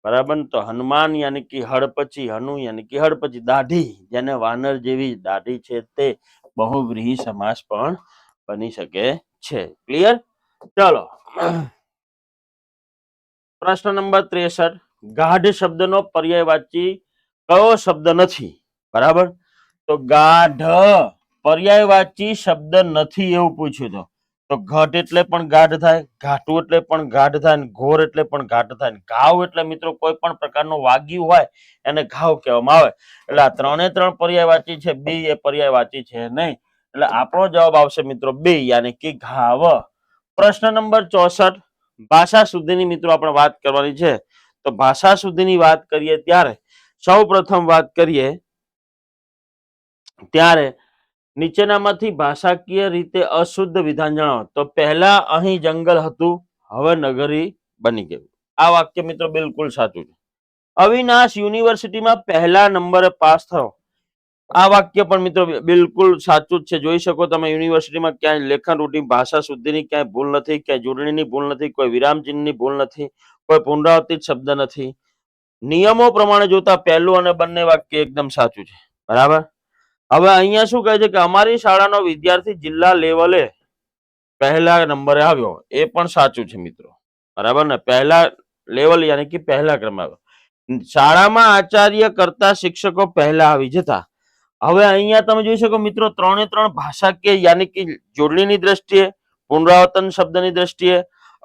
બરાબર? તો હનુમાન યાની કે હડપચી, હનુ યાની કે હડપચી, દાઢી, જેને વાનર જેવી દાઢી છે તે બહુવ્રીહી સમાસ પણ બની શકે છે. ક્લિયર? ચલો પ્રશ્ન નંબર 63. ગાઢ શબ્દનો પર્યાયવાચી કયો શબ્દ નથી? બરાબર? તો ગાઢ પર્યાયવાચી શબ્દ નથી એવું પૂછ્યું. તો ઘટ એટલે પણ ગાઢ થાય, ઘાટું એટલે પણ ગાઢ થાય, ઘોર એટલે પણ ગાઢ થાય. ઘાવ એટલે મિત્રો કોઈ પણ પ્રકારનું વાગ્યું હોય એને ઘાવ કહેવામાં આવે. એટલે આ ત્રણે ત્રણ પર્યાયવાચી છે, બી એ પર્યાયવાચી છે નહીં. એટલે આપણો જવાબ આવશે મિત્રો બી યાની કે ઘાવ. પ્રશ્ન નંબર 64 ભાષા શુદ્ધિની મિત્રો આપણે વાત કરવાની છે. તો ભાષા શુદ્ધિની વાત કરીએ ત્યારે સૌ પ્રથમ વાત કરીએ ત્યારે નીચેનામાંથી ભાષાકીય રીતે અશુદ્ધ વિધાન જણાવો. તો પહેલા અહીં જંગલ હતું, હવે નગરી બની ગયું. આ વાક્ય મિત્રો બિલકુલ સાચું છે. અવિનાશ યુનિવર્સિટીમાં પહેલા નંબરે પાસ થયો. આ વાક્ય પણ મિત્રો બિલકુલ સાચું જ છે. જોઈ શકો તમે યુનિવર્સિટીમાં ક્યાંય લેખન રૂઢિ ભાષા શુદ્ધિની ક્યાંય ભૂલ નથી, ક્યાંય જોડણીની ભૂલ નથી, કોઈ વિરામચિહ્નની ભૂલ નથી, કોઈ પુનરાવર્તિત શબ્દ નથી. નિયમો પ્રમાણે જોતા પહેલું અને બંને વાક્ય એકદમ સાચું છે. બરાબર. હવે અહીંયા શું કહે છે કે અમારી શાળાનો વિદ્યાર્થી જિલ્લા લેવલે પહેલા નંબરે આવ્યો. એ પણ સાચું છે મિત્રો. બરાબર ને, પહેલા લેવલ યાની કે પહેલા ક્રમે આવ્યો. શાળામાં આચાર્ય કરતા શિક્ષકો પહેલા આવી જતા. હવે અહીંયા તમે જોઈ શકો મિત્રો 3 ભાષાકીય યાની કે જોડણીની દ્રષ્ટિએ, પુનરાવર્તન શબ્દની દ્રષ્ટિએ,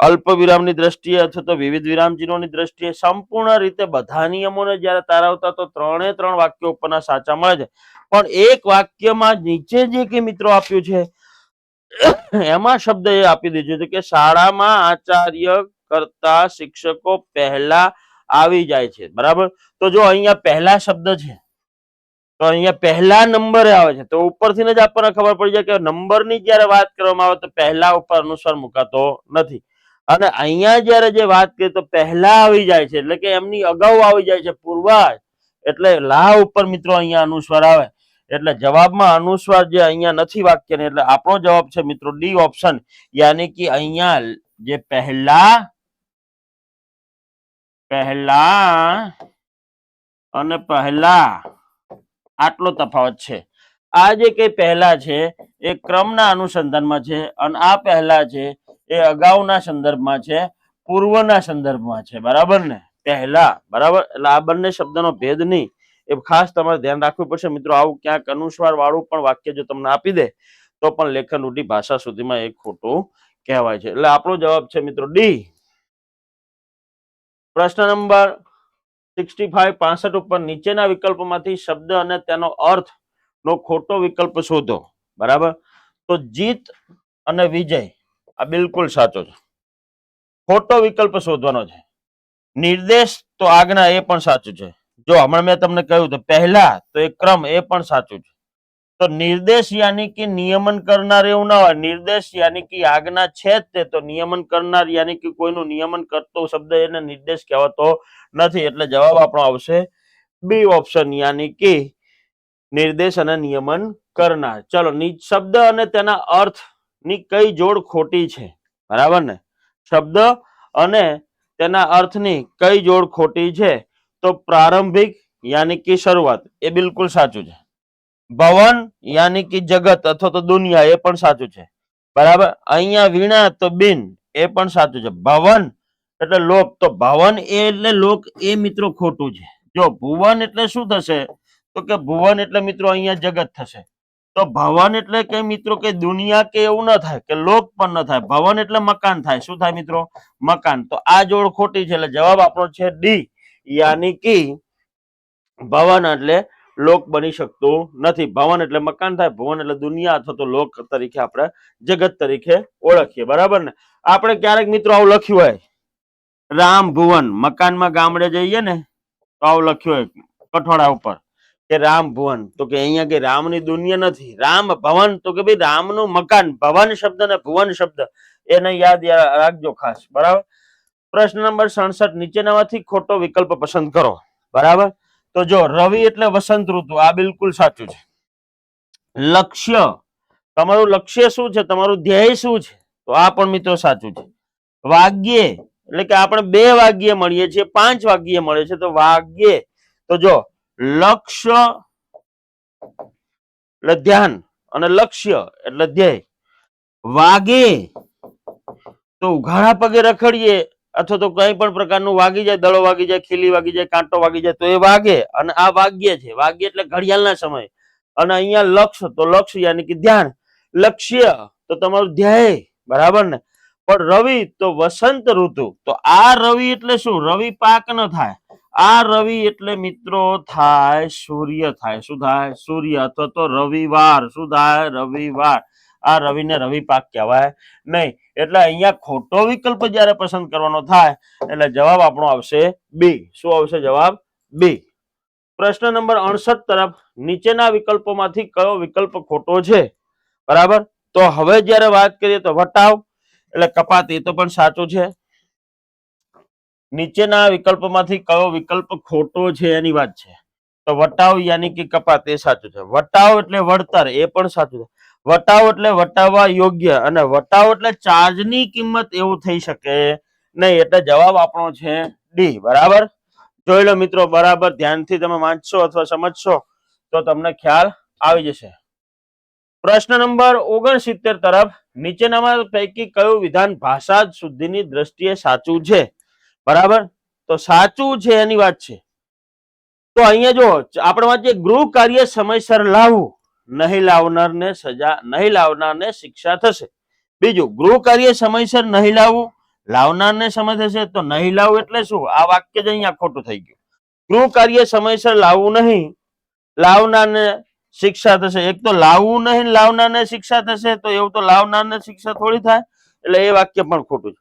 અલ્પ વિરામની દ્રષ્ટિએ અથવા તો વિવિધ વિરામચિહ્નોની દ્રષ્ટિએ સંપૂર્ણ રીતે બધા નિયમોને જ્યારે તારવતા તો 3 વાક્યો ઉપરના સાચા મળે છે. પણ એક વાક્યમાં નીચે જે કે મિત્રો આપ્યું છે એમાં શબ્દ એ આપી દીધું છે કે શાળામાં આચાર્ય કરતા શિક્ષકો પહેલા આવી જાય છે. બરાબર. તો જો અહીંયા પહેલા શબ્દ છે તો અહીંયા પહેલા નંબરે આવે છે, તો ઉપરથી જ આપણને ખબર પડી જાય કે નંબરની જ્યારે વાત કરવામાં આવે તો પહેલા ઉપર અનુસ્વાર મુકાતો નથી. અને અહીંયા જ્યારે જે વાત કરીએ તો પહેલા આવી જાય છે એટલે કે એમની અગાઉ આવી જાય છે, પૂર્વાજ. એટલે લા ઉપર મિત્રો અહીંયા અનુસ્વાર આવે. એટલે જવાબમાં અનુસ્વાર જે અહીંયા નથી વાક્યને, એટલે આપણો જવાબ છે મિત્રો ડી ઓપ્શન, યાની કે અહીંયા જે પહેલા અને પહેલા આટલો તફાવત છે. આ જે કઈ પહેલા છે એ ક્રમના અનુસંધાનમાં છે અને આ પહેલા છે એ અગાઉના સંદર્ભમાં છે, પૂર્વના સંદર્ભમાં છે. બરાબર ને, પહેલા. બરાબર. એટલે આ બંને શબ્દનો ભેદ નહીં, એ ખાસ તમારે ધ્યાન રાખવું પડશે મિત્રો. આવું ક્યાંક અનુસ્વાર વાળું પણ વાક્ય જો તમને આપી દે તો પણ લેખન રૂઢિ ભાષા સુધીમાં એક ખોટું કહેવાય છે. એટલે આપણો જવાબ છે મિત્રો ડી. પ્રશ્ન નંબર 65 ઉપર નીચેના વિકલ્પોમાંથી શબ્દ અને તેનો અર્થ નો ખોટો વિકલ્પ શોધો. બરાબર. તો જીત અને વિજય આ બિલકુલ સાચો છે. ખોટો વિકલ્પ શોધવાનો છે. નિર્દેશ તો આજ્ઞા એ પણ સાચું છે. જો હમણાં મેં તમને કહ્યું તો પહેલા તો એ ક્રમ એ પણ સાચું છે. તો નિર્દેશ યાની કે નિયમન કરનાર એવું ના હોય. નિર્દેશ યાની કે આજ્ઞા છે જ તે, તો નિયમન કરનાર યાની કે કોઈનું નિયમન કરતો શબ્દ એને નિર્દેશ કહેવાતો નથી. એટલે જવાબ આપણો આવશે બી ઓપ્શન, યાની કે નિર્દેશ અને નિયમન કરનાર. ચલો, શબ્દ અને તેના અર્થ ની કઈ જોડ ખોટી છે? બરાબર ને, શબ્દ અને તેના અર્થની કઈ જોડ ખોટી છે? તો પ્રારંભિક યાની કે શરૂઆત એ બિલકુલ સાચું છે. ભવન યાની કે જગત અથવા તો દુનિયા એ પણ સાચું છે. બરાબર. અહીંયા વીણા તો બિન એ પણ સાચું છે. ભવન એટલે લોક, તો ભવન એ એટલે લોક એ મિત્રો ખોટું છે. જો ભુવન એટલે શું થશે? તો કે ભુવન એટલે મિત્રો અહીંયા જગત થશે. તો ભવન એટલે કે મિત્રો કે દુનિયા કે એવું ન થાય, કે લોક પણ ન થાય. ભવન એટલે મકાન થાય. શું થાય મિત્રો? મકાન. તો આ જોડ ખોટી છે. એટલે જવાબ આપણો છે ડી, યાની કે ભવન એટલે લોક બની શકતું નથી. ભવન એટલે મકાન થાય, ભુવન એટલે દુનિયા અથવા તો લોક તરીકે આપણે જગત તરીકે ઓળખીએ. બરાબર ને. આપણે ક્યારેક મિત્રો આવું લખ્યું હોય રામ ભુવન, મકાનમાં ગામડે જઈએ ને તો આવું લખ્યું હોય કઠોળા ઉપર કે રામ ભુવન, તો કે અહીંયા કે રામની દુનિયા નથી, રામ ભવન, તો કે ભાઈ રામનું મકાન. ભવન શબ્દ ને ભુવન શબ્દ એને યાદ રાખજો ખાસ. બરાબર. પ્રશ્ન નંબર 67 નીચેનામાંથી ખોટો વિકલ્પ પસંદ કરો. બરાબર. તો જો રવિ એટલે વસંત ઋતુ, આ બિલકુલ સાચું છે. લક્ષ્ય, તમારું લક્ષ્ય શું છે? તમારું ધ્યેય શું છે? તો આ પણ મિત્રો સાચું છે. વાગ્યે એટલે કે આપણે 2 વાગ્યે મળીએ છીએ, 5 વાગ્યે મળે છે, તો વાગ્યે. તો જો લક્ષ્ય એટલે ધ્યાન અને લક્ષ્ય એટલે ધ્યેય. વાગે તો ઉઘાડા પગે રખડીએ અથવા તો કઈ પણ પ્રકારનું વાગી જાય, દડો વાગી જાય, ખીલી વાગી જાય, કાંટો વાગી જાય, તો એ વાગે. અને આ વાગ્ય છે. વાગ્ય એટલે ઘડિયાળના સમય. અને અહીંયા લક્ષ્ય, તો લક્ષ્ય યાની કે ધ્યાન. લક્ષ્ય તો તમારું ધ્યેય. બરાબર ને. પણ રવિ તો વસંત ઋતુ, તો આ રવિ એટલે શું? રવિ પાક ન થાય. આ રવિ એટલે મિત્રો થાય સૂર્ય થાય, શું થાય? સૂર્ય, અથવા તો રવિવાર, શું થાય? રવિવાર. આ રવિને રવિ પાક કહેવાય નહીં. એટલે અહીંયા ખોટો વિકલ્પ જયારે પસંદ કરવાનો થાય એટલે જવાબ આપણો આવશે બી. શું આવશે જવાબ? બી. પ્રશ્ન નંબર 68 તરફ, નીચેના વિકલ્પોમાંથી કયો વિકલ્પ ખોટો છે? બરાબર. તો હવે જયારે વાત કરીએ તો વટાવ એટલે કપાત, એ તો પણ સાચું છે. નીચેના વિકલ્પોમાંથી કયો વિકલ્પ ખોટો છે એની વાત છે. તો વટાવ યાની કે કપાત, એ સાચું છે. વટાવ એટલે વળતર, એ પણ સાચું છે. વટાવ એટલે વટાવવા યોગ્ય, અને વટાવ એટલે ચાર્જની કિંમત, એવું થઈ શકે નહીં. એટલે જવાબ આપણો છે ડી. બરાબર. જોઈ લો મિત્રો, બરાબર ધ્યાનથી તમે વાંચશો અથવા સમજશો તો તમને ખ્યાલ આવી જશે. પ્રશ્ન નંબર 69 તરફ, નીચેનામાં પૈકી કયું વિધાન ભાષા શુદ્ધિની દ્રષ્ટિએ સાચું છે? બરાબર. તો સાચું છે એની વાત છે. તો અહીંયા જો આપણે વાંચીએ, ગૃહ કાર્ય સમયસર લાવવું, નહીં લાવનારને સજા, નહીં લાવનારને શિક્ષા થશે. બીજું, ગૃહ કાર્ય સમયસર નહીં લાવવું, લાવનારને સમય થશે. તો નહીં લાવવું એટલે શું? આ વાક્ય જ અહીંયા ખોટું થઈ ગયું. ગૃહ કાર્ય સમયસર લાવવું નહીં, લાવનારને શિક્ષા થશે. એક તો લાવવું નહીં, લાવનારને શિક્ષા થશે, તો એવું તો લાવનારને શિક્ષા થોડી થાય. એટલે એ વાક્ય પણ ખોટું છે.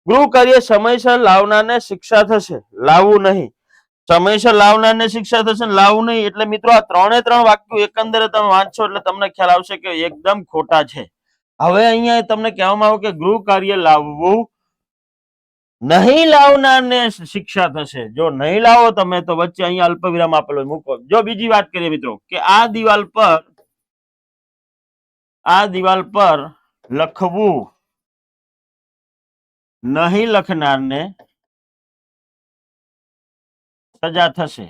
ગૃહ કાર્ય સમયસર લાવનારને શિક્ષા થશે, લાવવું નહીં. સમયસર લાવનારને શિક્ષા થશે, લાવવું નહીં. એટલે મિત્રો આ ત્રણે ત્રણ વાક્યો એકંદરે તમે વાંચશો એટલે તમને ખ્યાલ આવશે કે એકદમ ખોટા છે. હવે અહીંયા તમને કહેવામાં આવે કે ગૃહ કાર્ય લાવવું નહીં, લાવનારને શિક્ષા થશે. જો નહીં લાવો તમે તો વચ્ચે અહીંયા અલ્પવિરામ આપેલો મૂકો. જો બીજી વાત કરીએ મિત્રો કે આ દિવાલ પર લખવું, નહીં લખનારને સજા થશે.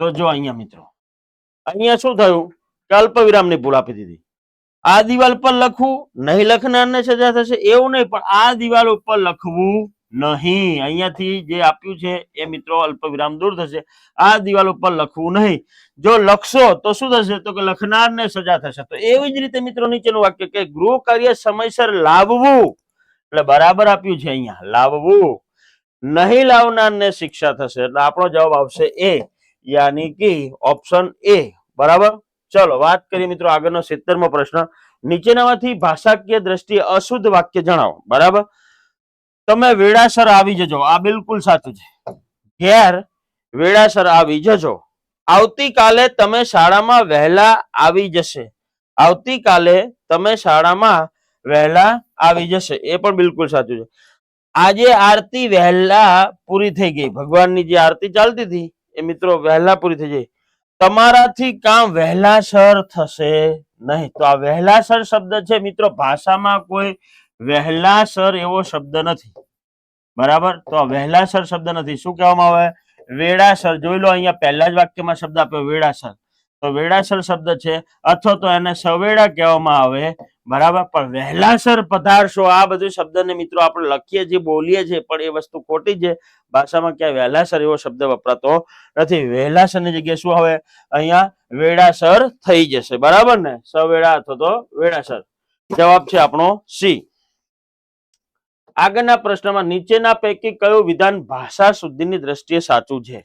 તો જો અહીંયા મિત્રો, અહીંયા શું થયું કે અલ્પવિરામની ભૂલ આપી દીધી. આ દિવાલ પર લખવું, નહીં લખનારને સજા થશે એવું નહીં, પણ આ દિવાલ ઉપર લખવું નહીં. અહીંયાથી જે આપ્યું છે એ મિત્રો અલ્પવિરામ દૂર થશે. આ દિવાલ ઉપર લખવું નહીં. જો લખશો તો શું થશે? તો કે લખનારને સજા થશે. તો એવી જ રીતે મિત્રો નીચેનું વાક્ય કે ગૃહ કાર્ય સમયસર લાવવું, એટલે બરાબર આપ્યું છે અહીંયા લાવવું, નહીં લાવનારને શિક્ષા થશે. એટલે આપણો જવાબ આવશે એ, યાની કે ઓપ્શન એ. બરાબર. ચલો વાત કરીએ મિત્રો આગળનો 70મો પ્રશ્ન. નીચેનામાંથી ભાષાકીય દ્રષ્ટિએ અશુદ્ધ વાક્ય જણાવો. બરાબર. તમે વેળાસર આવી જજો, આ બિલકુલ સાચું છે. ઘેર વેળાસર આવી જજો. આવતીકાલે તમે શાળામાં વહેલા આવી જશે, આવતીકાલે તમે શાળામાં વહેલા આવી જશે, એ પણ બિલકુલ સાચું છે. આજે આરતી વહેલા પૂરી થઈ ગઈ, ભગવાનની જે આરતી ચાલતી હતી એ મિત્રો વહેલા પૂરી થઈ ગઈ. તમારાથી કામ વહેલાસર થશે નહીં. તો આ વહેલાસર શબ્દ છે મિત્રો, ભાષામાં કોઈ વહેલાસર એવો શબ્દ નથી. બરાબર. તો આ વહેલાસર શબ્દ નથી. શું કહેવામાં આવે? વેળાસર. જોઈ લો અહીંયા પહેલા જ વાક્યમાં શબ્દ આપ્યો વેળાસર. તો વેળાસર શબ્દ છે, અથવા તો એને સવેળા કહેવામાં આવે. બરાબર. પણ વહેલાસર પધારશો, આ બધું શબ્દને મિત્રો આપણે લખીએ છીએ, બોલીએ છીએ, પણ એ વસ્તુ ખોટી છે. ભાષામાં ક્યાંય વહેલાસર એવો શબ્દ વપરાતો નથી. વહેલાસરની જગ્યાએ શું આવે? અહીંયા વેળાસર થઈ જશે. બરાબર ને? સવેળા અથવા તો વેળાસર. જવાબ છે આપણો સી. આગળના પ્રશ્નમાં નીચેના પૈકી કયું વિધાન ભાષા શુદ્ધિની દ્રષ્ટિએ સાચું છે?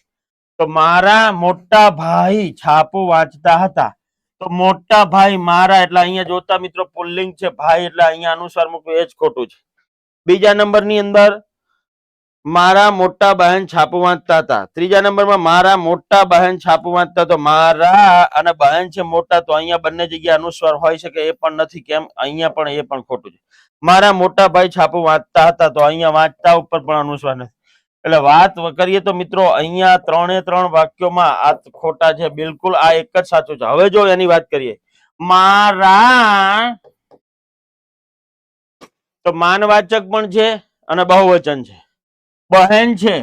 તો મારા મોટા ભાઈ છાપું વાંચતા હતા. તો મોટા ભાઈ મારા, એટલે અહીંયા જોતા મિત્રો પુલ્લિંગ છે, ભાઈ એટલે અહીંયા અનુસ્વાર મૂકવું એ જ ખોટું છે. બીજા નંબરની અંદર મારા મોટા બહેન છાપું વાંચતા હતા. ત્રીજા નંબરમાં મારા મોટા બહેન છાપું વાંચતા. તો મારા અને બહેન છે મોટા, તો અહીંયા બંને જગ્યાએ અનુસ્વાર હોય શકે, એ પણ નથી. કેમ? અહીંયા પણ એ પણ ખોટું છે. મારા મોટા ભાઈ છાપું વાંચતા હતા, તો અહીંયા વાંચતા ઉપર પણ અનુસ્વાર નથી. એટલે વાત કરીએ તો મિત્રો અહીંયા ત્રણે ત્રણ વાક્યોમાં આ ખોટા છે બિલકુલ. આ એક જ સાચું છે. હવે જો એની વાત કરીએ, મારા, તો માનવાચક પણ છે અને બહુવચન છે. બહેન છે,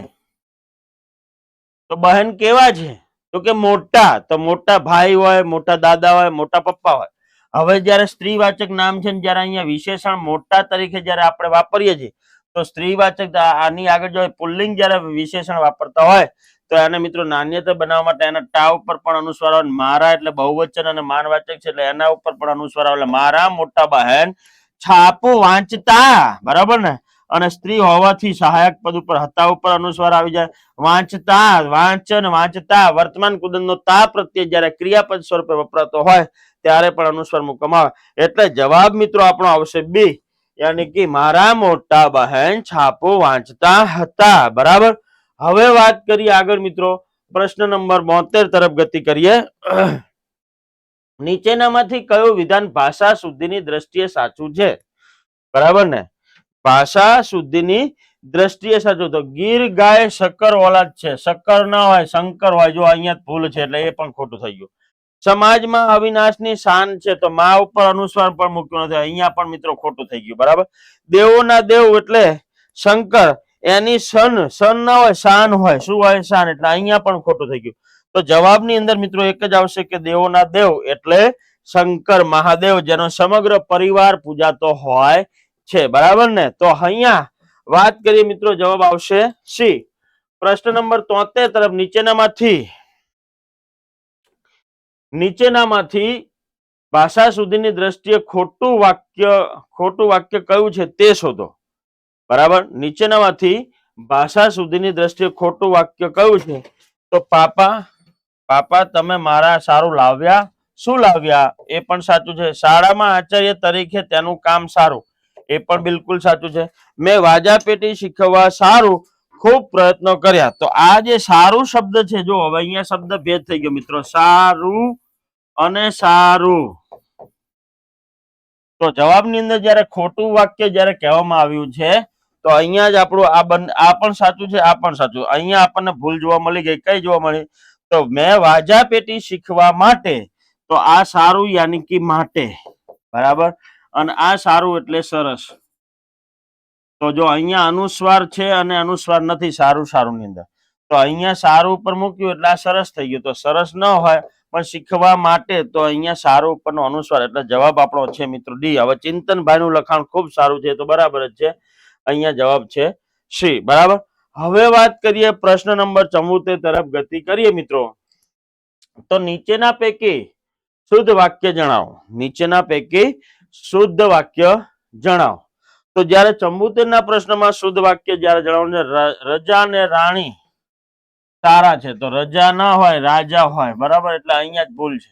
તો બહેન કેવા છે? તો કે મોટા. તો મોટા ભાઈ હોય, મોટા દાદા હોય, મોટા પપ્પા હોય. હવે જયારે સ્ત્રીવાચક નામ છે, જયારે અહીંયા વિશેષણ મોટા તરીકે જયારે આપણે વાપરીએ છીએ, તો સ્ત્રીવાચક આની આગળ જો પુલ્લિંગ જયારે વિશેષણ વાપરતા હોય તો એને મિત્રો નાન્યતા બનાવવા માટે એના ટા ઉપર પણ અનુસ્વાર આવે. મારા એટલે બહુવચન અને માનવાચક છે એટલે એના ઉપર પણ અનુસ્વાર આવે. મારા મોટા બહેન છાપું વાંચતા. બરાબર ને? અને સ્ત્રી હોવાથી સહાયક પદ ઉપર હતા ઉપર અનુસ્વાર આવી જાય. વાંચતા, વાંચન, વાંચતા વર્તમાન કુદરતનો તા પ્રત્યે જ્યારે ક્રિયાપદ સ્વરૂપે વપરાતો હોય ત્યારે પણ અનુસ્વાર મૂકવામાં આવે. એટલે જવાબ મિત્રો આપણો આવશે બી, યાની કે મારા મોટા બહેન છાપો વાંચતા હતા. બરાબર. હવે વાત કરીએ આગળ મિત્રો, પ્રશ્ન નંબર 72 તરફ ગતિ કરીએ. નીચેનામાંથી કયું વિધાન ભાષા શુદ્ધિની દ્રષ્ટિએ સાચું છે? બરાબર ને? ભાષા શુદ્ધિની દ્રષ્ટિએ સાચું. તો ગીર ગાય શક્કર ઓલાદ છે, શક્કર ના હોય શંકર હોય. જો અહીંયા ભૂલ છે એટલે એ પણ ખોટું થઈ ગયું. સમાજમાં અવિનાશની શાન છે, તો મા ઉપર અનુસ્વાર પણ મૂક્યો નથી, અહીંયા પણ મિત્રો ખોટું થઈ ગયું. બરાબર. દેવોના દેવ એટલે શંકર, એની સન ના હોય શાન હોય. શું હોય? શાન. એટલે અહીંયા પણ ખોટું થઈ ગયું. તો જવાબની અંદર મિત્રો એક જ આવશે કે દેવોના દેવ એટલે શંકર મહાદેવ, જેનો સમગ્ર પરિવાર પૂજાતો હોય છે. બરાબર ને? તો અહીંયા વાત કરીએ મિત્રો, જવાબ આવશે સી. પ્રશ્ન નંબર 73 તરફ નીચેનામાંથી ભાષા સુધીની દ્રષ્ટિએ ખોટું વાક્ય કયું છે તે શોધો. બરાબર. નીચેનામાંથી ભાષા સુધીની દ્રષ્ટિએ ખોટું વાક્ય કયું છે? તો પાપા તમે મારા સારું લાવ્યા. શું લાવ્યા? એ પણ સાચું છે. શાળામાં આચાર્ય તરીકે તેનું કામ સારું, એ પણ બિલકુલ સાચું છે. મેં વાજા પેટી શીખવવા સારું ખૂબ પ્રયત્નો કર્યા. તો આ જે સારું શબ્દ છે, જો હવે અહીંયા શબ્દ ભેદ થઈ ગયો મિત્રો, સારું અને સારું. તો જવાબની અંદર જયારે ખોટું વાક્ય જયારે કહેવામાં આવ્યું છે, તો અહીંયા જ આપણું આ પણ સાચું છે, આ પણ સાચું. અહીંયા આપણને ભૂલ જોવા મળી ગઈ. કઈ જોવા મળી? તો મેં વાજા પેટી શીખવા માટે, તો આ સારું યાની કે માટે. બરાબર. અને આ સારું એટલે સરસ. તો જો અહીંયા અનુસ્વાર છે અને અનુસ્વાર નથી સારું ની અંદર, તો અહીંયા સારું ઉપર મૂક્યું એટલે આ સરસ થઈ ગયું. તો સરસ ન હોય પણ શીખવા માટે, તો અહીંયા સારું ઉપરનો અનુસ્વાર. એટલે જવાબ આપણો છે મિત્રો ડી. હવે ચિંતનભાઈ નું લખાણ ખૂબ સારું છે, તો બરાબર જ છે. અહીંયા જવાબ છે સી. બરાબર. હવે વાત કરીએ પ્રશ્ન નંબર 74 તરફ ગતિ કરીએ મિત્રો. તો નીચેના પૈકી શુદ્ધ વાક્ય જણાવો. નીચેના પૈકી શુદ્ધ વાક્ય જણાવો. તો જયારે 74 ના પ્રશ્નમાં શુદ્ધ વાક્ય જયારે જણાવવાનું, રજા ને રાણી સારા છે, તો રજા ના હોય રાજા હોય. બરાબર. એટલે અહીંયા જ ભૂલ છે.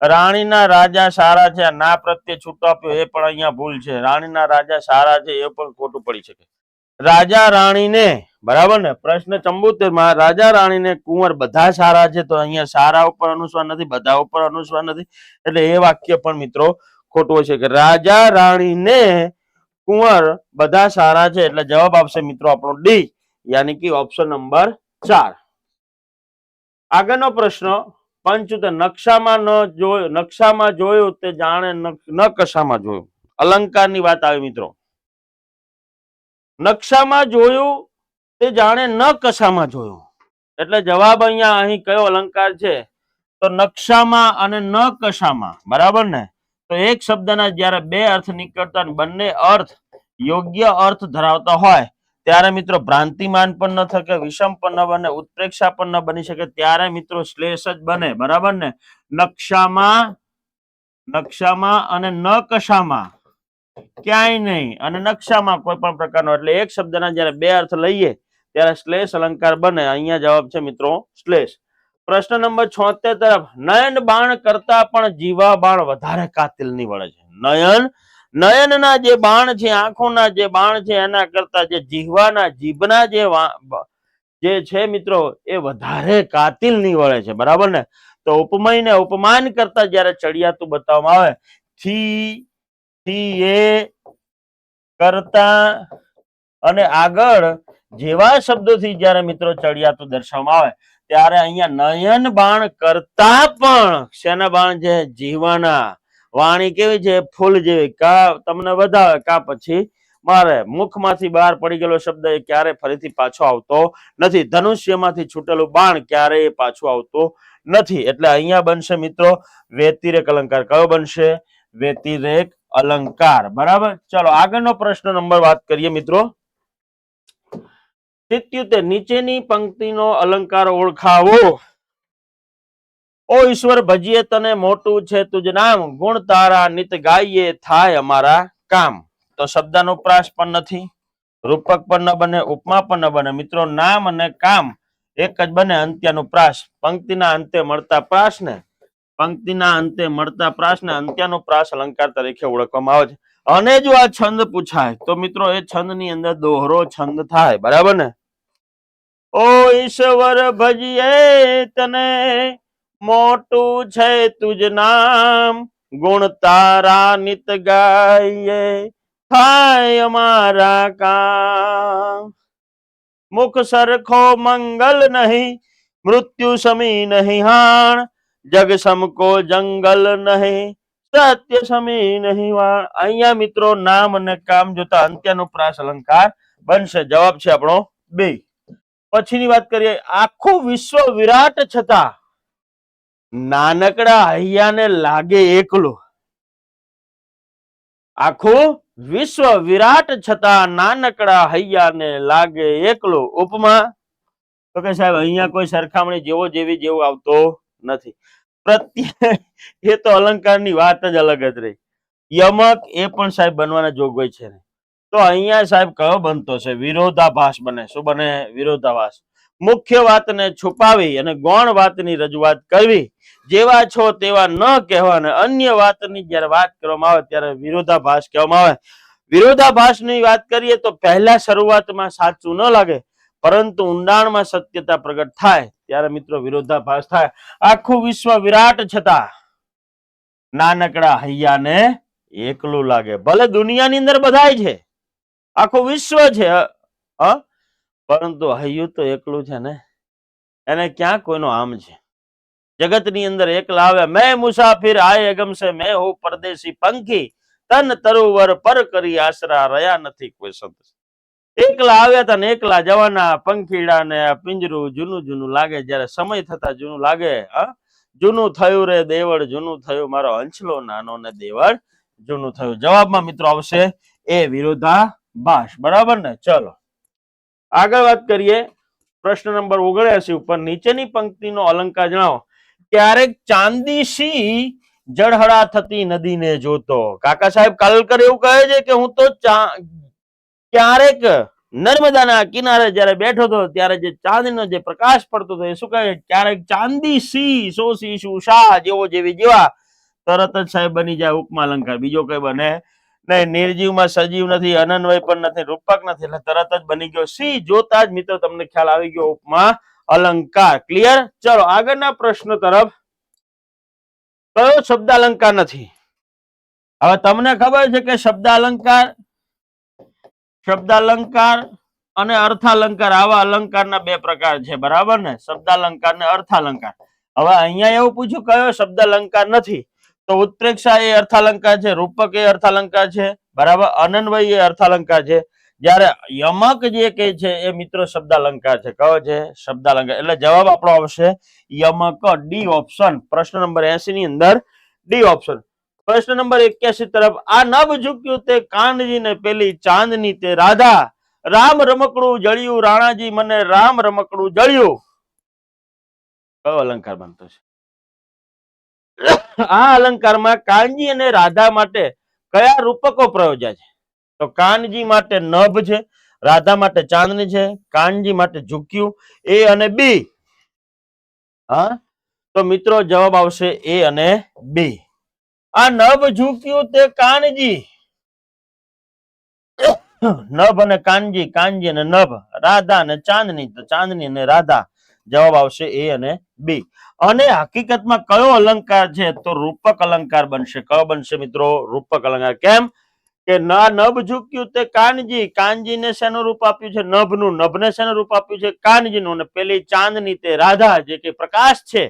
રાણીના રાજા સારા છે, ના પ્રત્યે છૂટો આપ્યો, એ પણ અહીંયા ભૂલ છે. રાણીના રાજા સારા છે, એ પણ ખોટું પડી શકે. રાજા રાણીને, બરાબર ને? પ્રશ્ન 74 માં રાજા રાણીને કુંવર બધા સારા છે, તો અહીંયા સારા ઉપર અનુસ્વાર નથી, બધા ઉપર અનુસ્વાર નથી. એટલે એ વાક્ય પણ મિત્રો ખોટું છે કે રાજા રાણીને કુંવર બધા સારા છે. એટલે જવાબ આવશે મિત્રો આપણો ડી, યાની કે ઓપ્શન નંબર 4. આગળનો પ્રશ્ન 75. નકશામાં જોયું તે જાણે ન કશામાં જોયું. અલંકારની વાત આવી મિત્રો. નકશામાં જોયું તે જાણે ન કશામાં જોયું. એટલે જવાબ અહીં કયો અલંકાર છે? તો નકશામાં અને ન કશામાં. બરાબર ને? તો એક શબ્દના જયારે બે અર્થ નીકળતા, બંને અર્થ યોગ્ય અર્થ ધરાવતા હોય ત્યારે મિત્રો ભ્રાંતિમાન પણ ન શકે, વિષમ પણ ન બને, ઉત્પ્રેક્ષા પણ ન બની શકે. ત્યારે મિત્રો શ્લેષ જ બને. બરાબર ને? નકશામાં અને ન કશામાં ક્યાંય નહીં, અને નકશામાં કોઈ પણ પ્રકારનો. એટલે એક શબ્દના જયારે બે અર્થ લઈએ ત્યારે શ્લેષ અલંકાર બને. અહીંયા જવાબ છે મિત્રો શ્લેષ. પ્રશ્ન નંબર 76 તરફ, નયન બાણ કરતા પણ જીવા બાણ વધારે કાતિલ નીવડે છે. નયનના જે બાણ છે, આંખોના જે બાણ છે, એના કરતા જે જીભના જે છે મિત્રો, એ વધારે કાતિલ નીવડે છે. બરાબર ને? તો ઉપમયને ઉપમાન કરતા જયારે ચડિયાતું બતાવવામાં આવે, થી એ કરતા અને આગળ જેવા શબ્દોથી જયારે મિત્રો ચડિયાતું દર્શાવવામાં આવે ત્યારે અહીંયા નયન બાણ કરતા પણ શેના બાણ છે? જીવાના. વાણી કેવી છે? ફૂલ જેવી. કા તમને વધાવે, કા પછી મારે. મુખમાંથી બહાર પડી ગયેલો શબ્દ એ ક્યારે ફરીથી પાછો આવતો નથી. ધનુષ્યમાંથી છૂટેલું બાણ ક્યારેય પાછું આવતો નથી. એટલે અહીંયા બનશે મિત્રો વ્યતિરેક અલંકાર. કયો બનશે? વ્યતિરેક અલંકાર. બરાબર. ચલો આગળનો પ્રશ્ન નંબર વાત કરીએ મિત્રો. 77. નીચેની પંક્તિનો અલંકાર ઓળખાવો. ઓ ઈશ્વર ભજીએ તને, મોટું છે તુજ નામ, ગુણ તારા નિત ગાઈએ થાય અમારા કામ. તો શબ્દાનુપ્રાસ પણ નથી, રૂપક પણ ન બને, ઉપમા પણ ન બને. મિત્રો નામ અને કામ એક જ બને, અંત્યનું પ્રાસ. પંક્તિના અંતે મળતા પ્રાસને અંત્યનું પ્રાસ અલંકાર તરીકે ઓળખવામાં આવે છે. અને જો આ છંદ પૂછાય તો મિત્રો એ છંદ ની અંદર દોહરો છંદ થાય, બરાબર ને? ઓ ઈશ્વર ભજીએ તને, મોટું છે તુજ નામ, ગુણ તારા નિત ગાઈએ, થાય અમારા કામ. મુખ સરખો મંગલ નહીં, મૃત્યુ સમી નહીં હાણ, જગ સમકો જંગલ નહીં, સત્ય સમી નહીં વાણ. અહીંયા મિત્રો નામ અને કામ જોતા અંત્યનો પ્રાસ અલંકાર બનશે. જવાબ છે આપણો બે. પછીની વાત કરીએ, આખું વિશ્વ વિરાટ છતાં નાનકડા હૈયાને લાગે એકલો. આખું વિશ્વ વિરાટ છતાં નાનકડા હૈયાને લાગે એકલો. ઉપમા તો કે સાહેબ અહીંયા કોઈ સરખામણી જેવો આવતો નથી. પ્રત્યય એ તો અલંકારની વાત જ અલગ જ રહી. યમક એ પણ સાહેબ બનવાના જોગવાઈ છે. તો અહીંયા સાહેબ કયો બનતો છે? વિરોધાભાસ બને. શું બને? વિરોધાભાસ. મુખ્ય વાતને છુપાવી અને ગૌણ વાતની રજૂઆત કરવી, જેવા છો તેવા ન કહેવાને અન્ય વાતની જ્યારે વાત કરવામાં આવે ત્યારે વિરોધાભાસ કહેવામાં આવે. વિરોધાભાસની વાત કરીએ તો પહેલા શરૂઆતમાં સાચું ન લાગે, પરંતુ ઊંડાણમાં સત્યતા પ્રગટ થાય ત્યારે મિત્રો વિરોધાભાસ થાય. આખું વિશ્વ વિરાટ છતાં નાનકડા હૈયાને એકલું લાગે. ભલે દુનિયાની અંદર બધાય છે, આખું વિશ્વ છે, પરંતુ હૈયું તો એકલું છે ને, એને ક્યાં કોઈનો આમ છે? જગતની અંદર એકલા આવે. મેં મુસાફિર આયે ગમ સે, મેં હું પરદેશી પંખી, તન તરુવર પર કરી આશરા, રહ્યા નથી કોઈ સંત. એકલા આવ્યા હતા ને એકલા જવાના. પંખીડા ને પિંજરું જૂનું જૂનું લાગે, જયારે સમય થતા જૂનું લાગે. જૂનું થયું રે દેવળ, જૂનું થયું મારો હંસલો નાનો ને દેવળ જૂનું થયું. જવાબમાં મિત્રો આવશે એ વિરોધાભાસ, બરાબર ને? ચલો આગળ વાત કરીએ. પ્રશ્ન નંબર 79 ઉપર નીચેની પંક્તિનો અલંકાર જણાવો. ક્યારેક ચાંદી સી જળહળા થતી નદીને જોતો. કાકા સાહેબ કાલકર એવું કહે છે કે હું તો ક્યારેક નર્મદાના કિનારે જયારે બેઠો હતો ત્યારે જે ચાંદીનો જે પ્રકાશ પડતો હતો એ શું કહે? ક્યારેક ચાંદી સી, સો સી શું શાહ, જેવો જેવી જેવા, તરત જ સાહેબ બની જાય ઉપમા અલંકાર. બીજો કઈ બને નહીં. નિર્જીવમાં સજીવ નથી, અનન્વય પણ નથી, રૂપક નથી, એટલે તરત જ બની ગયો સી. જોતા જ મિત્રો તમને ખ્યાલ આવી ગયો ઉપમા અલંકાર. ક્લિયર? ચલો આગળના પ્રશ્ન તરફ. કયો શબ્દ અલંકાર નથી? હવે તમને ખબર છે કે શબ્દ અલંકાર અને અર્થાલંકાર, આવા અલંકારના બે પ્રકાર છે, બરાબર ને? શબ્દ અલંકાર ને અર્થાલંકાર. હવે અહીંયા એવું પૂછ્યું કયો શબ્દ અલંકાર નથી, તો ઉત્પ્રેક્ષા એ અર્થાલંકાર છે, રૂપક એ અર્થાલંકાર છે, બરાબર. અનન્વય એ અર્થાલંકાર છે. જ્યારે યમક જે કે છે એ મિત્રો શબ્દ અલંકાર છે. કયો છે? શબ્દ અલંકાર. એટલે જવાબ આપણો આવશે યમક, ડી ઓપ્શન. પ્રશ્ન નંબર 80 ની અંદર ડી ઓપ્શન. પ્રશ્ન નંબર 81 તરફ. આ નભ ઝૂક્યું તે કાનજી ને પેલી ચાંદની તે રાધા, રામ રમકડું જળ્યું રાણાજી મને, રામ રમકડું જળ્યું. કયો અલંકાર બનતો છે? આ અલંકારમાં કાનજી અને રાધા માટે કયા રૂપકો પ્રયોજ્યા છે? તો કાનજી માટે નભ છે, રાધા માટે ચાંદની છે, કાનજી માટે ઝૂક્યું. એ અને બી. તો મિત્રો જવાબ આવશે એ અને બી. આ નભ ઝૂક્યું તે કાનજી, નભ અને કાનજી, કાનજી અને નભ, રાધા અને ચાંદની, તો ચાંદની અને રાધા. જવાબ આવશે એ અને બી. અને હકીકતમાં કયો અલંકાર છે? તો રૂપક અલંકાર બનશે. કયો બનશે મિત્રો? રૂપક અલંકાર. કેમ કે ના નભ ઝૂક્યું તે કાનજી, કાનજી ને શેનું રૂપ આપ્યું છે? નભનું. નભને શેનું રૂપ આપ્યું છે? કાનજીનું. અને પેલી ચાંદની તે રાધા, જે કે પ્રકાશ છે,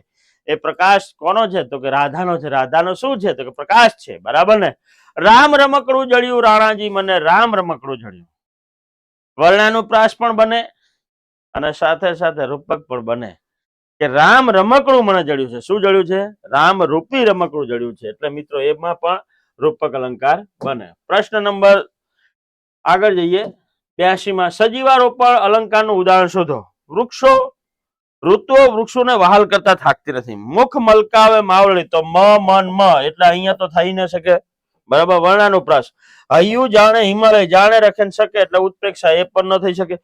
એ પ્રકાશ કોનો છે? તો કે રાધાનો છે. રાધાનો શું છે? તો કે પ્રકાશ છે, બરાબર ને? રામ રમકડું જળ્યું રાણાજી મને, રામ રમકડું જળ્યું. વર્ણાનુપ્રાસ પણ બને અને સાથે સાથે રૂપક પણ બને કે રામ રમકડું મને જળ્યું છે. શું જળ્યું છે? રામ રૂપી રમકડું જળ્યું છે. એટલે મિત્રો એમાં પણ રૂપક અલંકાર બને. પ્રશ્ન નંબર આગળ જઈએ. 82 માં સજીવારોપણ અલંકારનું ઉદાહરણ શોધો. વૃક્ષો, ઋતુઓ વૃક્ષોને વહાલ કરતા થાકતી નથી. મુખ મલકાવે માવળી, તો મ મન મ, એટલે અહીંયા તો થઈ ન શકે. બરાબર, વર્ણાનુપ્રાસ. હૈયું જાણે હિમાલય, જાણે રખન શકે એટલે ઉત્પ્રેક્ષા, એ પણ ન થઈ શકે.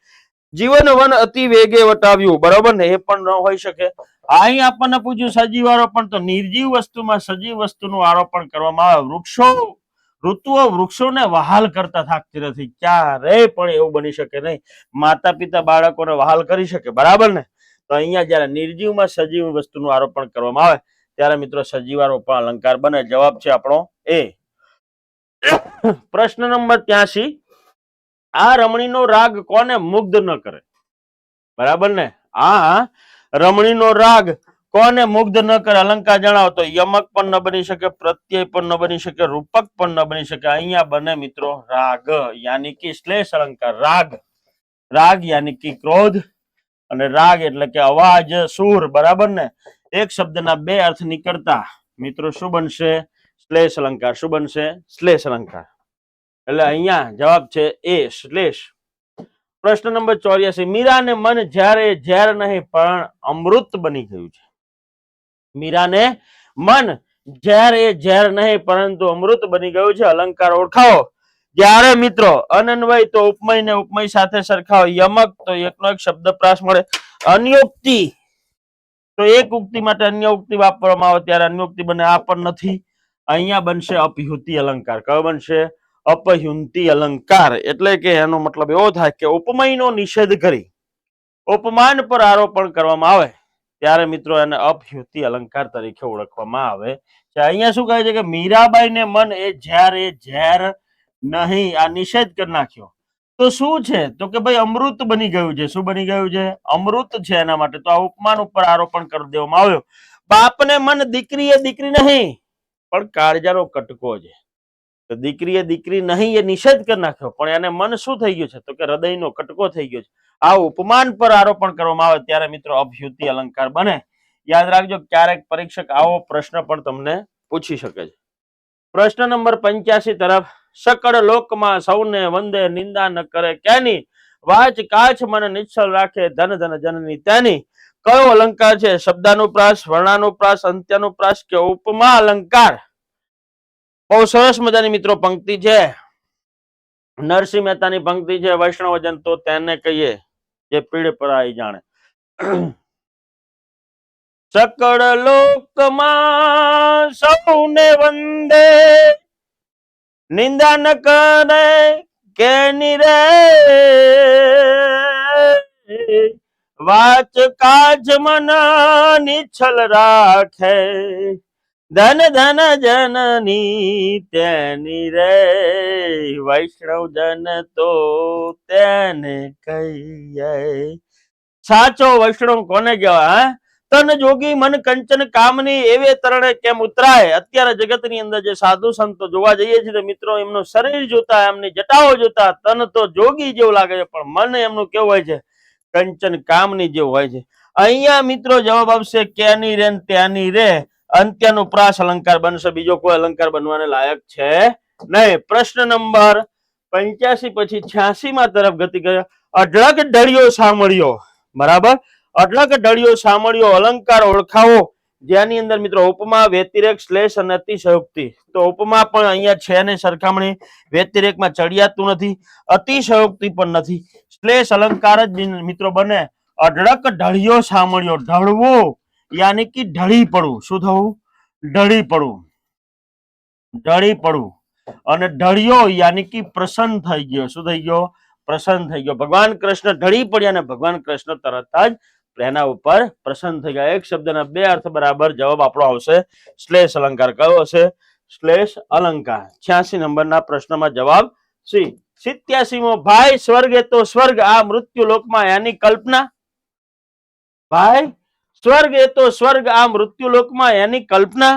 જીવન વન અતિ વેગે વટાવ્યું, બરાબર ને, એ પણ ન હોઈ શકે. અહીં આપણને પૂછ્યું સજીવ આરોપણ, તો નિર્જીવ વસ્તુમાં સજીવ વસ્તુનું આરોપણ કરવામાં આવે. વૃક્ષો, ઋતુઓ વૃક્ષોને વહાલ કરતા થાકતી નથી, ક્યારેય પણ એવું બની શકે નહીં. માતા પિતા બાળકોને વહાલ કરી શકે, બરાબર ને. તો અહીંયા જયારે નિર્જીવમાં સજીવ વસ્તુનું આરોપણ કરવામાં આવે ત્યારે મિત્રો સજીવારોપણ અલંકાર બને. જવાબ છે આપણો એ. પ્રશ્ન નંબર 83, આ રમણીનો રાગ કોને મુગ્ધ ન કરે? બરાબર ને, આ રમણીનો રાગ કોને મુગ્ધ ન કરે? અલંકાર જણાવો. તો યમક પણ ન બની શકે, પ્રત્યય પણ ન બની શકે, રૂપક પણ ન બની શકે. અહીંયા બને મિત્રો રાગ, યાની કે શ્લેષ અલંકાર. રાગ, રાગ યાની કે ક્રોધ, અને રાગ એટલે કે અવાજ, સુર, બરાબર ને. એક શબ્દના બે અર્થ નીકળતા મિત્રો શું બનશે? શ્લેષ અલંકાર. શું બનશે? શ્લેષ અલંકાર. એટલે અહીંયા જવાબ છે એ, શ્લેષ. પ્રશ્ન નંબર 84, મીરાને મન જ્યારે ઝેર નહીં પણ અમૃત બની ગયું છે. મીરાને મન જ્યારે ઝેર નહીં પરંતુ અમૃત બની ગયું છે. અલંકાર ઓળખાવો. જ્યારે મિત્રો અનન્વય તો ઉપમય ને ઉપમય સાથે સરખાવો. યમક તો એકનો એક શબ્દ પ્રાસ મળે. અન્યોક્તિ તો એક ઉક્તિ માટે અન્ય ઉક્તિ વાપરવામાં આવે ત્યારે અન્યોક્તિ બને, આ પણ નથી. અહીંયા બનશે અપહ્યુતિ અલંકાર. કયો બનશે? અપહ્યુંતિ અલંકાર. એટલે કે એનો મતલબ એવો થાય કે ઉપમયનો નિષેધ કરી ઉપમાન પર આરોપણ કરવામાં આવે ત્યારે મિત્રો એને અપહ્યુતિ અલંકાર તરીકે ઓળખવામાં આવે છે. અહીંયા શું કહે છે કે મીરાબાઈ ને મન એ ઝેર નહીં, આ નિષેધ કરી નાખ્યો. તો શું છે? તો કે ભાઈ અમૃત બની ગયું છે. શું બની ગયું છે? અમૃત છે. એના માટે તો આ ઉપમાન ઉપર આરોપણ કરી દેવામાં આવ્યો. બાપને મન દીકરી એ દીકરી નહીં પણ કાળજાનો કટકો છે. તો દીકરી એ દીકરી નહીં એ નિષેધ કરી નાખ્યો, પણ એને મન શું થઈ ગયું છે? તો કે હૃદયનો કટકો થઈ ગયો છે. આ ઉપમાન પર આરોપણ કરવામાં આવે ત્યારે મિત્રો અપહ્યુતિ અલંકાર બને. યાદ રાખજો, ક્યારેક પરીક્ષક આવો પ્રશ્ન પણ તમને પૂછી શકે છે. પ્રશ્ન નંબર 85 તરફ. સકળ લોકમાં સૌને વંદે, નિંદા ન કરે કેની, વાચ કાચ મન નિશ્ચલ રાખે, ધન ધન જનની તેની. કયો અલંકાર છે? શબ્દાનુપ્રાસ, વર્ણાનુપ્રાસ, અંત્યાનુપ્રાસ કે ઉપમા અલંકાર? બહુ સરસ મજાની મિત્રો પંક્તિ છે. નરસિંહ મહેતાની પંક્તિ છે. વૈષ્ણવજન તો તેને કહીએ જે પીડ પરાઈ જાણે. સકળ લોકમાં સૌને વંદે, નિંદા ન કરે કેની રે, વાચ કાજ મન નિશ્ચલ રાખે, ધન ધન જનની તેની રે, વૈષ્ણવ જન તો તેને કહીએ. સાચો વૈષ્ણવ કોને કહેવાય? તન જોગી મન કંચન કામની, એવે તરણે કેમ ઉતરાય. અત્યારે જગતની અંદર જે સાધુ સંતો જોવા જઈએ છીએ મિત્રો, એમનું શરીર જોતા, એમની જટાઓ જોતા તન તો જોગી જેવું લાગે છે, પણ મન એમનું કેવું હોય છે? કંચન કામની જેવું હોય છે. અહીંયા મિત્રો જવાબ આવશે કેની રે ત્યાંની રે. અંત્યાનુપ્રાસ અલંકાર બનશે. બીજો કોઈ અલંકાર બનવાને લાયક છે નહીં. પ્રશ્ન નંબર 85 પછી 86 માં તરફ ગતિ કરે. અઢળક ઢળિયો સાંભળ્યો, બરાબર. અઢળક ઢળિયો સાંભળ્યો અલંકાર ઓળખાવો. જેની અંદર મિત્રો ઉપમા, વ્યતિરેક, શ્લેષ અને અતિશયોક્તિ. તો ઉપમા પણ અહીંયા છે ને સરખામણી. વ્યતિરેકમાં ચડિયાતું નથી, અતિશયોક્તિ પણ નથી. શ્લેષ અલંકાર જ મિત્રો બને. અઢળક ઢળિયો સાંભળ્યો. ઢળવું યાની કે ઢળી પડવું. શું થવું? ઢળી પડવું. ઢળી પડવું. અને ઢળિયો યાની કે પ્રસન્ન થઈ ગયો. શું થઈ ગયો? પ્રસન્ન થઈ ગયો. ભગવાન કૃષ્ણ ઢળી પડ્યા અને ભગવાન કૃષ્ણ તરત જ એના ઉપર પ્રસન્ન થઈ ગયા. એક શબ્દના બે અર્થ બરાબર. જવાબ આપણો આવશે શ્લેષ અલંકાર. કયો હશે? શ્લેષ અલંકાર. 86 નંબરના પ્રશ્નમાં જવાબ સી. 87મો. ભાઈ સ્વર્ગ એ તો સ્વર્ગ, આ મૃત્યુ લોકમાં એની કલ્પના. ભાઈ સ્વર્ગ એ તો સ્વર્ગ, આ મૃત્યુ લોકમાં એની કલ્પના.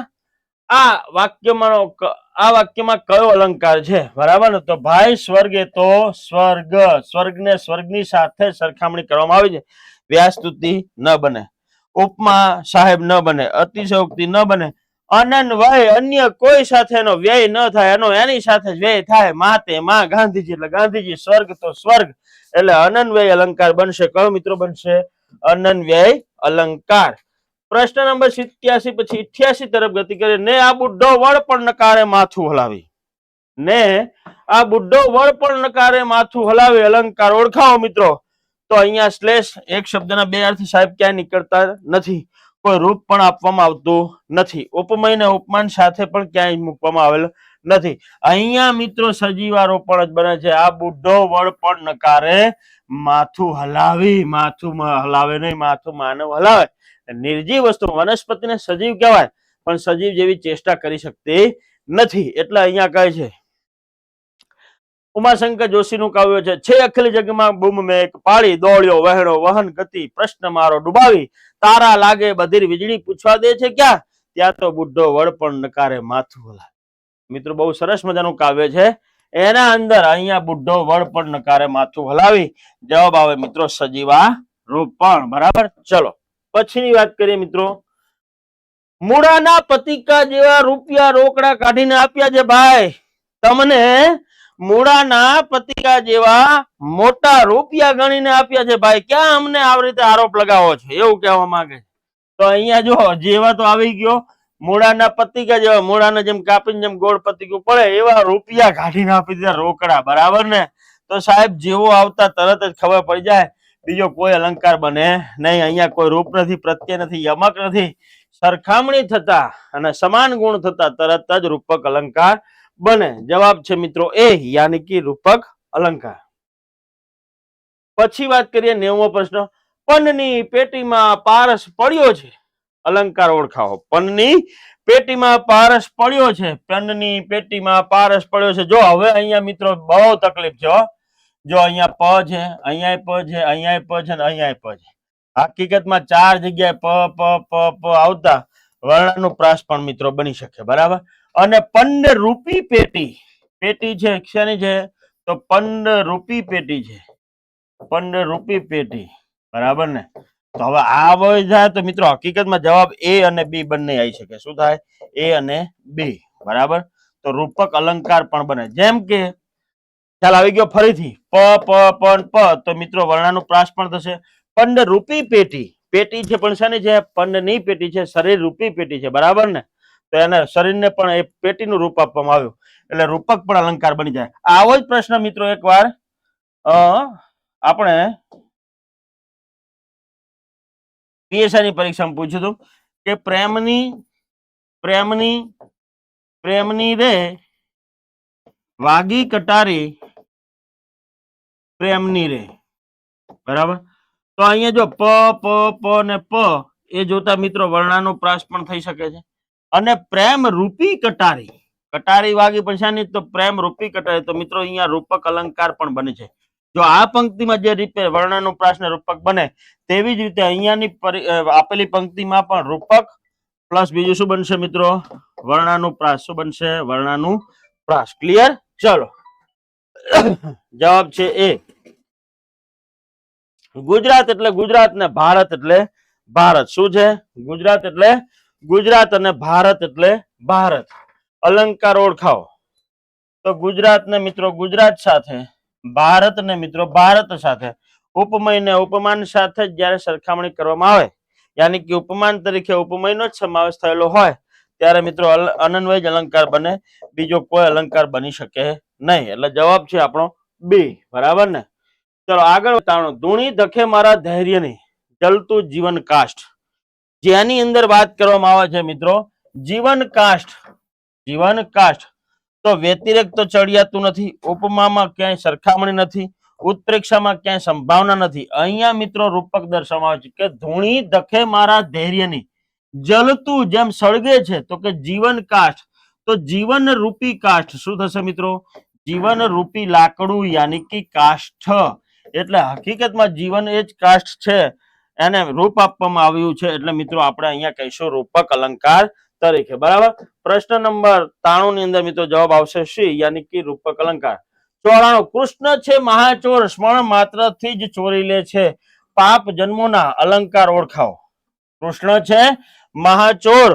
આ વાક્યમાં કયો અલંકાર છે? બરાબર ને. તો ભાઈ સ્વર્ગ એ તો સ્વર્ગ, સ્વર્ગને સ્વર્ગની સાથે સરખામણી કરવામાં આવી છે. વ્યાસ્તુતિ ન બને, ઉપમા સાહેબ ન બને, અતિશયોક્તિ ન બને. અનન્વય અન્ય કોઈ સાથે એનો વ્યય ન થાય, એનો એની સાથે વ્યય થાય. માતે માં ગાંધીજી એટલે ગાંધીજી. સ્વર્ગ તો સ્વર્ગ એટલે અનન્વય અલંકાર બનશે. કયો મિત્રો બનશે? અનન્વય અલંકાર. પ્રશ્ન નંબર 87 પછી 88 તરફ ગતિ કરે. ને આ બુઢો વળ પણ નકારે માથું હલાવી. ને આ બુઢો વળ પણ નકારે માથું હલાવે અલંકાર ઓળખાવો મિત્રો. તો અહીંયા શ્લેષ એક શબ્દના બે અર્થ સાહેબ ક્યાંય નીકળતા નથી, કોઈ રૂપ પણ આપવામાં આવતું નથી, ઉપમય ને ઉપમાન સાથે પણ ક્યાંય મૂકવામાં આવેલ નથી. અહીંયા મિત્રો સજીવારોપણ જ બને છે. આ બુઢો વળ પણ નકારે માથું હલાવી, માથું હલાવે નહીં, માથું માનવ હલાવે. નિર્જીવ વસ્તુ વનસ્પતિને સજીવ કહેવાય પણ સજીવ જેવી ચેષ્ટા કરી શકતી નથી, એટલે અહીંયા કહે છે. ઉમાશંકર જોશીનું કાવ્ય છે અખિલ જગમાં બૂમ મેઘ પાડી, દોડ્યો વહેણો વહન ગતિ, પ્રશ્ન મારો ડુબાવી, તારા લાગે બધી વીજળી, પૂછવા દે છે ક્યાં, ત્યાં તો બુઢો વળ પણ નકારે માથું હલાવે. મિત્રો બહુ સરસ મજાનું કાવ્ય છે. એના અંદર અહીંયા બુઢો વળ પણ નકારે માથું હલાવી. જવાબ આવે મિત્રો સજીવા રોપણ. બરાબર. ચલો પછીની વાત કરીએ મિત્રો. મૂળાના પતિકા જેવા રૂપિયા રોકડા કાઢીને આપ્યા છે ભાઈ તમને, મૂળાના પતિકા જેવા મોટા રૂપિયા ગણીને આપ્યા છે ભાઈ, ક્યાં અમને આવી રીતે આરોપ લગાવો છો એવું કહેવા માંગે છે. તો અહીંયા જો જેવા તો આવી ગયો, મૂળાના પતિકા જેવા, મૂળાને જેમ કાપીને જેમ ગોળ પતિકું પડે એવા રૂપિયા કાઢીને આપી દીધા રોકડા. બરાબર ને. તો સાહેબ જેવો આવતા તરત જ ખબર પડી જાય બીજો કોઈ અલંકાર બને નહીં. અહીંયા કોઈ રૂપ નથી, પ્રત્યય નથી, યમક નથી, સરખામણી થતા અને સમાન ગુણ થતા તરત જ રૂપક અલંકાર બને. જવાબ છે મિત્રો એ, યાની કે રૂપક અલંકાર. પછી વાત કરીએ 90મો પ્રશ્ન. પનની પેટીમાં પારસ પડ્યો છે, અલંકાર ઓળખાવો. પનની પેટીમાં પારસ પડ્યો છે, પનની પેટીમાં પારસ પડ્યો છે. જો હવે અહીંયા મિત્રો બહુ તકલીફ છે. જો અહીંયા પ છે, અહીંયા પ છે, અહીંયા પ છે, અહીંયા પ છે. હકીકતમાં ચાર જગ્યાએ પ પ પ પ આવતા વર્ણનું પ્રાસ પણ મિત્રો બની શકે. બરાબર. અને પંડ રૂપી પેટી, પેટી છે શેની છે તો પંડ રૂપી પેટી છે, પંડ રૂપી પેટી. બરાબર ને. તો હવે આ આવી જાય તો મિત્રો હકીકતમાં જવાબ એ અને બી બંને આવી શકે. શું થાય? એ અને બી. બરાબર. તો રૂપક અલંકાર પણ બને. જેમ કે ખ્યાલ આવી ગયો ફરીથી પ પ પણ પ, તો મિત્રો વર્ણાનું પ્રાસ પણ થશે. પંડ રૂપી પેટી, પેટી છે પણ શાની છે? પંડની પેટી છે, શરીર રૂપી પેટી છે. બરાબર ને. તો એને શરીરને પણ એ પેટીનું રૂપ આપવામાં આવ્યું એટલે રૂપક પણ અલંકાર બની જાય. આવો જ પ્રશ્ન મિત્રો એકવાર આપણે પીએસઆઈ ની પરીક્ષામાં પૂછ્યું હતું કે પ્રેમની પ્રેમની પ્રેમની રે વાગી કટારી પ્રેમની રે. બરાબર. તો અહીંયા જો પ પ પ ને પ એ જોતા મિત્રો વર્ણાનો પ્રાસ પણ થઈ શકે છે. અને પ્રેમ રૂપી કટારી, કટારી વાગી પછાની તો પ્રેમ રૂપી કટારી, તો મિત્રો અહીંયા રૂપક અલંકાર પણ બને છે. જો આ પંક્તિમાં જે રીતે વર્ણાનું પ્રાસ ને રૂપક બને તેવી જ રીતે અહીંયાની આપેલી પંક્તિમાં પણ રૂપક પ્લસ બીજું શું બનશે મિત્રો? વર્ણાનું પ્રાસ. શું બનશે? વર્ણાનું પ્રાસ. ક્લિયર? ચલો જવાબ છે એ. ગુજરાત એટલે ગુજરાત ને ભારત એટલે ભારત. શું છે? ગુજરાત એટલે ગુજરાત અને ભારત એટલે ભારત. અલંકાર ઓળખાવો. તો ગુજરાત ને મિત્રો ગુજરાત સાથે, ભારત ને મિત્રો ભારત સાથે, ઉપમય ને ઉપમાન સાથે જ્યારે સરખામણી કરવામાં આવે યાની કે ઉપમાન તરીકે ઉપમયનો જ સમાવેશ થયેલો હોય ત્યારે મિત્રો અનન્વય અલંકાર બને, બીજો કોઈ અલંકાર બની શકે નહીં. એટલે જવાબ છે આપણો બી. બરાબર ને. ચલો આગળ બતાવો. ધૂણી ધખે મારા ધૈર્યની જલતું જીવન કાષ્ઠ. જેની અંદર વાત કરવામાં આવે છે મિત્રો જીવન કાષ્ઠ. જીવન કાષ્ઠ તો વ્યતિરેક તો ચડિયાતું નથી, ઉપમામાં ક્યાંય સરખામણી નથી, ઉત્પ્રેક્ષામાં ક્યાંય સંભાવના નથી. અહીંયા મિત્રો રૂપક દર્શાવવામાં આવે છે કે ધૂણી ધખે મારા ધૈર્યની, જલતું જેમ સળગે છે તો કે જીવન કાષ્ઠ. તો જીવન રૂપી કાષ્ઠ શું થશે મિત્રો? જીવન રૂપી લાકડું યાની કે કાષ્ઠ. એટલે હકીકતમાં જીવન એ જ કાષ્ઠ છે, એને રૂપ આપવામાં આવ્યું છે. એટલે મિત્રો આપણે અહીંયા કહીશું રૂપક અલંકાર તરીકે. બરાબર. પ્રશ્ન નંબર 93 ની અંદર મિત્રો જવાબ આવશે સી યાની કે રૂપક અલંકાર. 94. કૃષ્ણ છે મહાચોર, સ્મરણ માત્ર થી જ ચોરી લે છે પાપ જન્મોના, અલંકાર ઓળખાવો. કૃષ્ણ છે મહાચોર,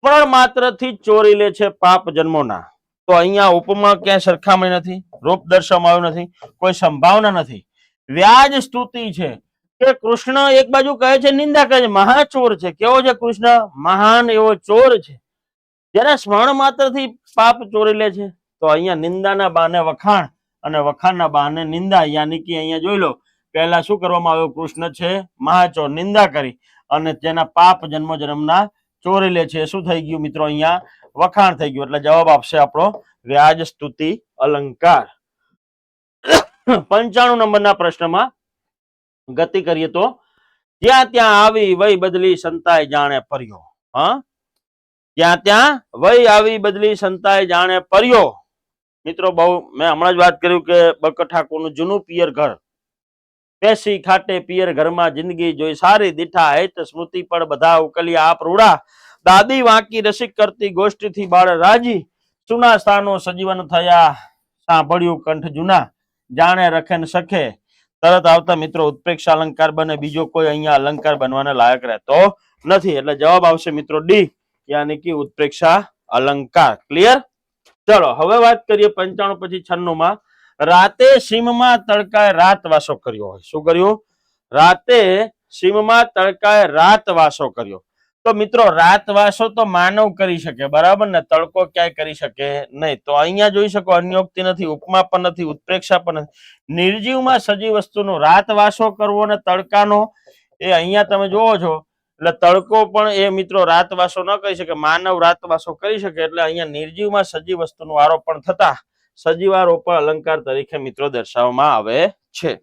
સ્મરણ માત્ર થી જ ચોરી લે છે પાપ જન્મોના. તો અહીંયા ઉપમા ક્યાંય સરખામણી નથી, રૂપ દર્શાવવામાં આવ્યું નથી, કોઈ સંભાવના નથી. વ્યાજ સ્તુતિ છે કે કૃષ્ણ એક બાજુ કહે છે નિંદા કરે છે, મહાચોર છે. કેવો છે કૃષ્ણ? મહાન એવો ચોર છે. જ્યારે સ્મરણ માત્રથી પાપ ચોરી લે છે તો અહીંયા નિંદાના બહાને વખાણ અને વખાણના બહાને નિંદા, યાની કે અહીંયા જોઈ લો પહેલા શું કરવામાં આવ્યું, કૃષ્ણ છે મહાચોર, નિંદા કરી અને તેના પાપ જન્મ જન્મના ચોરી લે છે. શું થઈ ગયું મિત્રો, અહીંયા વખાણ થઈ ગયું. એટલે જવાબ આપશે આપણો વ્યાજ સ્તુતિ અલંકાર. 95 નંબરના પ્રશ્નમાં ગતિ કરીએ તો, જ્યાં ત્યાં આવી વય બદલી સંતાય જાણે પર્યો. હા, ત્યાં ત્યાં વય આવી બદલી સંતાય જાણે પર્યો. મિત્રો બહુ મેં હમણાં જ વાત કર્યું કે બકર ઠાકોરનું જૂનું પિયર ઘર, પેસી ખાટે પિયર ઘરમાં જિંદગી જોઈ સારી, દીઠા હેત સ્મૃતિ પણ બધા ઉકલિયા આપ રૂડા, દાદી વાંકી રસિક કરતી ગોષ્ઠીથી બાળ રાજી, સુના સ્થાનો સજીવન થયા સાંભળ્યું કંઠ જૂના, જાણે રખે ને સખે. તરત આવતા મિત્રો ઉત્પ્રેક્ષ અલંકાર બને, બીજો કોઈ અહીંયા અલંકાર બનવાને લાયક રહેતો નથી. એટલે જવાબ આવશે મિત્રો ડી, યાની કે ઉત્પ્રેક્ષા અલંકાર. ક્લિયર? ચલો હવે વાત કરીએ 95 પછી 96 માં. રાતે સીમમાં તડકાએ રાત વાસો કર્યો હોય. શું કર્યું? રાતે સીમમાં તડકાએ રાત વાસો કર્યો. તો મિત્રો રાતવાસો તો માનવ કરી શકે, બરાબર ને, તડકો ક્યાંય કરી શકે નહીં. તો અહીંયા જોઈ શકો અન્યોક્તિ નથી, ઉપમા પણ નથી, ઉત્પ્રેક્ષા પણ નથી. નિર્જીવમાં સજીવ વસ્તુનો રાતવાસો કરવો ને તડકાનો, એ અહીંયા તમે જોવો છો. એટલે તડકો પણ એ મિત્રો રાતવાસો ન કરી શકે, માનવ રાતવાસો કરી શકે. એટલે અહીંયા નિર્જીવમાં સજીવ વસ્તુનું આરોપણ થતા સજીવારોપણ અલંકાર તરીકે મિત્રો દર્શાવવામાં આવે છે.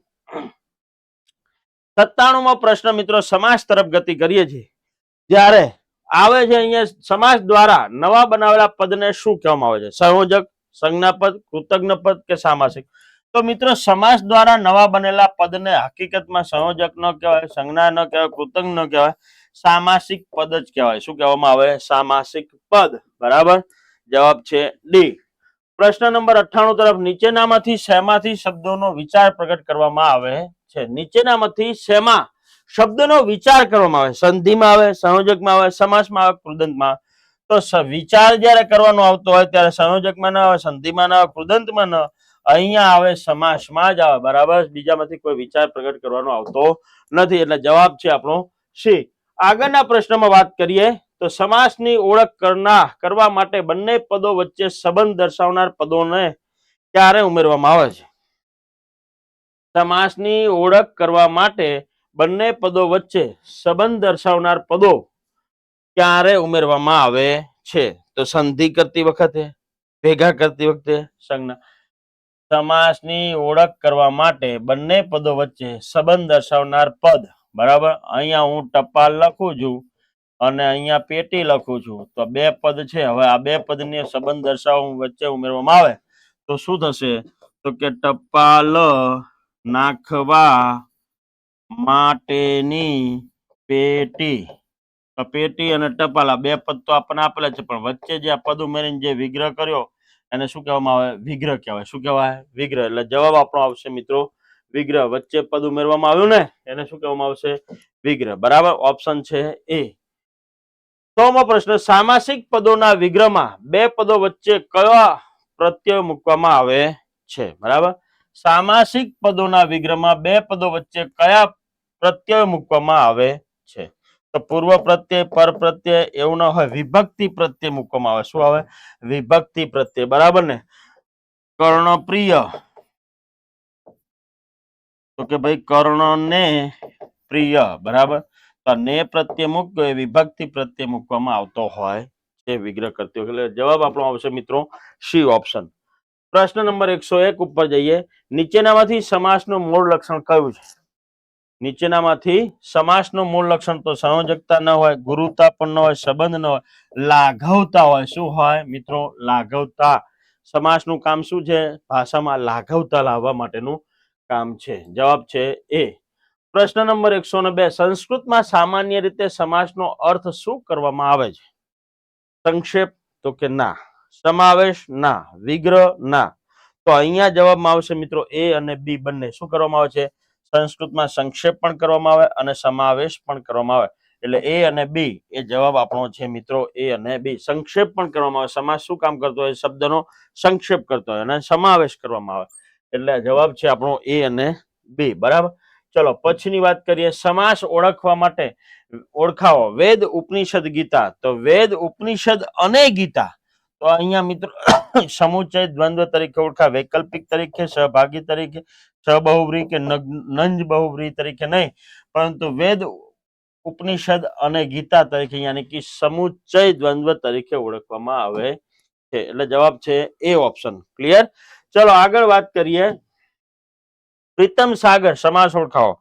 97મો પ્રશ્ન મિત્રો સમાસ તરફ ગતિ કરીએ છીએ. જ્યારે આવે છે અહીંયા સમાસ દ્વારા નવા બનાવેલા પદને શું કહેવામાં આવે છે? સંયોજક, સંજ્ઞાપદ, કૃતજ્ઞ પદ કે સામાસિક? તો મિત્રો સમાસ દ્વારા નવા બનેલા પદને હકીકતમાં સંયોજક ન કહેવાય, સંજ્ઞા ન કહેવાય, કૃતજ્ઞ ન કહેવાય, સામાસિક પદ જ કહેવાય. શું કહેવામાં આવે? સામાસિક પદ. બરાબર, જવાબ છે ડી. પ્રશ્ન નંબર 98 તરફ, નીચેનામાંથી શેમાંથી શબ્દોનો વિચાર પ્રગટ કરવામાં આવે છે? નીચેનામાંથી શેમાં શબ્દનો વિચાર કરવામાં આવે? સંધિમાં આવે, સંયોજકમાં આવે, સમાસમાં આવે, કૃદંતમાં? તો વિચાર જ્યારે કરવાનો આવતો હોય ત્યારે સંયોજકમાં ના આવે, સંધિમાં ના આવે, કૃદંતમાં ના, અહીંયા આવે સમાસમાં જ આવે. બરાબર, બીજામાંથી કોઈ વિચાર પ્રગટ કરવાનો આવતો નથી. એટલે જવાબ છે આપણો સી. આગળના પ્રશ્નમાં વાત કરીએ તો સમાસની ઓળખ કરવા માટે બંને પદો વચ્ચે સંબંધ દર્શાવનાર પદોને ક્યારે ઉમેરવામાં આવે છે? સમાસની ઓળખ કરવા માટે બંને પદો વચ્ચે સંબંધ દર્શાવનાર પદો ક્યારે ઉમેરવામાં આવે છે? તો સંધિ કરતી વખતે, ભેગા કરતી વખતે, સંજ્ઞા. સમાસની ઓળખ કરવા માટે બંને પદો વચ્ચે સંબંધ દર્શાવનાર પદ. બરાબર, અહીંયા હું ટપાલ લખું છું અને અહીંયા પેટી લખું છું, તો બે પદ છે. હવે આ બે પદને સંબંધ દર્શાવવા વચ્ચે ઉમેરવામાં આવે તો શું થશે? તો કે ટપાલ નાખવા માટેની પેટી. પેટી અને ટપાલ આ બે પદ તો આપણને આપેલા છે, પણ વચ્ચે જે આ પદ ઉમેરીને જે વિગ્રહ કર્યો એને શું કહેવામાં આવે? વિગ્રહ કહેવાય. શું કહેવાય? વિગ્રહ. એટલે જવાબ આપણો આવશે મિત્રો વિગ્રહ. વચ્ચે પદ ઉમેરવામાં આવ્યું ને એને શું કહેવામાં આવશે? વિગ્રહ. બરાબર, ઓપ્શન છે એ. 100મો પ્રશ્ન, સામાસિક પદોના વિગ્રહમાં બે પદો વચ્ચે કયા પ્રત્યય મૂકવામાં આવે છે? બરાબર, સામાસિક પદોના વિગ્રહમાં બે પદો વચ્ચે કયા પ્રત્યય મૂકવામાં આવે છે? તો પૂર્વ પ્રત્યય, પર પ્રત્યય એવું ના હોય, વિભક્તિ પ્રત્યય મૂકવામાં આવે. શું આવે? વિભક્તિ પ્રત્યય. બરાબર ને, કર્ણપ્રિય, તો કે ભાઈ કર્ણને પ્રિય. બરાબર, તો ને પ્રત્યય મૂક્યો એ વિભક્તિ પ્રત્યય મૂકવામાં આવતો હોય છે વિગ્રહ કરતી વખતે. એટલે જવાબ આપણો આવશે મિત્રો સી, ઓપ્શન. પ્રશ્ન નંબર 101 ઉપર જઈએ. નીચેનામાંથી સમાસનું મૂળ લક્ષણ કયું છે? નીચેનામાંથી સમાસનું મૂળ લક્ષણ તો સંયોજકતા ન હોય, ગુરુતા પણ ન હોય, સંબંધ ન હોય, લાઘવતા હોય. શું હોય મિત્રો? લાઘવતા. સમાસનું કામ શું છે? ભાષામાં લાઘવતા લાવવા માટેનું કામ છે. જવાબ છે એ. પ્રશ્ન નંબર 102, સંસ્કૃતમાં સામાન્ય રીતે સમાસનો અર્થ શું કરવામાં આવે છે? સંક્ષેપ, તો કે ના. સમાવેશ, ના. વિગ્રહ, ના. તો અહીંયા જવાબમાં આવશે મિત્રો એ અને બી બંને. શું કરવામાં આવે છે? સંસ્કૃતમાં સંક્ષેપ પણ કરવામાં આવે અને સમાવેશ પણ કરવામાં આવે. એટલે એ અને બી એ જવાબ આપણો છે મિત્રો એ અને બી. સંક્ષેપ પણ કરવામાં આવે. સમાસ શું કામ કરતો હોય? શબ્દનો સંક્ષેપ કરતો હોય અને સમાવેશ કરવામાં આવે. એટલે જવાબ છે આપણો એ અને બી. બરાબર, ચલો પછીની વાત કરીએ, સમાસ ઓળખવા માટે ઓળખાવો વેદ, ઉપનિષદ, ગીતા. તો વેદ, ઉપનિષદ અને ગીતા. તો અહીંયા મિત્રો સમુચય દ્વંદ્વ તરીકે ઓળખાય, વૈકલ્પિક તરીકે, સહભાગી તરીકે, સહબહુવ્રીહી કે નંજ બહુવ્રીહી તરીકે નહીં, પરંતુ વેદ, ઉપનિષદ અને ગીતા તરીકે યાની કે સમુચય દ્વંદ્વ તરીકે ઓળખવામાં આવે છે. એટલે જવાબ છે એ ઓપ્શન. ક્લિયર? ચલો આગળ વાત કરીએ, પ્રીતમ સાગર સમાસ ઓળખાવો.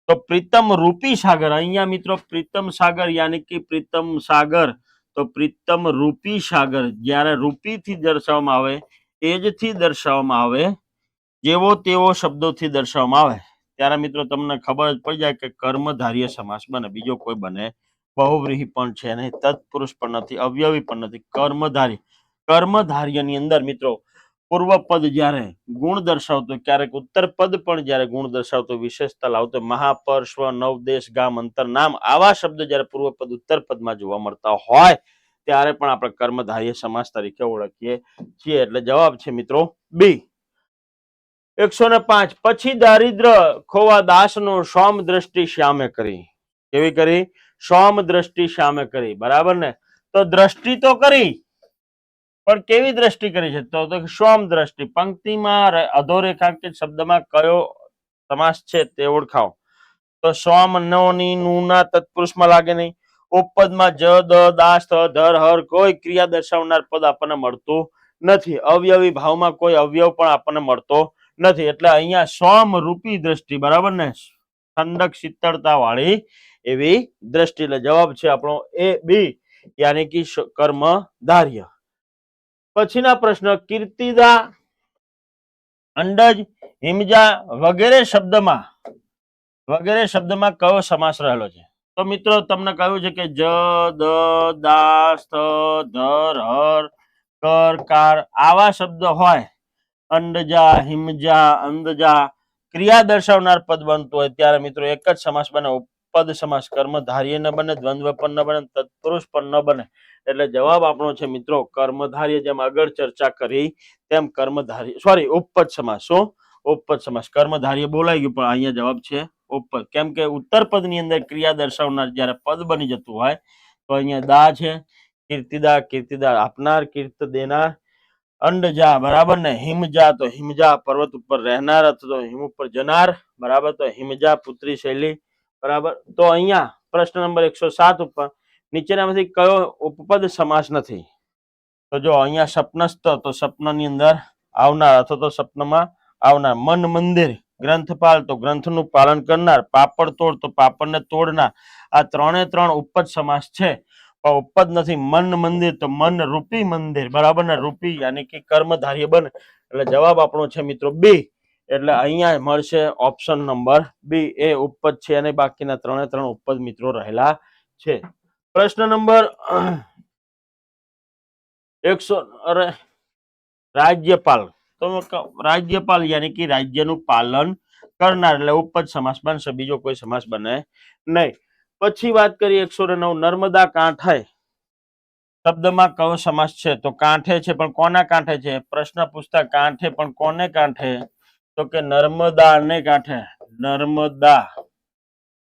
તો પ્રીતમ રૂપી સાગર, અહીંયા મિત્રો પ્રીતમ સાગર યાની કે પ્રીતમ સાગર, તો પ્રીતમ રૂપી સાગર જ્યારે રૂપીથી દર્શાવવામાં આવે, એજથી દર્શાવવામાં આવે, જેવો તેવો શબ્દોથી દર્શાવવામાં આવે ત્યારે મિત્રો તમને ખબર જ પડી જાય કે કર્મધાર્ય સમાસ બને, બીજો કોઈ બને. બહુવ્રીહી પણ છે નહીં, તત્પુરુષ પણ નથી, અવયવી પણ નથી, કર્મધાર્ય. કર્મધાર્યની અંદર મિત્રો પૂર્વ પદ જ્યારે ગુણ દર્શાવતો, ક્યારેક ઉત્તર પદ પણ જ્યારે ગુણ દર્શાવતો, વિશેષતા લાવતો, મહાપર, સ્વ, નવદેશ, ગામ, અંતર, નામ આવા શબ્દ જ્યારે પૂર્વ પદ ઉત્તર પદમાં જોવા મળતા હોય ત્યારે પણ આપણે કર્મધાર્ય સમાસ તરીકે ઓળખીએ છીએ. એટલે જવાબ છે મિત્રો બી. 105 પછી દારિદ્ર ખોવા દાસનો સોમ દ્રષ્ટિ શ્યામે કરી. કેવી કરી? સોમ દ્રષ્ટિ શ્યામે કરી. બરાબર ને? તો દ્રષ્ટિ તો કરી, પણ કેવી દ્રષ્ટિ કરી છે? તો સોમ દ્રષ્ટિ. પંક્તિમાં અધોરેખાંકિત શબ્દમાં કયો સમાસ છે તે ઓળખાવો. તો સોમ નો ની નું ના તત્પુરુષમાં લાગે નહીં. ઉપપદમાં જ, દ, દાસ, ધર, હર કોઈ ક્રિયા દર્શાવનાર પદ આપણને મળતું નથી. અવયવી ભાવમાં કોઈ અવયવ પણ આપણને મળતો નથી. એટલે અહીંયા સોમ રૂપી દ્રષ્ટિ. બરાબર ને? ઠંડક શીતળતા વાળી એવી દ્રષ્ટિ. એટલે જવાબ છે આપણો એ બી યાની કે કર્મ ધાર્ય. પછીના પ્રશ્ન, કીર્તિદા, અંડજ, હિમજા વગેરે શબ્દમાં કયો સમાસ રહેલો છે? તો મિત્રો તમને કહ્યું છે કે જ, દ, દા, સ્થ, ધર, હર, કર, કાર આવા શબ્દ હોય, અંડજા, હિમજા, અંદજા, ક્રિયા દર્શાવનાર પદ બનતું હોય ત્યારે મિત્રો એક જ સમાસ બને, ઉપપદ સમાસ. કર્મધાર્ય ન બને, દ્વંદ્વ પણ ન બને, તત્પુરુષ પણ ન બને. એટલે જવાબ આપણો છે મિત્રો કર્મધાર્ય. જેમ આગળ ચર્ચા કરી તેમ કર્મધાર્ય, સોરી ઉપપદ સમાસ. શું? ઉપપદ સમાસ. કર્મધાર્ય બોલાઈ ગયું પણ અહીંયા જવાબ છે ઉપપદ. કેમ કે ઉત્તર પદ ની અંદર ક્રિયા દર્શાવનાર જયારે પદ બની જતું હોય તો અહીંયા દા છે, કીર્તિદા, કીર્તિદા આપનાર, કીર્ત દેનાર, અંડજા. બરાબર ને? હિમજા, તો હિમજા પર્વત ઉપર રહેનાર અથવા હિમ ઉપર જનાર. બરાબર? તો હિમજા પુત્રી શૈલી. બરાબર? તો અહીંયા પ્રશ્ન નંબર 107 ઉપર નીચેનામાંથી કયો ઉપપદ સમાસ નથી? તો જો અહીંયા સપનસ્થ, તો સપનાની અંદર આવનાર અથવા તો સપનામાં આવનાર. મન મંદિર, ગ્રંથપાલ, તો ગ્રંથનું પાલન કરનાર. પાપડ તોડ, તો પાપડને તોડનાર. આ ત્રણે ત્રણ ઉપપદ સમાસ છે, પણ ઉપપદ નથી. મન મંદિર, તો મન રૂપી મંદિર. બરાબર ને? રૂપી યાની કે કર્મધાર્ય બને. એટલે જવાબ આપણો છે મિત્રો બી. એટલે અહીંયા મળશે ઓપ્શન નંબર બી, એ ઉપપદ છે અને બાકીના ત્રણે ત્રણ ઉપપદ મિત્રો રહેલા છે. પ્રશ્ન નંબર 100, રાજ્યપાલ. તો રાજ્યપાલ યાની કે રાજ્યનું પાલન કરનાર, એટલે ઉપપદ સમાસ બનશે, બીજો કોઈ સમાસ બને નહીં. પછી વાત કરીએ 109, નર્મદા કાંઠે શબ્દમાં કયો સમાસ છે? તો કાંઠે છે, પણ કોના કાંઠે છે? પ્રશ્ન પૂછતા કાંઠે, પણ કોને કાંઠે? તો કે નર્મદા ને કાંઠે.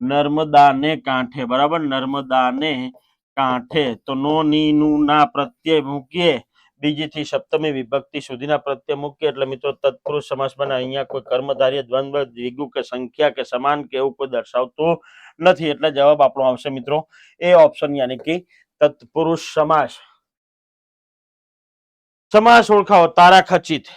નર્મદા ને કાંઠે. બરાબર? નર્મદા ને કાંઠે. તો નો, ની, નું, ના પ્રત્યય મૂકીએ, બીજી થી સપ્તમી વિભક્તિ સુધીના પ્રત્યય મૂકીએ એટલે મિત્રો તત્પુરુષ સમાસ બને. અહીંયા કોઈ કર્મધાર્ય, દ્વંદ્વ, દ્વિગુ કે સંખ્યા કે સમાન કે એવું કોઈ દર્શાવતું નથી. એટલે જવાબ આપણો આવશે મિત્રો એ ઓપ્શન યાની કે તત્પુરુષ સમાસ. સમાસ ઓળખાવો. તારા ખચિત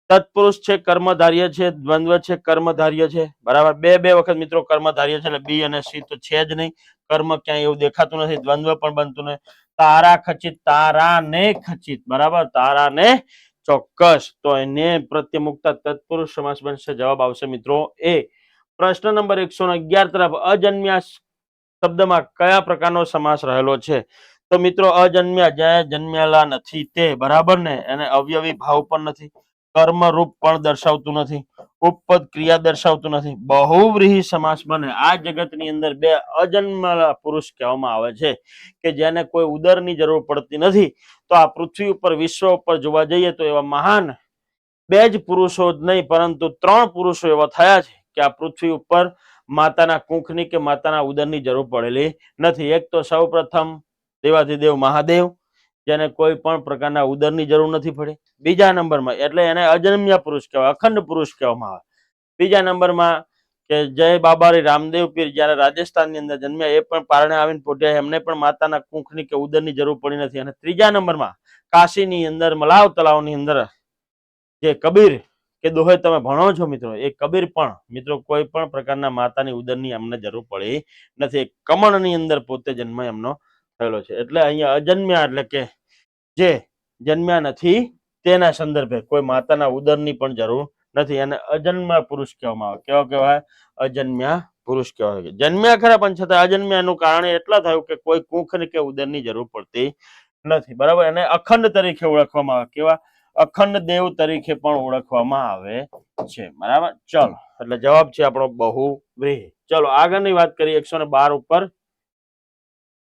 તત્પુરુષ છે, કર્મધાર્ય છે, દ્વંદ્વ છે, કર્મધાર્ય છે. બરાબર? બે વખત મિત્રો કર્મધાર્ય છે, એટલે બી અને સી તો છે જ નહીં. કર્મ ક્યાંય એવું દેખાતું નથી, દ્વંદ્વ પણ બનતું નથી. તારા ખચિત, તારા ને ખચિત. બરાબર? તારા ને ચોક્કસ, તો એને પ્રત્યય મુકતા તત્પુરુષ સમાસ બનશે. જવાબ આવશે મિત્રો એ. પ્રશ્ન નંબર 111 તરફ, અજન્મ્યા શબ્દમાં કયા પ્રકારનો સમાસ રહેલો છે? તો મિત્રો અજન્મ્યા, જે જન્મેલા નથી તે. બરાબર ને? એને અવયવી ભાવ પણ નથી, કર્મરૂપ પણ દર્શાવતું નથી, ઉપપદ ક્રિયા દર્શાવતું નથી. બહુવ્રીહી સમાસ બને. આ જગતની અંદર બે અજન્મેલા પુરુષ કહેવામાં આવે છે કે જેને કોઈ ઉદરની જરૂર પડતી નથી. તો આ પૃથ્વી ઉપર, વિશ્વ ઉપર જોવા જઈએ તો એવા મહાન બે જ પુરુષો જ નહીં પરંતુ ત્રણ પુરુષો એવા થયા છે કે કે આ પૃથ્વી ઉપર માતાના કુંખની કે માતાના ઉદરની જરૂર પડેલી નથી. એક તો સૌ પ્રથમ દેવાધિદેવ મહાદેવ, જેને કોઈ પણ પ્રકારના ઉદરની જરૂર નથી પડી. બીજા નંબરમાં એટલે એને અજન્મ્ય પુરુષ કહેવાય, અખંડ પુરુષ કહેવામાં આવે. બીજા નંબરમાં કે જય બાબારી રામદેવ પીર જયારે રાજસ્થાનની અંદર જન્મ્યા, એ પણ પારણે આવીને પોટ્યા, એમને પણ માતાના કુંખની કે ઉદરની જરૂર પડી નથી. અને ત્રીજા નંબરમાં કાશીની અંદર મલાવ તળાવની અંદર જે કબીર કે દોહે તમે ભણો છો મિત્રો, એ કબીર પણ મિત્રો કોઈ પણ પ્રકારના માતાની ઉદરની એમને જરૂર પડી નથી. કમળની અંદર પોતે જન્મ એમનો થયેલો છે. એટલે અહીંયા અજન્મ્યા એટલે કે જે જન્મ્યા નથી તેના સંદર્ભે કોઈ માતાના ઉદરની પણ જરૂર નથી. એને અજન્મ્ય પુરુષ કહેવામાં આવે. કેવા કહેવાય? અજન્મ્યા પુરુષ કહેવાય. જન્મ્યા ખરા પણ છતાં અજન્મ્યા એનું કારણ એટલા થયું કે કોઈ કુંખ કે ઉદરની જરૂર પડતી નથી. બરાબર. એને અખંડ તરીકે ઓળખવામાં આવે. કેવા? અખંડ દેવ તરીકે પણ ઓળખવામાં આવે છે. બરાબર. ચલો, એટલે જવાબ છે આપણો બહુવ્રીહી. ચલો આગળની વાત કરીએ 112 ઉપર.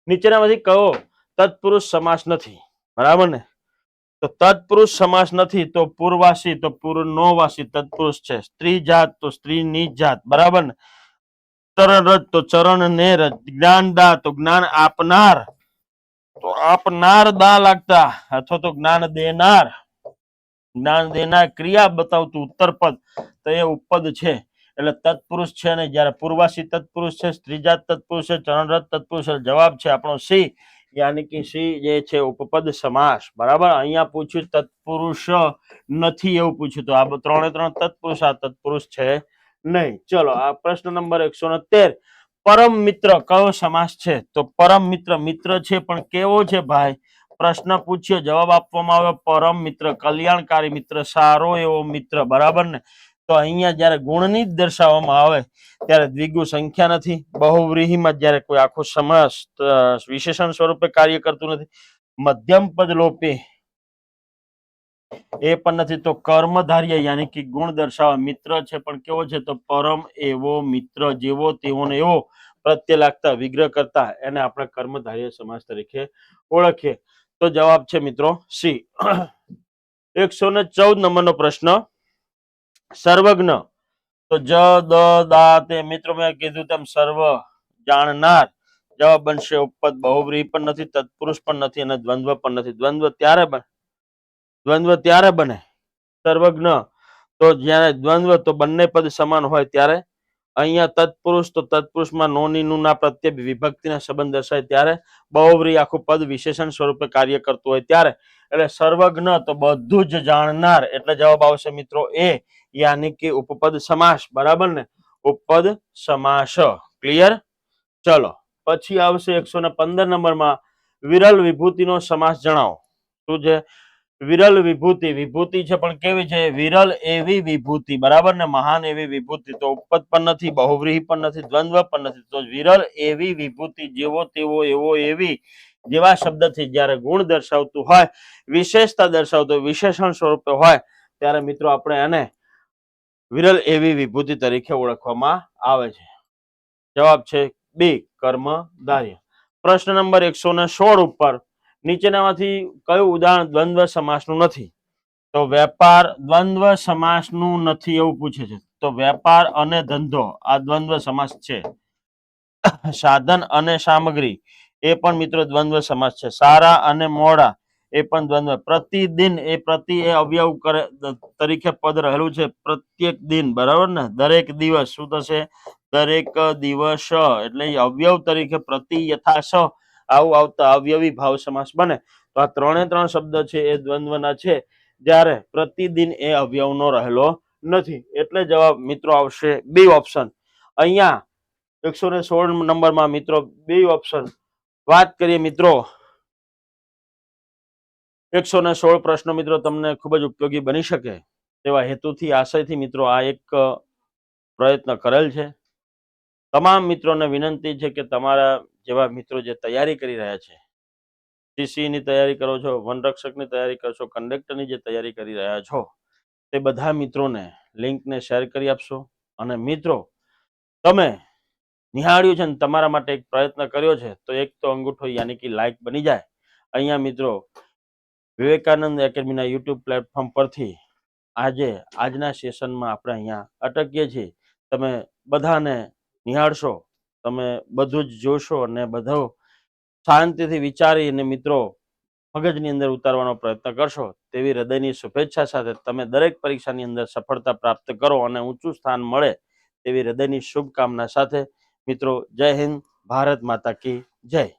નીચેનામાંથી કયો તત્પુરુષ સમાસ નથી? બરાબર ને? તો તત્પુરુષ સમાસ નથી તો પૂર્વાસી તો પૂર્ણોવાસી તત્પુરુષ છે. સ્ત્રી જાત તો સ્ત્રીની જાત. બરાબર ને? ચરણ રજ તો ચરણ ને રજ. જ્ઞાન દા તો જ્ઞાન આપનાર તો આપનાર દા લાગતા, અથવા તો જ્ઞાન દેનાર. જ્ઞાન દેનાર ક્રિયા બતાવતું ઉત્તર પદ તો એ ઉપપદ છે. એટલે તત્પુરુષ છે ને. જયારે પૂર્વાસી તત્પુરુષ છે, સ્ત્રીજાત તત્પુરુષ છે, ચરણરત તત્પુરુષ છે. જવાબ છે આપણો સી, યાની કે સી જે છે ઉપપદ સમાસ. બરાબર. અહીંયા પૂછ્યું તત્પુરુષ નથી એવું પૂછ્યું, તો આ ત્રણે ત્રણ તત્પુરુષ, આ તત્પુરુષ છે નહીં. ચલો આ પ્રશ્ન નંબર 113. પરમ મિત્ર કયો સમાસ છે? તો પરમ મિત્ર, મિત્ર છે પણ કેવો છે ભાઈ? પ્રશ્ન પૂછ્યો, જવાબ આપવામાં આવ્યો પરમ મિત્ર, કલ્યાણકારી મિત્ર, સારો એવો મિત્ર. બરાબર ને? તો અહીંયા જયારે ગુણની જ દર્શાવવામાં આવે ત્યારે દ્વિગુ સંખ્યા નથી. બહુવ્રીહીમાં જયારે કોઈ આખો સમાસ વિશેષણ સ્વરૂપે કાર્ય કરતું નથી. મધ્યમ પદ લોપે એ પણ નથી. તો કર્મધાર્ય યાની કે ગુણ દર્શાવવા મિત્ર છે પણ કેવો છે? તો પરમ એવો મિત્ર, જેવો તેવો ને એવો પ્રત્યે લાગતા વિગ્રહ કરતા એને આપણે કર્મધાર્ય સમાસ તરીકે ઓળખીએ. તો જવાબ છે મિત્રો સી. 114 નંબરનો પ્રશ્ન. સર્વજ્ઞ તો જ દ દા તે મિત્રો મેં કીધું તેમ સર્વ જાણનાર. જવાબ બનશે ઉપપદ. બહુવ્રીહી પણ નથી, તત્પુરુષ પણ નથી અને દ્વંદ્વ પણ નથી. દ્વંદ્વ ત્યારે બને સર્વજ્ઞ તો જ્યારે દ્વંદ્વ તો બંને પદ સમાન હોય ત્યારે. અહીંયા તત્પુરુષ તો તત્પુરુષમાં નોની નુના પ્રત્યે વિભક્તિના સંબંધ દર્શાય ત્યારે. બહુવ્રીહી આખું પદ વિશેષણ સ્વરૂપે કાર્ય કરતું હોય ત્યારે. એટલે સર્વજ્ઞ તો બધું જ જાણનાર, એટલે જવાબ આવશે મિત્રો એ, યાની કે ઉપપદ સમાસ. બરાબર ને? ઉપપદ સમાસ. ક્લિયર? ચલો પછી આવશે 115 નંબરમાં વિરલ વિભૂતિનો સમાસ જણાવો. શું છે? વિરલ વિભૂતિ. વિભૂતિ છે પણ કેવી છે? વિરલ એવી વિભૂતિ. બરાબર ને? મહાન એવી વિભૂતિ. તો ઉપપદ પણ નથી, બહુવ્રીહી પણ નથી, દ્વંદ્વ પણ નથી. તો વિરલ એવી વિભૂતિ, જેવો તેવો એવો એવી જેવા શબ્દથી જયારે ગુણ દર્શાવતું હોય, વિશેષતા દર્શાવતું વિશેષણ સ્વરૂપે હોય ત્યારે મિત્રો આપણે એને વિરલ એવી વિભૂતિ તરીકે ઓળખવામાં આવે છે. જવાબ છે બી, કર્મધાર્ય. પ્રશ્ન નંબર 116 ઉપર નીચેનામાંથી કયું ઉદાહરણ દ્વંદ્વ સમાસનું નથી? તો વેપાર દ્વંદ્વ સમાસનું નથી એવું પૂછે છે. તો વેપાર અને ધંધો આ દ્વંદ્વ સમાસ છે. સાધન અને સામગ્રી એ પણ મિત્રો દ્વંદ્વ સમાસ છે. સારા અને મોડા એ પણ દ્વંદ્વ. પ્રતિદિન એ પ્રતિ એ અવયવ તરીકે પદ રહેલું છે. પ્રત્યેક દિન. બરાબર ને? દરેક દિવસ. શું થશે? દરેક દિવસ. એટલે અવયવ તરીકે પ્રતિ યથા સ આવું આવતા અવયવી ભાવ સમાસ બને. તો આ ત્રણે ત્રણ શબ્દ છે એ દ્વંદ્વના છે, જ્યારે પ્રતિદિન એ અવયવનો રહેલો નથી. એટલે જવાબ મિત્રો આવશે બી ઓપ્શન. અહીંયા 116 નંબરમાં મિત્રો બી ઓપ્શન. વાત કરીએ મિત્રો 116 પ્રશ્નો મિત્રો તમને ખૂબ જ ઉપયોગી બની શકે તેવા હેતુથી, આશયથી મિત્રો આ એક પ્રયત્ન કરેલ છે. તમામ મિત્રોને વિનંતી છે કે તમારા જેવા મિત્રો જે તૈયારી કરી રહ્યા છે, સીસી ની તૈયારી કરો છો, વનરક્ષકની તૈયારી કરો છો, કંડક્ટરની જે તૈયારી કરી રહ્યા છો, તે બધા મિત્રોને લિંકને શેર કરી આપશો. અને મિત્રો તમે નિહાળ્યું છે ને તમારા માટે એક પ્રયત્ન કર્યો છે, તો એક તો અંગૂઠો યાની કે લાઈક બની જાય. અહીંયા મિત્રો વિવેકાનંદ એકેડમીના યુટ્યુબ પ્લેટફોર્મ પરથી આજના સેશનમાં આપણે અહીંયા અટકીએ છીએ. તમે બધાને નિહાળશો, તમે બધું જ જોશો અને બધું શાંતિથી વિચારી અને મિત્રો મગજની અંદર ઉતારવાનો પ્રયત્ન કરશો તેવી હૃદયની શુભેચ્છા સાથે તમે દરેક પરીક્ષાની અંદર સફળતા પ્રાપ્ત કરો અને ઊંચું સ્થાન મળે તેવી હૃદયની શુભકામના સાથે મિત્રો, જય હિન્દ, ભારત માતા કી જય.